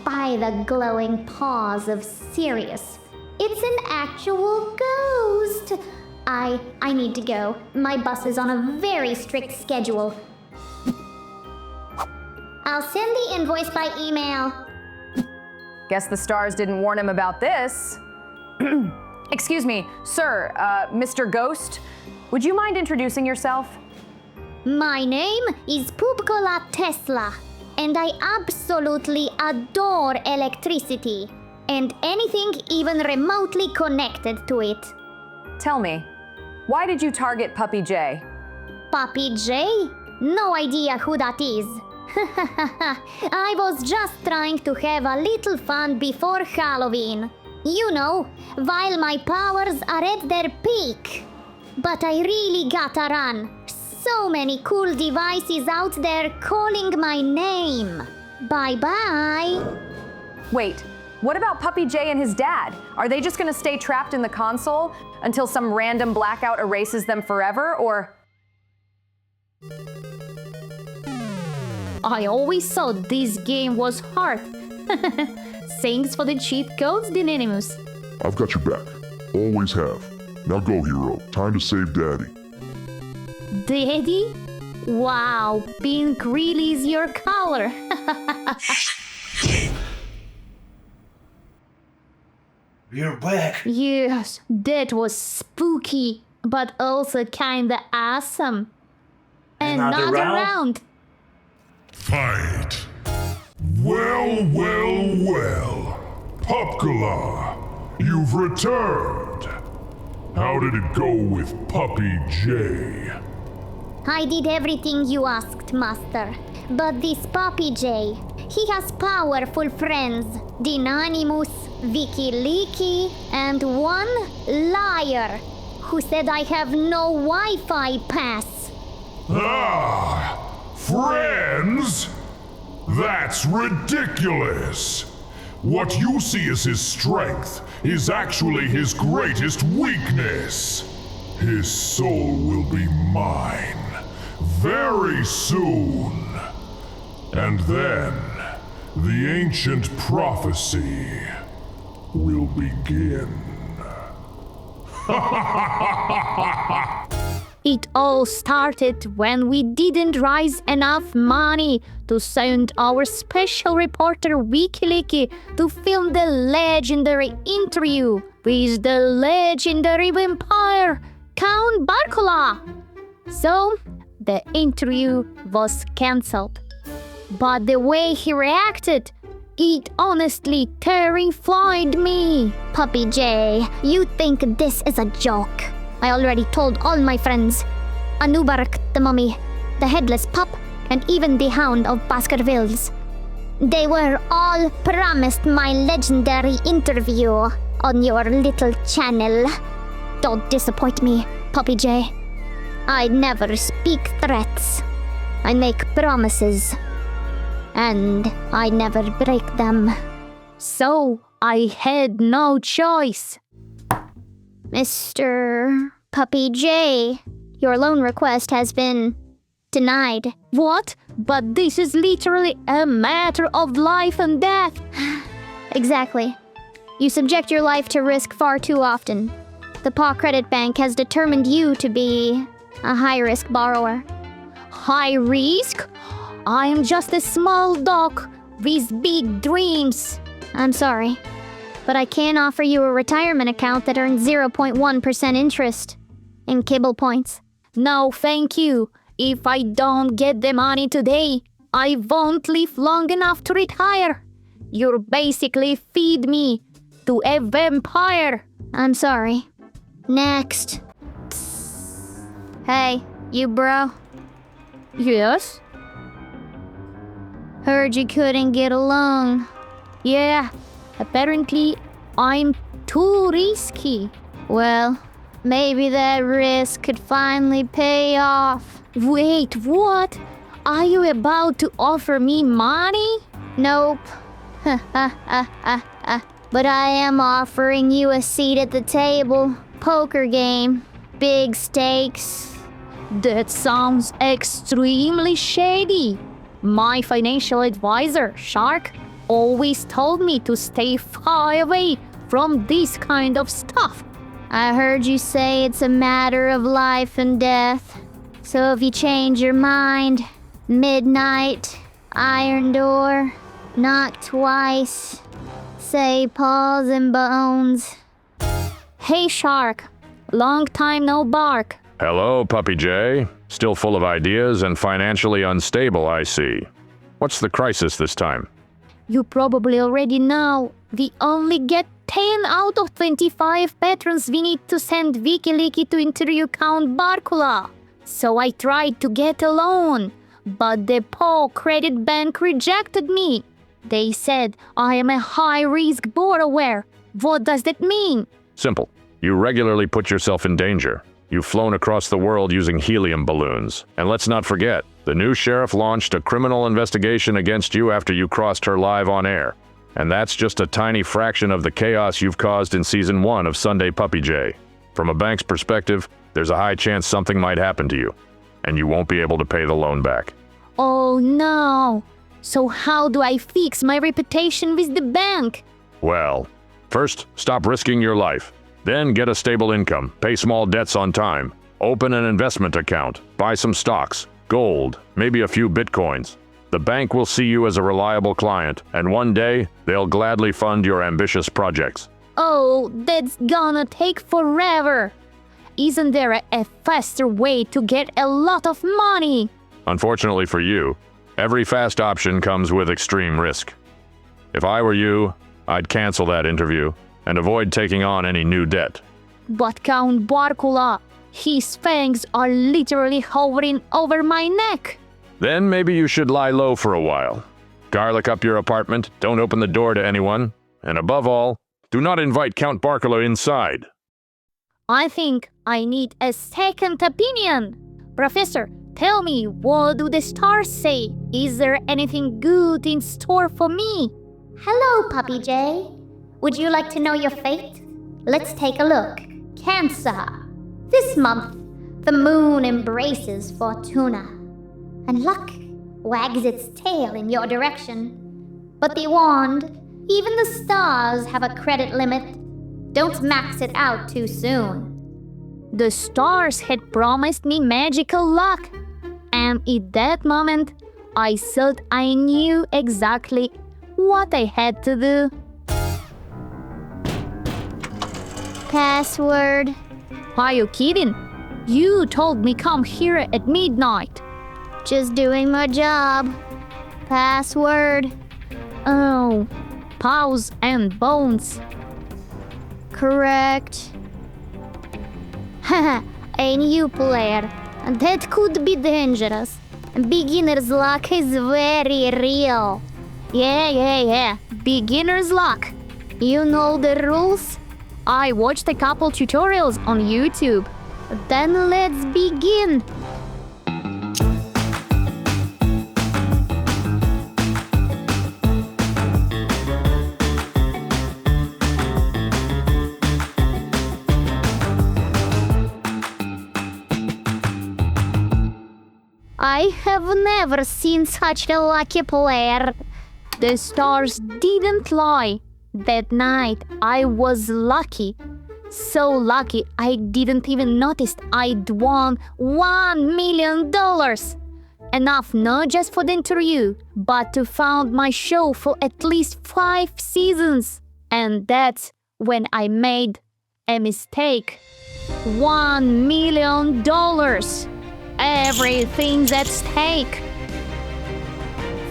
By the glowing paws of Sirius. It's an actual ghost. I need to go. My bus is on a very strict schedule. I'll send the invoice by email. Guess the stars didn't warn him about this. Excuse me, sir, Mr. Ghost, would you mind introducing yourself? My name is Pupkola Tesla, and I absolutely adore electricity and anything even remotely connected to it. Tell me, why did you target Puppy J? Puppy J? No idea who that is. I was just trying to have a little fun before Halloween. You know, while my powers are at their peak. But I really gotta run. So many cool devices out there calling my name. Bye-bye. Wait, what about Puppy J and his dad? Are they just gonna stay trapped in the console until some random blackout erases them forever, or... I always thought this game was hard. Thanks for the cheat codes, Dinenimus. I've got your back. Always have. Now go, hero. Time to save Daddy. Daddy? Wow, pink really is your color. You're back. Yes, that was spooky, but also kinda awesome. Another round. Fight. Well. Popkala, you've returned. How did it go with Puppy J? I did everything you asked, Master. But this Puppy J, he has powerful friends. Dinanimus, Vicky Leaky, and one liar who said I have no Wi-Fi pass. Ah, friends? That's ridiculous. What you see as his strength is actually his greatest weakness. His soul will be mine very soon. And then the ancient prophecy will begin. It all started when we didn't raise enough money to send our special reporter WikiLeaky to film the legendary interview with the legendary vampire Count Barcola. So the interview was cancelled. But the way he reacted, it honestly terrified me. Puppy J, you think this is a joke. I already told all my friends. Anubarak the mummy, the headless pup, and even the hound of Baskervilles. They were all promised my legendary interview on your little channel. Don't disappoint me, Puppy J. I never speak threats. I make promises. And I never break them. So I had no choice. Mr. Puppy J, your loan request has been denied. What? But this is literally a matter of life and death. Exactly. You subject your life to risk far too often. The Paw Credit Bank has determined you to be a high-risk borrower. High risk? I am just a small dog with big dreams. I'm sorry, but I can offer you a retirement account that earns 0.1% interest in kibble points. No, thank you. If I don't get the money today, I won't live long enough to retire. You basically feed me to a vampire. I'm sorry. Next. Hey, you bro. Yes? Heard you couldn't get along. Yeah, apparently I'm too risky. Well, maybe that risk could finally pay off. Wait, what? Are you about to offer me money? Nope. But I am offering you a seat at the table. Poker game. Big stakes. That sounds extremely shady. My financial advisor, Shark, always told me to stay far away from this kind of stuff. I heard you say it's a matter of life and death. So if you change your mind, midnight, iron door, knock twice, say paws and bones. Hey, Shark. Long time no bark. Hello, Puppy J. Still full of ideas and financially unstable, I see. What's the crisis this time? You probably already know. We only get 10 out of 25 patrons we need to send WikiLeaks to interview Count Barkula. So I tried to get a loan, but the Paw Credit Bank rejected me. They said I am a high-risk borrower. What does that mean? Simple. You regularly put yourself in danger. You've flown across the world using helium balloons. And let's not forget, the new sheriff launched a criminal investigation against you after you crossed her live on air. And that's just a tiny fraction of the chaos you've caused in Season 1 of Sunday Puppy J. From a bank's perspective, there's a high chance something might happen to you, and you won't be able to pay the loan back. Oh no! So how do I fix my reputation with the bank? Well, first, stop risking your life. Then get a stable income, pay small debts on time, open an investment account, buy some stocks, gold, maybe a few bitcoins. The bank will see you as a reliable client, and one day, they'll gladly fund your ambitious projects. Oh, that's gonna take forever. Isn't there a faster way to get a lot of money? Unfortunately for you, every fast option comes with extreme risk. If I were you, I'd cancel that interview and avoid taking on any new debt. But Count Barkula, his fangs are literally hovering over my neck. Then maybe you should lie low for a while. Garlic up your apartment, don't open the door to anyone, and above all, do not invite Count Barkula inside. I think I need a second opinion. Professor, tell me, what do the stars say? Is there anything good in store for me? Hello, Puppy J. Would you like to know your fate? Let's take a look. Cancer. This month, the moon embraces Fortuna, and luck wags its tail in your direction. But be warned, even the stars have a credit limit. Don't max it out too soon. The stars had promised me magical luck, and in that moment, I thought I knew exactly what I had to do. Password. Are you kidding? You told me come here at midnight. Just doing my job. Password. Oh, paws and bones. Correct. Haha, a new player. That could be dangerous. Beginner's luck is very real. Yeah. Beginner's luck. You know the rules? I watched a couple tutorials on YouTube. Then let's begin. I have never seen such a lucky player. The stars didn't lie. That night, I was lucky. So lucky, I didn't even notice I'd won $1 million. Enough not just for the interview, but to found my show for at least 5 seasons. And that's when I made a mistake. $1 million. Everything's at stake.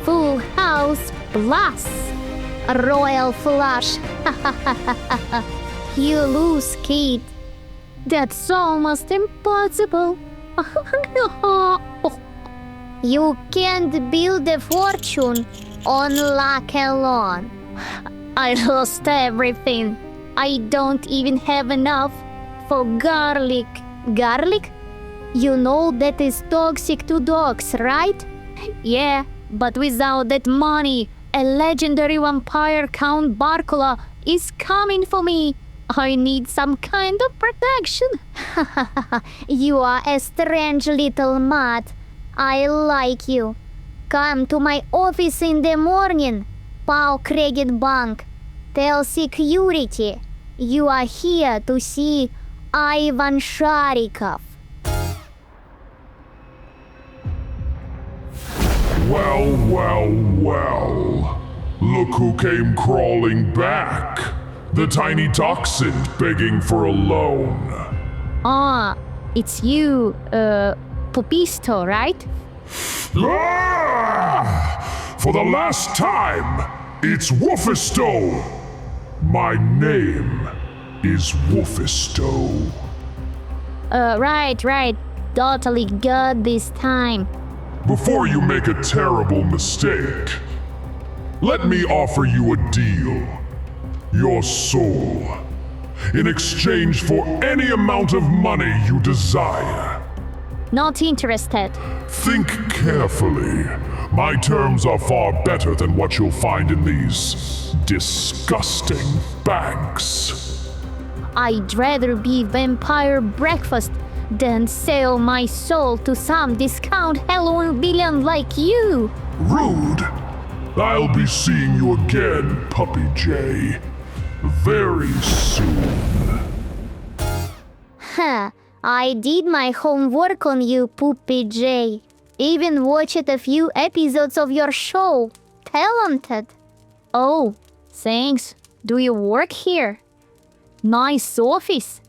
Full House Plus. A royal flush. You lose, kid. That's almost impossible. You can't build a fortune on luck alone. I lost everything. I don't even have enough for garlic. Garlic? You know that is toxic to dogs, right? Yeah, but without that money, a legendary vampire Count Barkula is coming for me. I need some kind of protection. You are a strange little mutt. I like you. Come to my office in the morning, Pau Credit Bank. Tell security you are here to see Ivan Sharikov. Well, well, well. Look who came crawling back. The tiny dachshund begging for a loan. Ah, it's you, Pupisto, right? Ah! For the last time, it's Wolfisto. My name is Wolfisto. Right. Totally good this time. Before you make a terrible mistake, let me offer you a deal. Your soul, in exchange for any amount of money you desire. Not interested. Think carefully. My terms are far better than what you'll find in these disgusting banks. I'd rather be vampire breakfast than sell my soul to some discount Halloween villain like you. Rude. I'll be seeing you again, Puppy J. Very soon. Huh, I did my homework on you, Puppy J. Even watched a few episodes of your show. Talented. Oh, thanks. Do you work here? Nice office.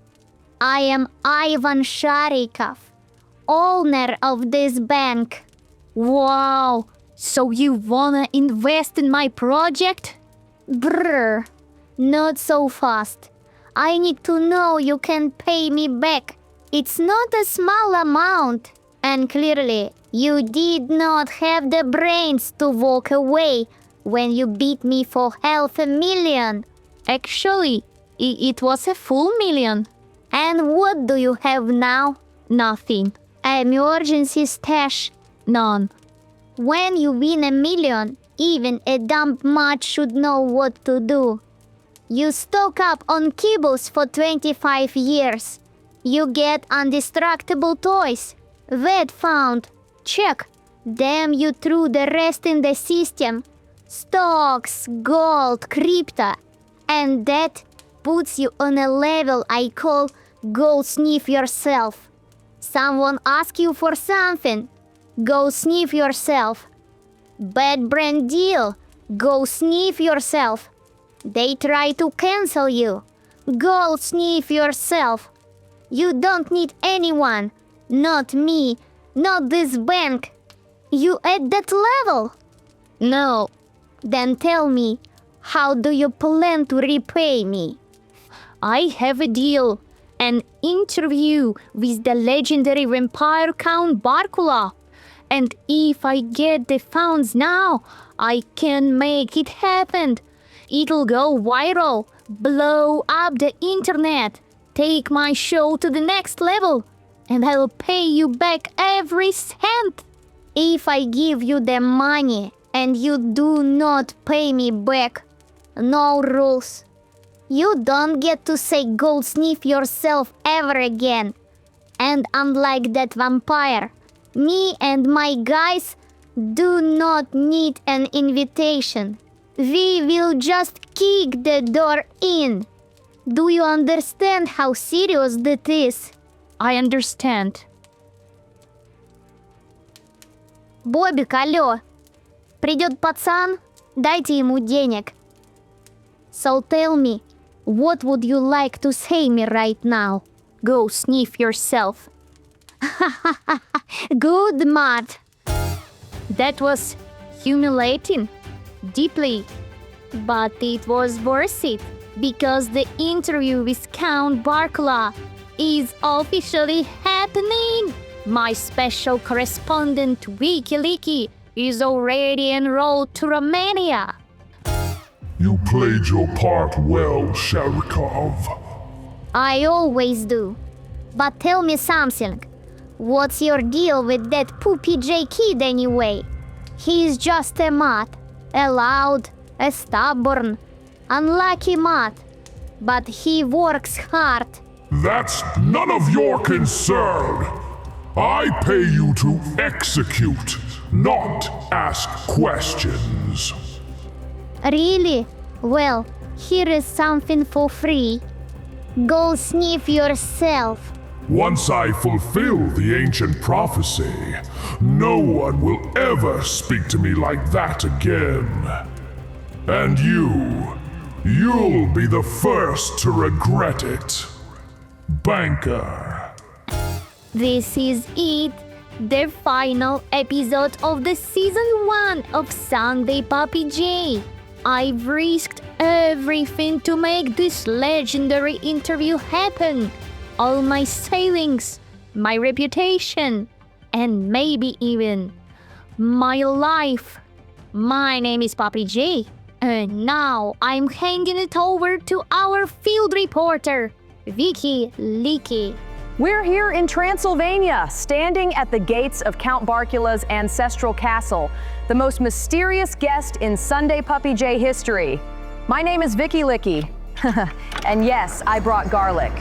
I am Ivan Sharikov, owner of this bank. Wow, so you wanna invest in my project? Brr, not so fast. I need to know you can pay me back. It's not a small amount, and clearly you did not have the brains to walk away when you beat me for $500,000. Actually, it was a full million. And what do you have now? Nothing. Emergency stash? None. When you win $1 million, even a dumb mutt should know what to do. You stock up on kibbles for 25 years. You get indestructible toys. Vet found. Check. Damn, you threw the rest in the system. Stocks, gold, crypto. And that puts you on a level I call go sniff yourself. Someone asks you for something, go sniff yourself. Bad brand deal, go sniff yourself. They try to cancel you, go sniff yourself. You don't need anyone, not me, not this bank. You at that level? No. Then tell me, how do you plan to repay me? I have a deal. An interview with the legendary vampire Count Barkula. And if I get the funds now, I can make it happen. It'll go viral, blow up the internet, take my show to the next level, and I'll pay you back every cent. If I give you the money and you do not pay me back, no rules. You don't get to say go sniff yourself ever again. And unlike that vampire, me and my guys do not need an invitation. We will just kick the door in. Do you understand how serious that is? I understand. Бобик, алло. Придет пацан, дайте ему денег. So tell me, what would you like to say me right now? Go sniff yourself. Good, Matt. That was humiliating, deeply. But it was worth it, because the interview with Count Barkula is officially happening. My special correspondent, WikiLeaky, is already enrolled to Romania. You played your part well, Sharikov. I always do. But tell me something. What's your deal with that Puppy J kid anyway? He's just a mutt. A loud, a stubborn, unlucky mutt. But he works hard. That's none of your concern. I pay you to execute, not ask questions. Really? Well, here is something for free. Go sniff yourself. Once I fulfill the ancient prophecy, no one will ever speak to me like that again. And you'll be the first to regret it. Banker. This is it, the final episode of the season 1 of Sunday Puppy J. I've risked everything to make this legendary interview happen. All my savings, my reputation, and maybe even my life. My name is Puppy J, and now I'm handing it over to our field reporter, Vicky Leakey. We're here in Transylvania, standing at the gates of Count Barkula's ancestral castle, the most mysterious guest in Sunday Puppy J history. My name is Vicky Leakey, and yes, I brought garlic.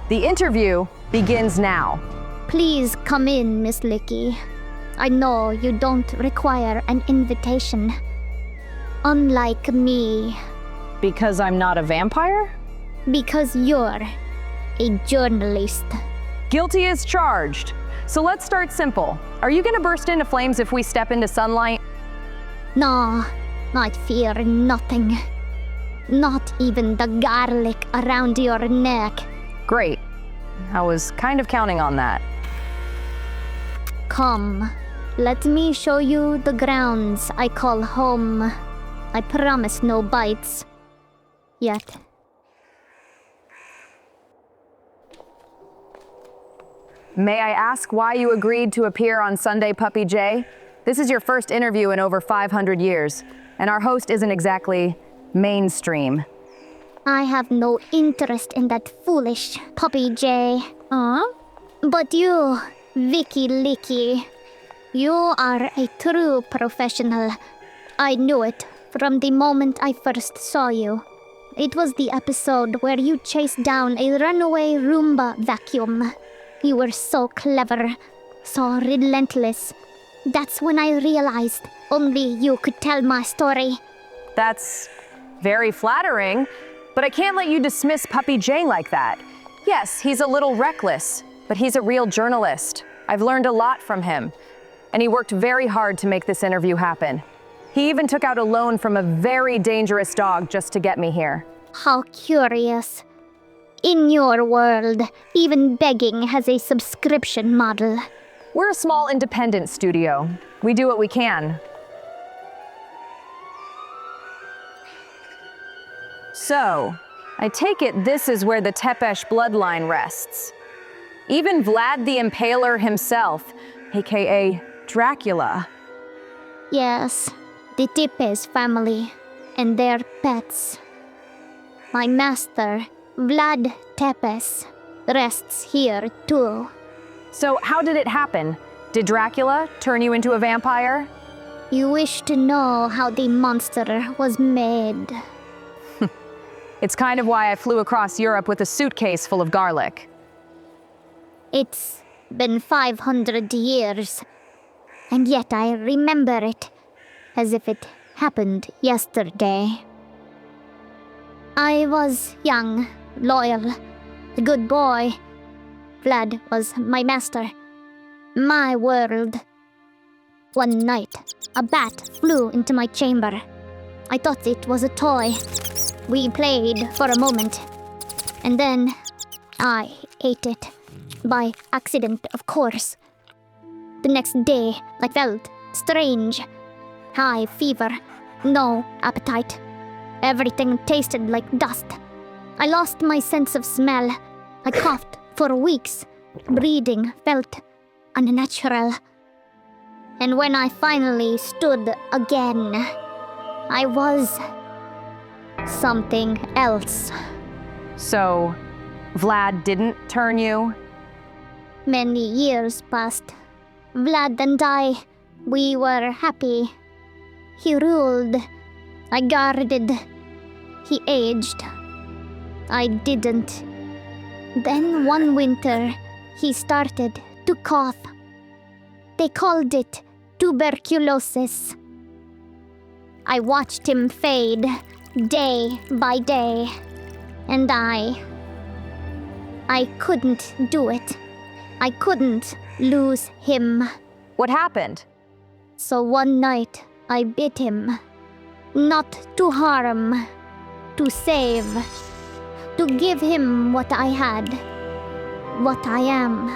The interview begins now. Please come in, Miss Leakey. I know you don't require an invitation. Unlike me. Because I'm not a vampire? Because you're a journalist. Guilty as charged. So let's start simple. Are you gonna burst into flames if we step into sunlight? No, I fear nothing. Not even the garlic around your neck. Great. I was kind of counting on that. Come, let me show you the grounds I call home. I promise no bites. Yet. May I ask why you agreed to appear on Sunday Puppy J? This is your first interview in over 500 years, and our host isn't exactly mainstream. I have no interest in that foolish Puppy J. But you, Vicky Leakey, you are a true professional. I knew it from the moment I first saw you. It was the episode where you chased down a runaway Roomba vacuum. You were so clever, so relentless. That's when I realized only you could tell my story. That's very flattering, but I can't let you dismiss Puppy J like that. Yes, he's a little reckless, but he's a real journalist. I've learned a lot from him, and he worked very hard to make this interview happen. He even took out a loan from a very dangerous dog just to get me here. How curious. In your world, even begging has a subscription model. We're a small independent studio. We do what we can. So, I take it this is where the Tepesh bloodline rests. Even Vlad the Impaler himself, aka Dracula. Yes, the Tepes family and their pets. My master, Vlad Tepes, rests here too. So how did it happen? Did Dracula turn you into a vampire? You wish to know how the monster was made. It's kind of why I flew across Europe with a suitcase full of garlic. It's been 500 years, and yet I remember it as if it happened yesterday. I was young, loyal, a good boy. Vlad was my master, my world. One night, a bat flew into my chamber. I thought it was a toy. We played for a moment, and then I ate it. By accident, of course. The next day, I felt strange. High fever, no appetite. Everything tasted like dust. I lost my sense of smell. I coughed for weeks. Breathing felt unnatural. And when I finally stood again, I was something else. So, Vlad didn't turn you? Many years passed. Vlad and I, we were happy. He ruled. I guarded. He aged. I didn't. Then one winter, he started to cough. They called it tuberculosis. I watched him fade day by day, and I couldn't do it. I couldn't lose him. What happened? So one night I bit him, not to harm, to save, to give him what I had, what I am.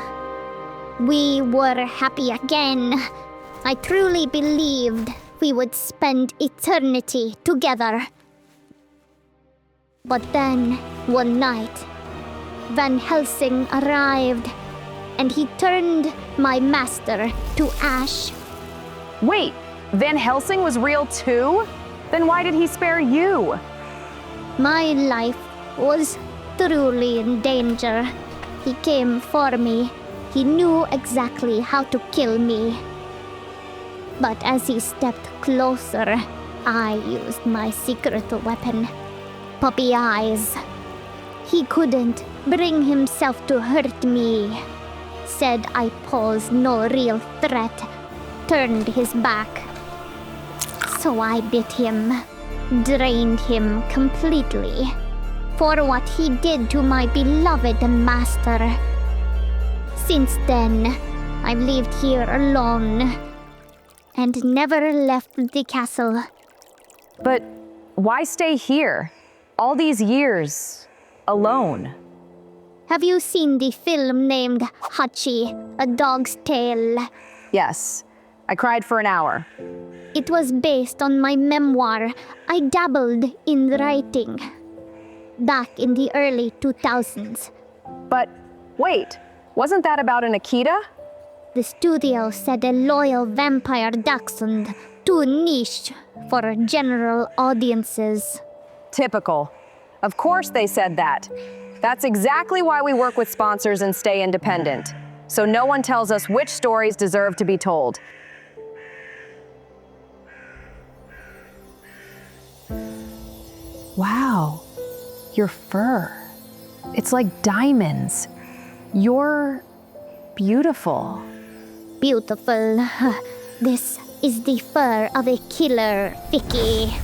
We were happy again. I truly believed we would spend eternity together. But then, one night, Van Helsing arrived, and he turned my master to ash. Wait, Van Helsing was real too? Then why did he spare you? My life was truly in danger. He came for me. He knew exactly how to kill me. But as he stepped closer, I used my secret weapon, puppy eyes. He couldn't bring himself to hurt me. Said I posed no real threat, turned his back. So I bit him, drained him completely, for what he did to my beloved master. Since then, I've lived here alone, and never left the castle. But why stay here? All these years, alone? Have you seen the film named Hachi, A Dog's Tale? Yes. I cried for an hour. It was based on my memoir. I dabbled in writing back in the early 2000s. But wait, wasn't that about an Akita? The studio said a loyal vampire dachshund, too niche for general audiences. Typical. Of course they said that. That's exactly why we work with sponsors and stay independent. So no one tells us which stories deserve to be told. Wow, your fur. It's like diamonds. You're beautiful. Beautiful. This is the fur of a killer, Vicky.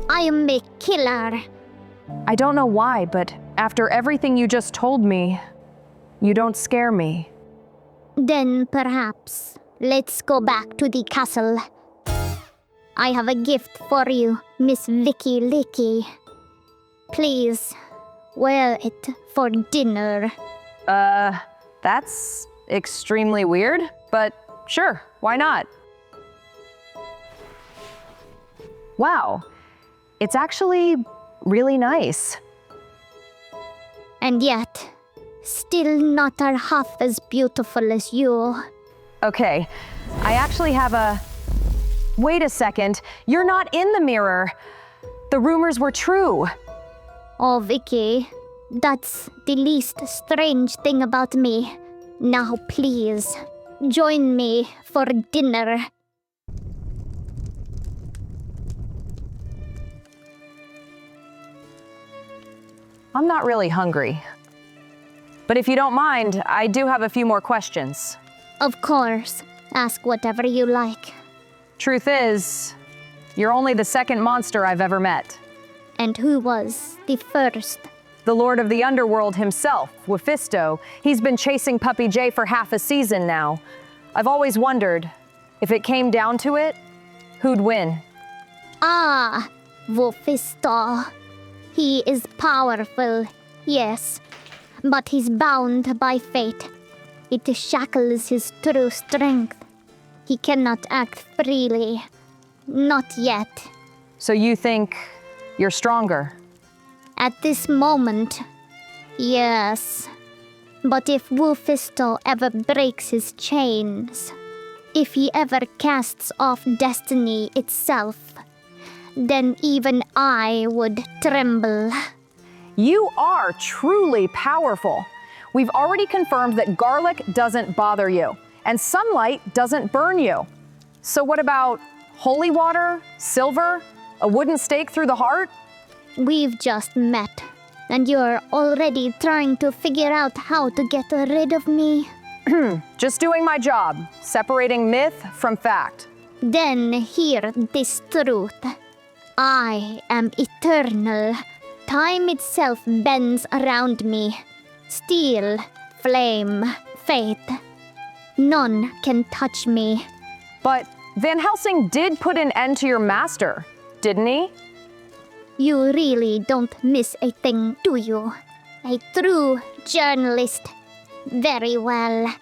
I am a killer. I don't know why, but after everything you just told me, you don't scare me. Then perhaps let's go back to the castle. I have a gift for you, Miss Vicky Licky. Please, wear it for dinner. That's extremely weird, but sure, why not? Wow, it's actually really nice. And yet, still not half as beautiful as you. Okay, I actually have a... Wait a second, you're not in the mirror. The rumors were true. Oh, Vicky, that's the least strange thing about me. Now please, join me for dinner. I'm not really hungry. But if you don't mind, I do have a few more questions. Of course, ask whatever you like. Truth is, you're only the second monster I've ever met. And who was the first? The Lord of the Underworld himself, Mephisto. He's been chasing Puppy J for half a season now. I've always wondered, if it came down to it, who'd win? Ah, Mephisto. He is powerful, yes, but he's bound by fate. It shackles his true strength. He cannot act freely. Not yet. So you think you're stronger? At this moment, yes. But if Mephisto ever breaks his chains, if he ever casts off destiny itself, then even I would tremble. You are truly powerful. We've already confirmed that garlic doesn't bother you, and sunlight doesn't burn you. So what about holy water, silver, a wooden stake through the heart? We've just met. And you're already trying to figure out how to get rid of me? Just doing my job, separating myth from fact. Then hear this truth. I am eternal. Time itself bends around me. Steel, flame, faith. None can touch me. But Van Helsing did put an end to your master, didn't he? You really don't miss a thing, do you? A true journalist. Very well.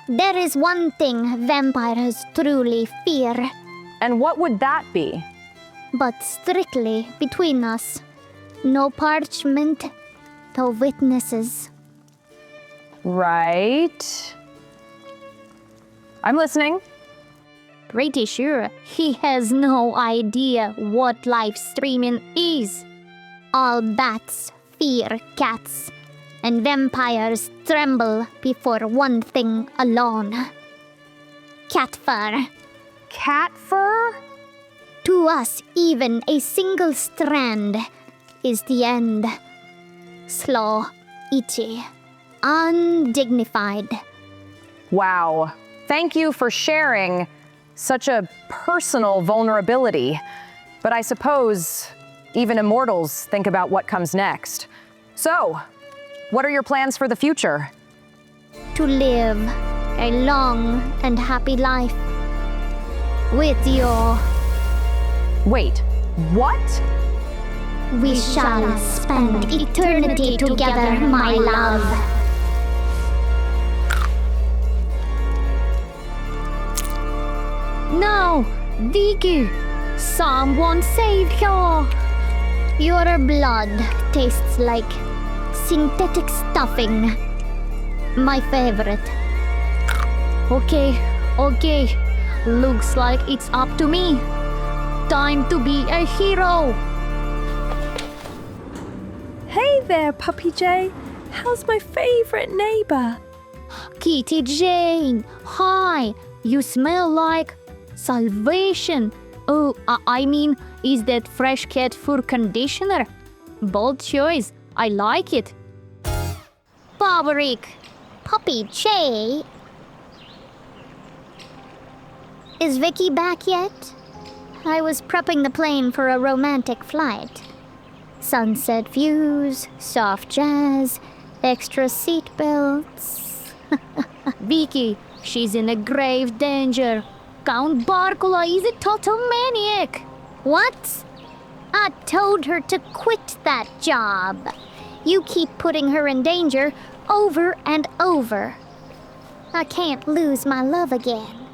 There is one thing vampires truly fear. And what would that be? But strictly between us. No parchment, no witnesses. Right. I'm listening. Pretty sure he has no idea what live streaming is. All bats fear cats, and vampires tremble before one thing alone. Cat fur. Cat fur? To us, even a single strand is the end. Slow, itchy, undignified. Wow. Thank you for sharing such a personal vulnerability. But I suppose even immortals think about what comes next. So, what are your plans for the future? To live a long and happy life with you. Wait, what? We shall spend eternity together, my love. No! Vicky! Someone save her! Your blood tastes like synthetic stuffing. My favorite. Okay. Looks like it's up to me. Time to be a hero! Hey there, Puppy J. How's my favorite neighbor? Kitty Jane! Hi! You smell like salvation. Oh, I mean, is that fresh cat fur conditioner? Bold choice. I like it. Barbaric. Puppy J. Is Vicky back yet? I was prepping the plane for a romantic flight. Sunset views, soft jazz, extra seatbelts. Vicky, she's in a grave danger. Count Barcola is a total maniac. What? I told her to quit that job. You keep putting her in danger over and over. I can't lose my love again.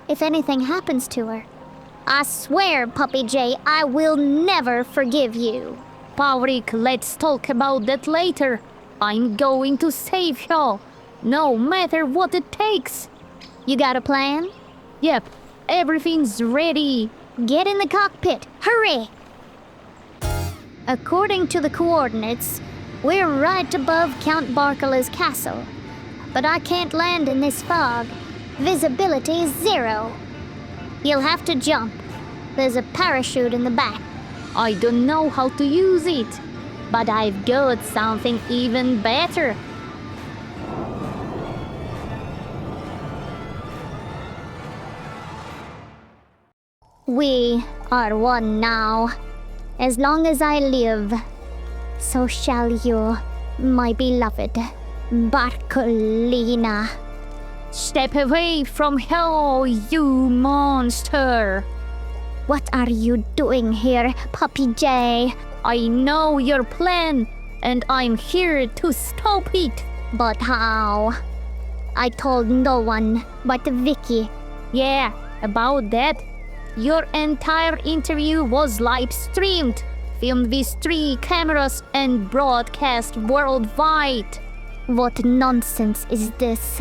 If anything happens to her, I swear, Puppy J, I will never forgive you. Pavrik, let's talk about that later. I'm going to save her, no matter what it takes. You got a plan? Yep, everything's ready. Get in the cockpit, hurry! According to the coordinates, we're right above Count Barcola's castle. But I can't land in this fog. Visibility is 0. You'll have to jump. There's a parachute in the back. I don't know how to use it, but I've got something even better. We are one now. As long as I live, so shall you, my beloved Barcolina. Step away from her, you monster! What are you doing here, Puppy J? I know your plan, and I'm here to stop it. But how? I told no one but Vicky. Yeah, about that. Your entire interview was live streamed, filmed with 3 cameras, and broadcast worldwide. What nonsense is this?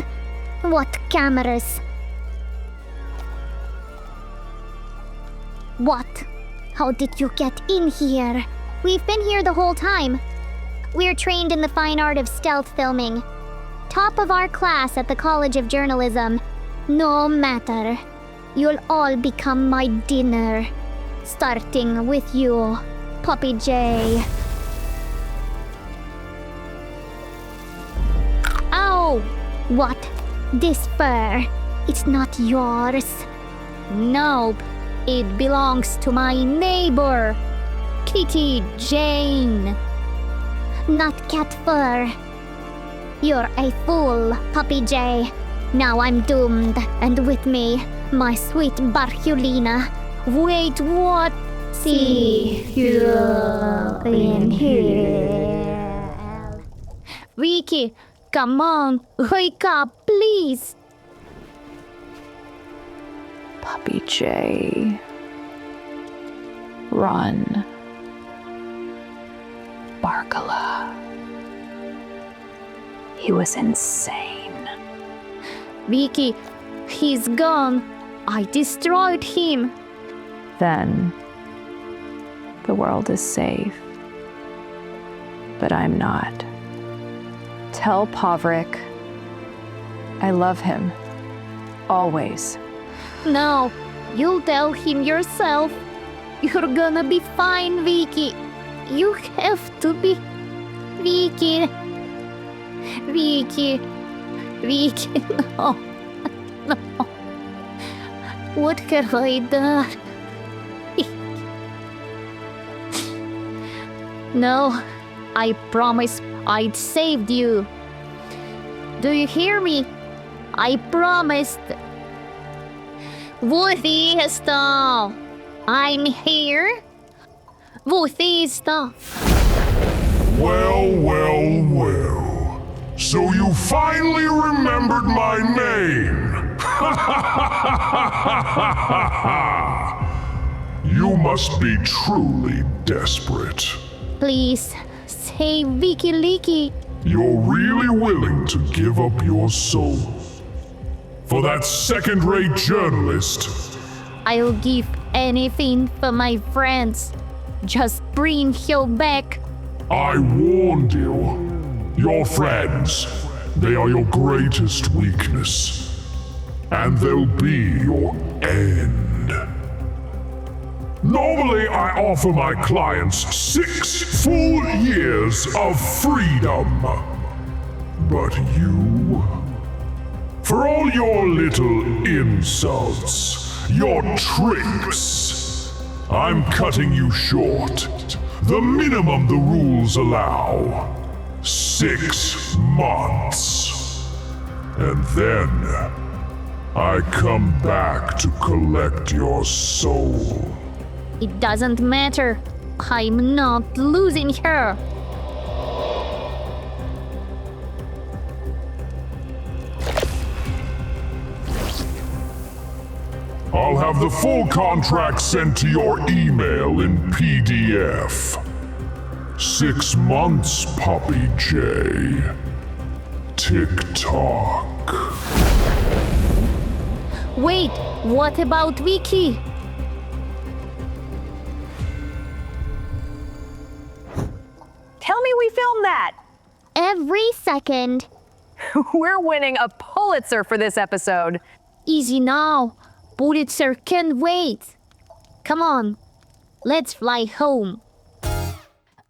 What cameras? What? How did you get in here? We've been here the whole time. We're trained in the fine art of stealth filming. Top of our class at the College of Journalism. No matter. You'll all become my dinner. Starting with you, Puppy J. What? This fur? It's not yours. Nope, it belongs to my neighbor, Kitty Jane. Not cat fur. You're a fool, Puppy J. Now I'm doomed, and with me, my sweet Barculina. Wait, what? See you in here. Vicky, come on, wake up, please. Puppy J. Run. Barkala. He was insane. Vicky, he's gone. I destroyed him. Then the world is safe. But I'm not. Tell Pavrik I love him. Always. No, you'll tell him yourself. You're gonna be fine, Vicky. You have to be... Vicky. Vicky. Vicky, no. No. What have I done? No, I promised I'd saved you. Do you hear me? I promised. Vutista! I'm here. Vutista! Well, well, well. So you finally remembered my name. You must be truly desperate. Please, save Vicky Leaky. You're really willing to give up your soul for that second-rate journalist? I'll give anything for my friends. Just bring her back. I warned you. Your friends, they are your greatest weakness. And they'll be your end. Normally, I offer my clients 6 full years of freedom. But you... For all your little insults, your tricks, I'm cutting you short. The minimum the rules allow. 6 months. And then I come back to collect your soul. It doesn't matter. I'm not losing her. I'll have the full contract sent to your email in PDF. 6 months, Puppy J. Tick-tock. Wait, what about Vicky? Tell me we filmed that. Every second. We're winning a Pulitzer for this episode. Easy now. Pulitzer can't wait. Come on, let's fly home.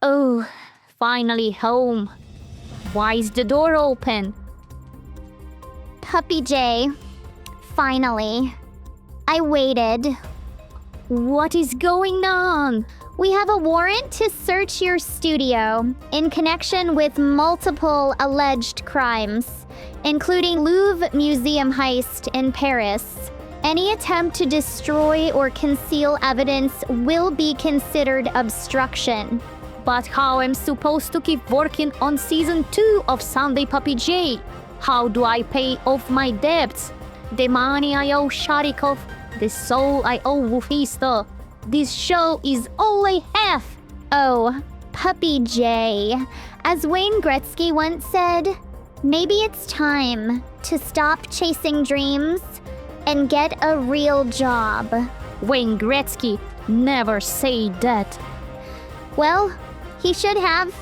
Oh, finally home. Why is the door open? Puppy J. Finally. I waited. What is going on? We have a warrant to search your studio in connection with multiple alleged crimes, including Louvre Museum heist in Paris. Any attempt to destroy or conceal evidence will be considered obstruction. But how am I supposed to keep working on season 2 of Sunday Puppy J? How do I pay off my debts? The money I owe Sharikov, the soul I owe Vufista. This show is all I have. Oh, Puppy J. As Wayne Gretzky once said, maybe it's time to stop chasing dreams and get a real job. Wayne Gretzky never said that. Well, he should have.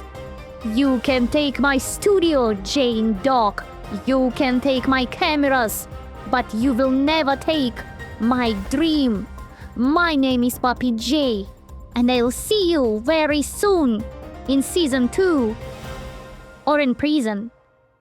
You can take my studio, Jane Doc. You can take my cameras. But you will never take my dream. My name is Puppy J. And I'll see you very soon in season 2. Or in prison.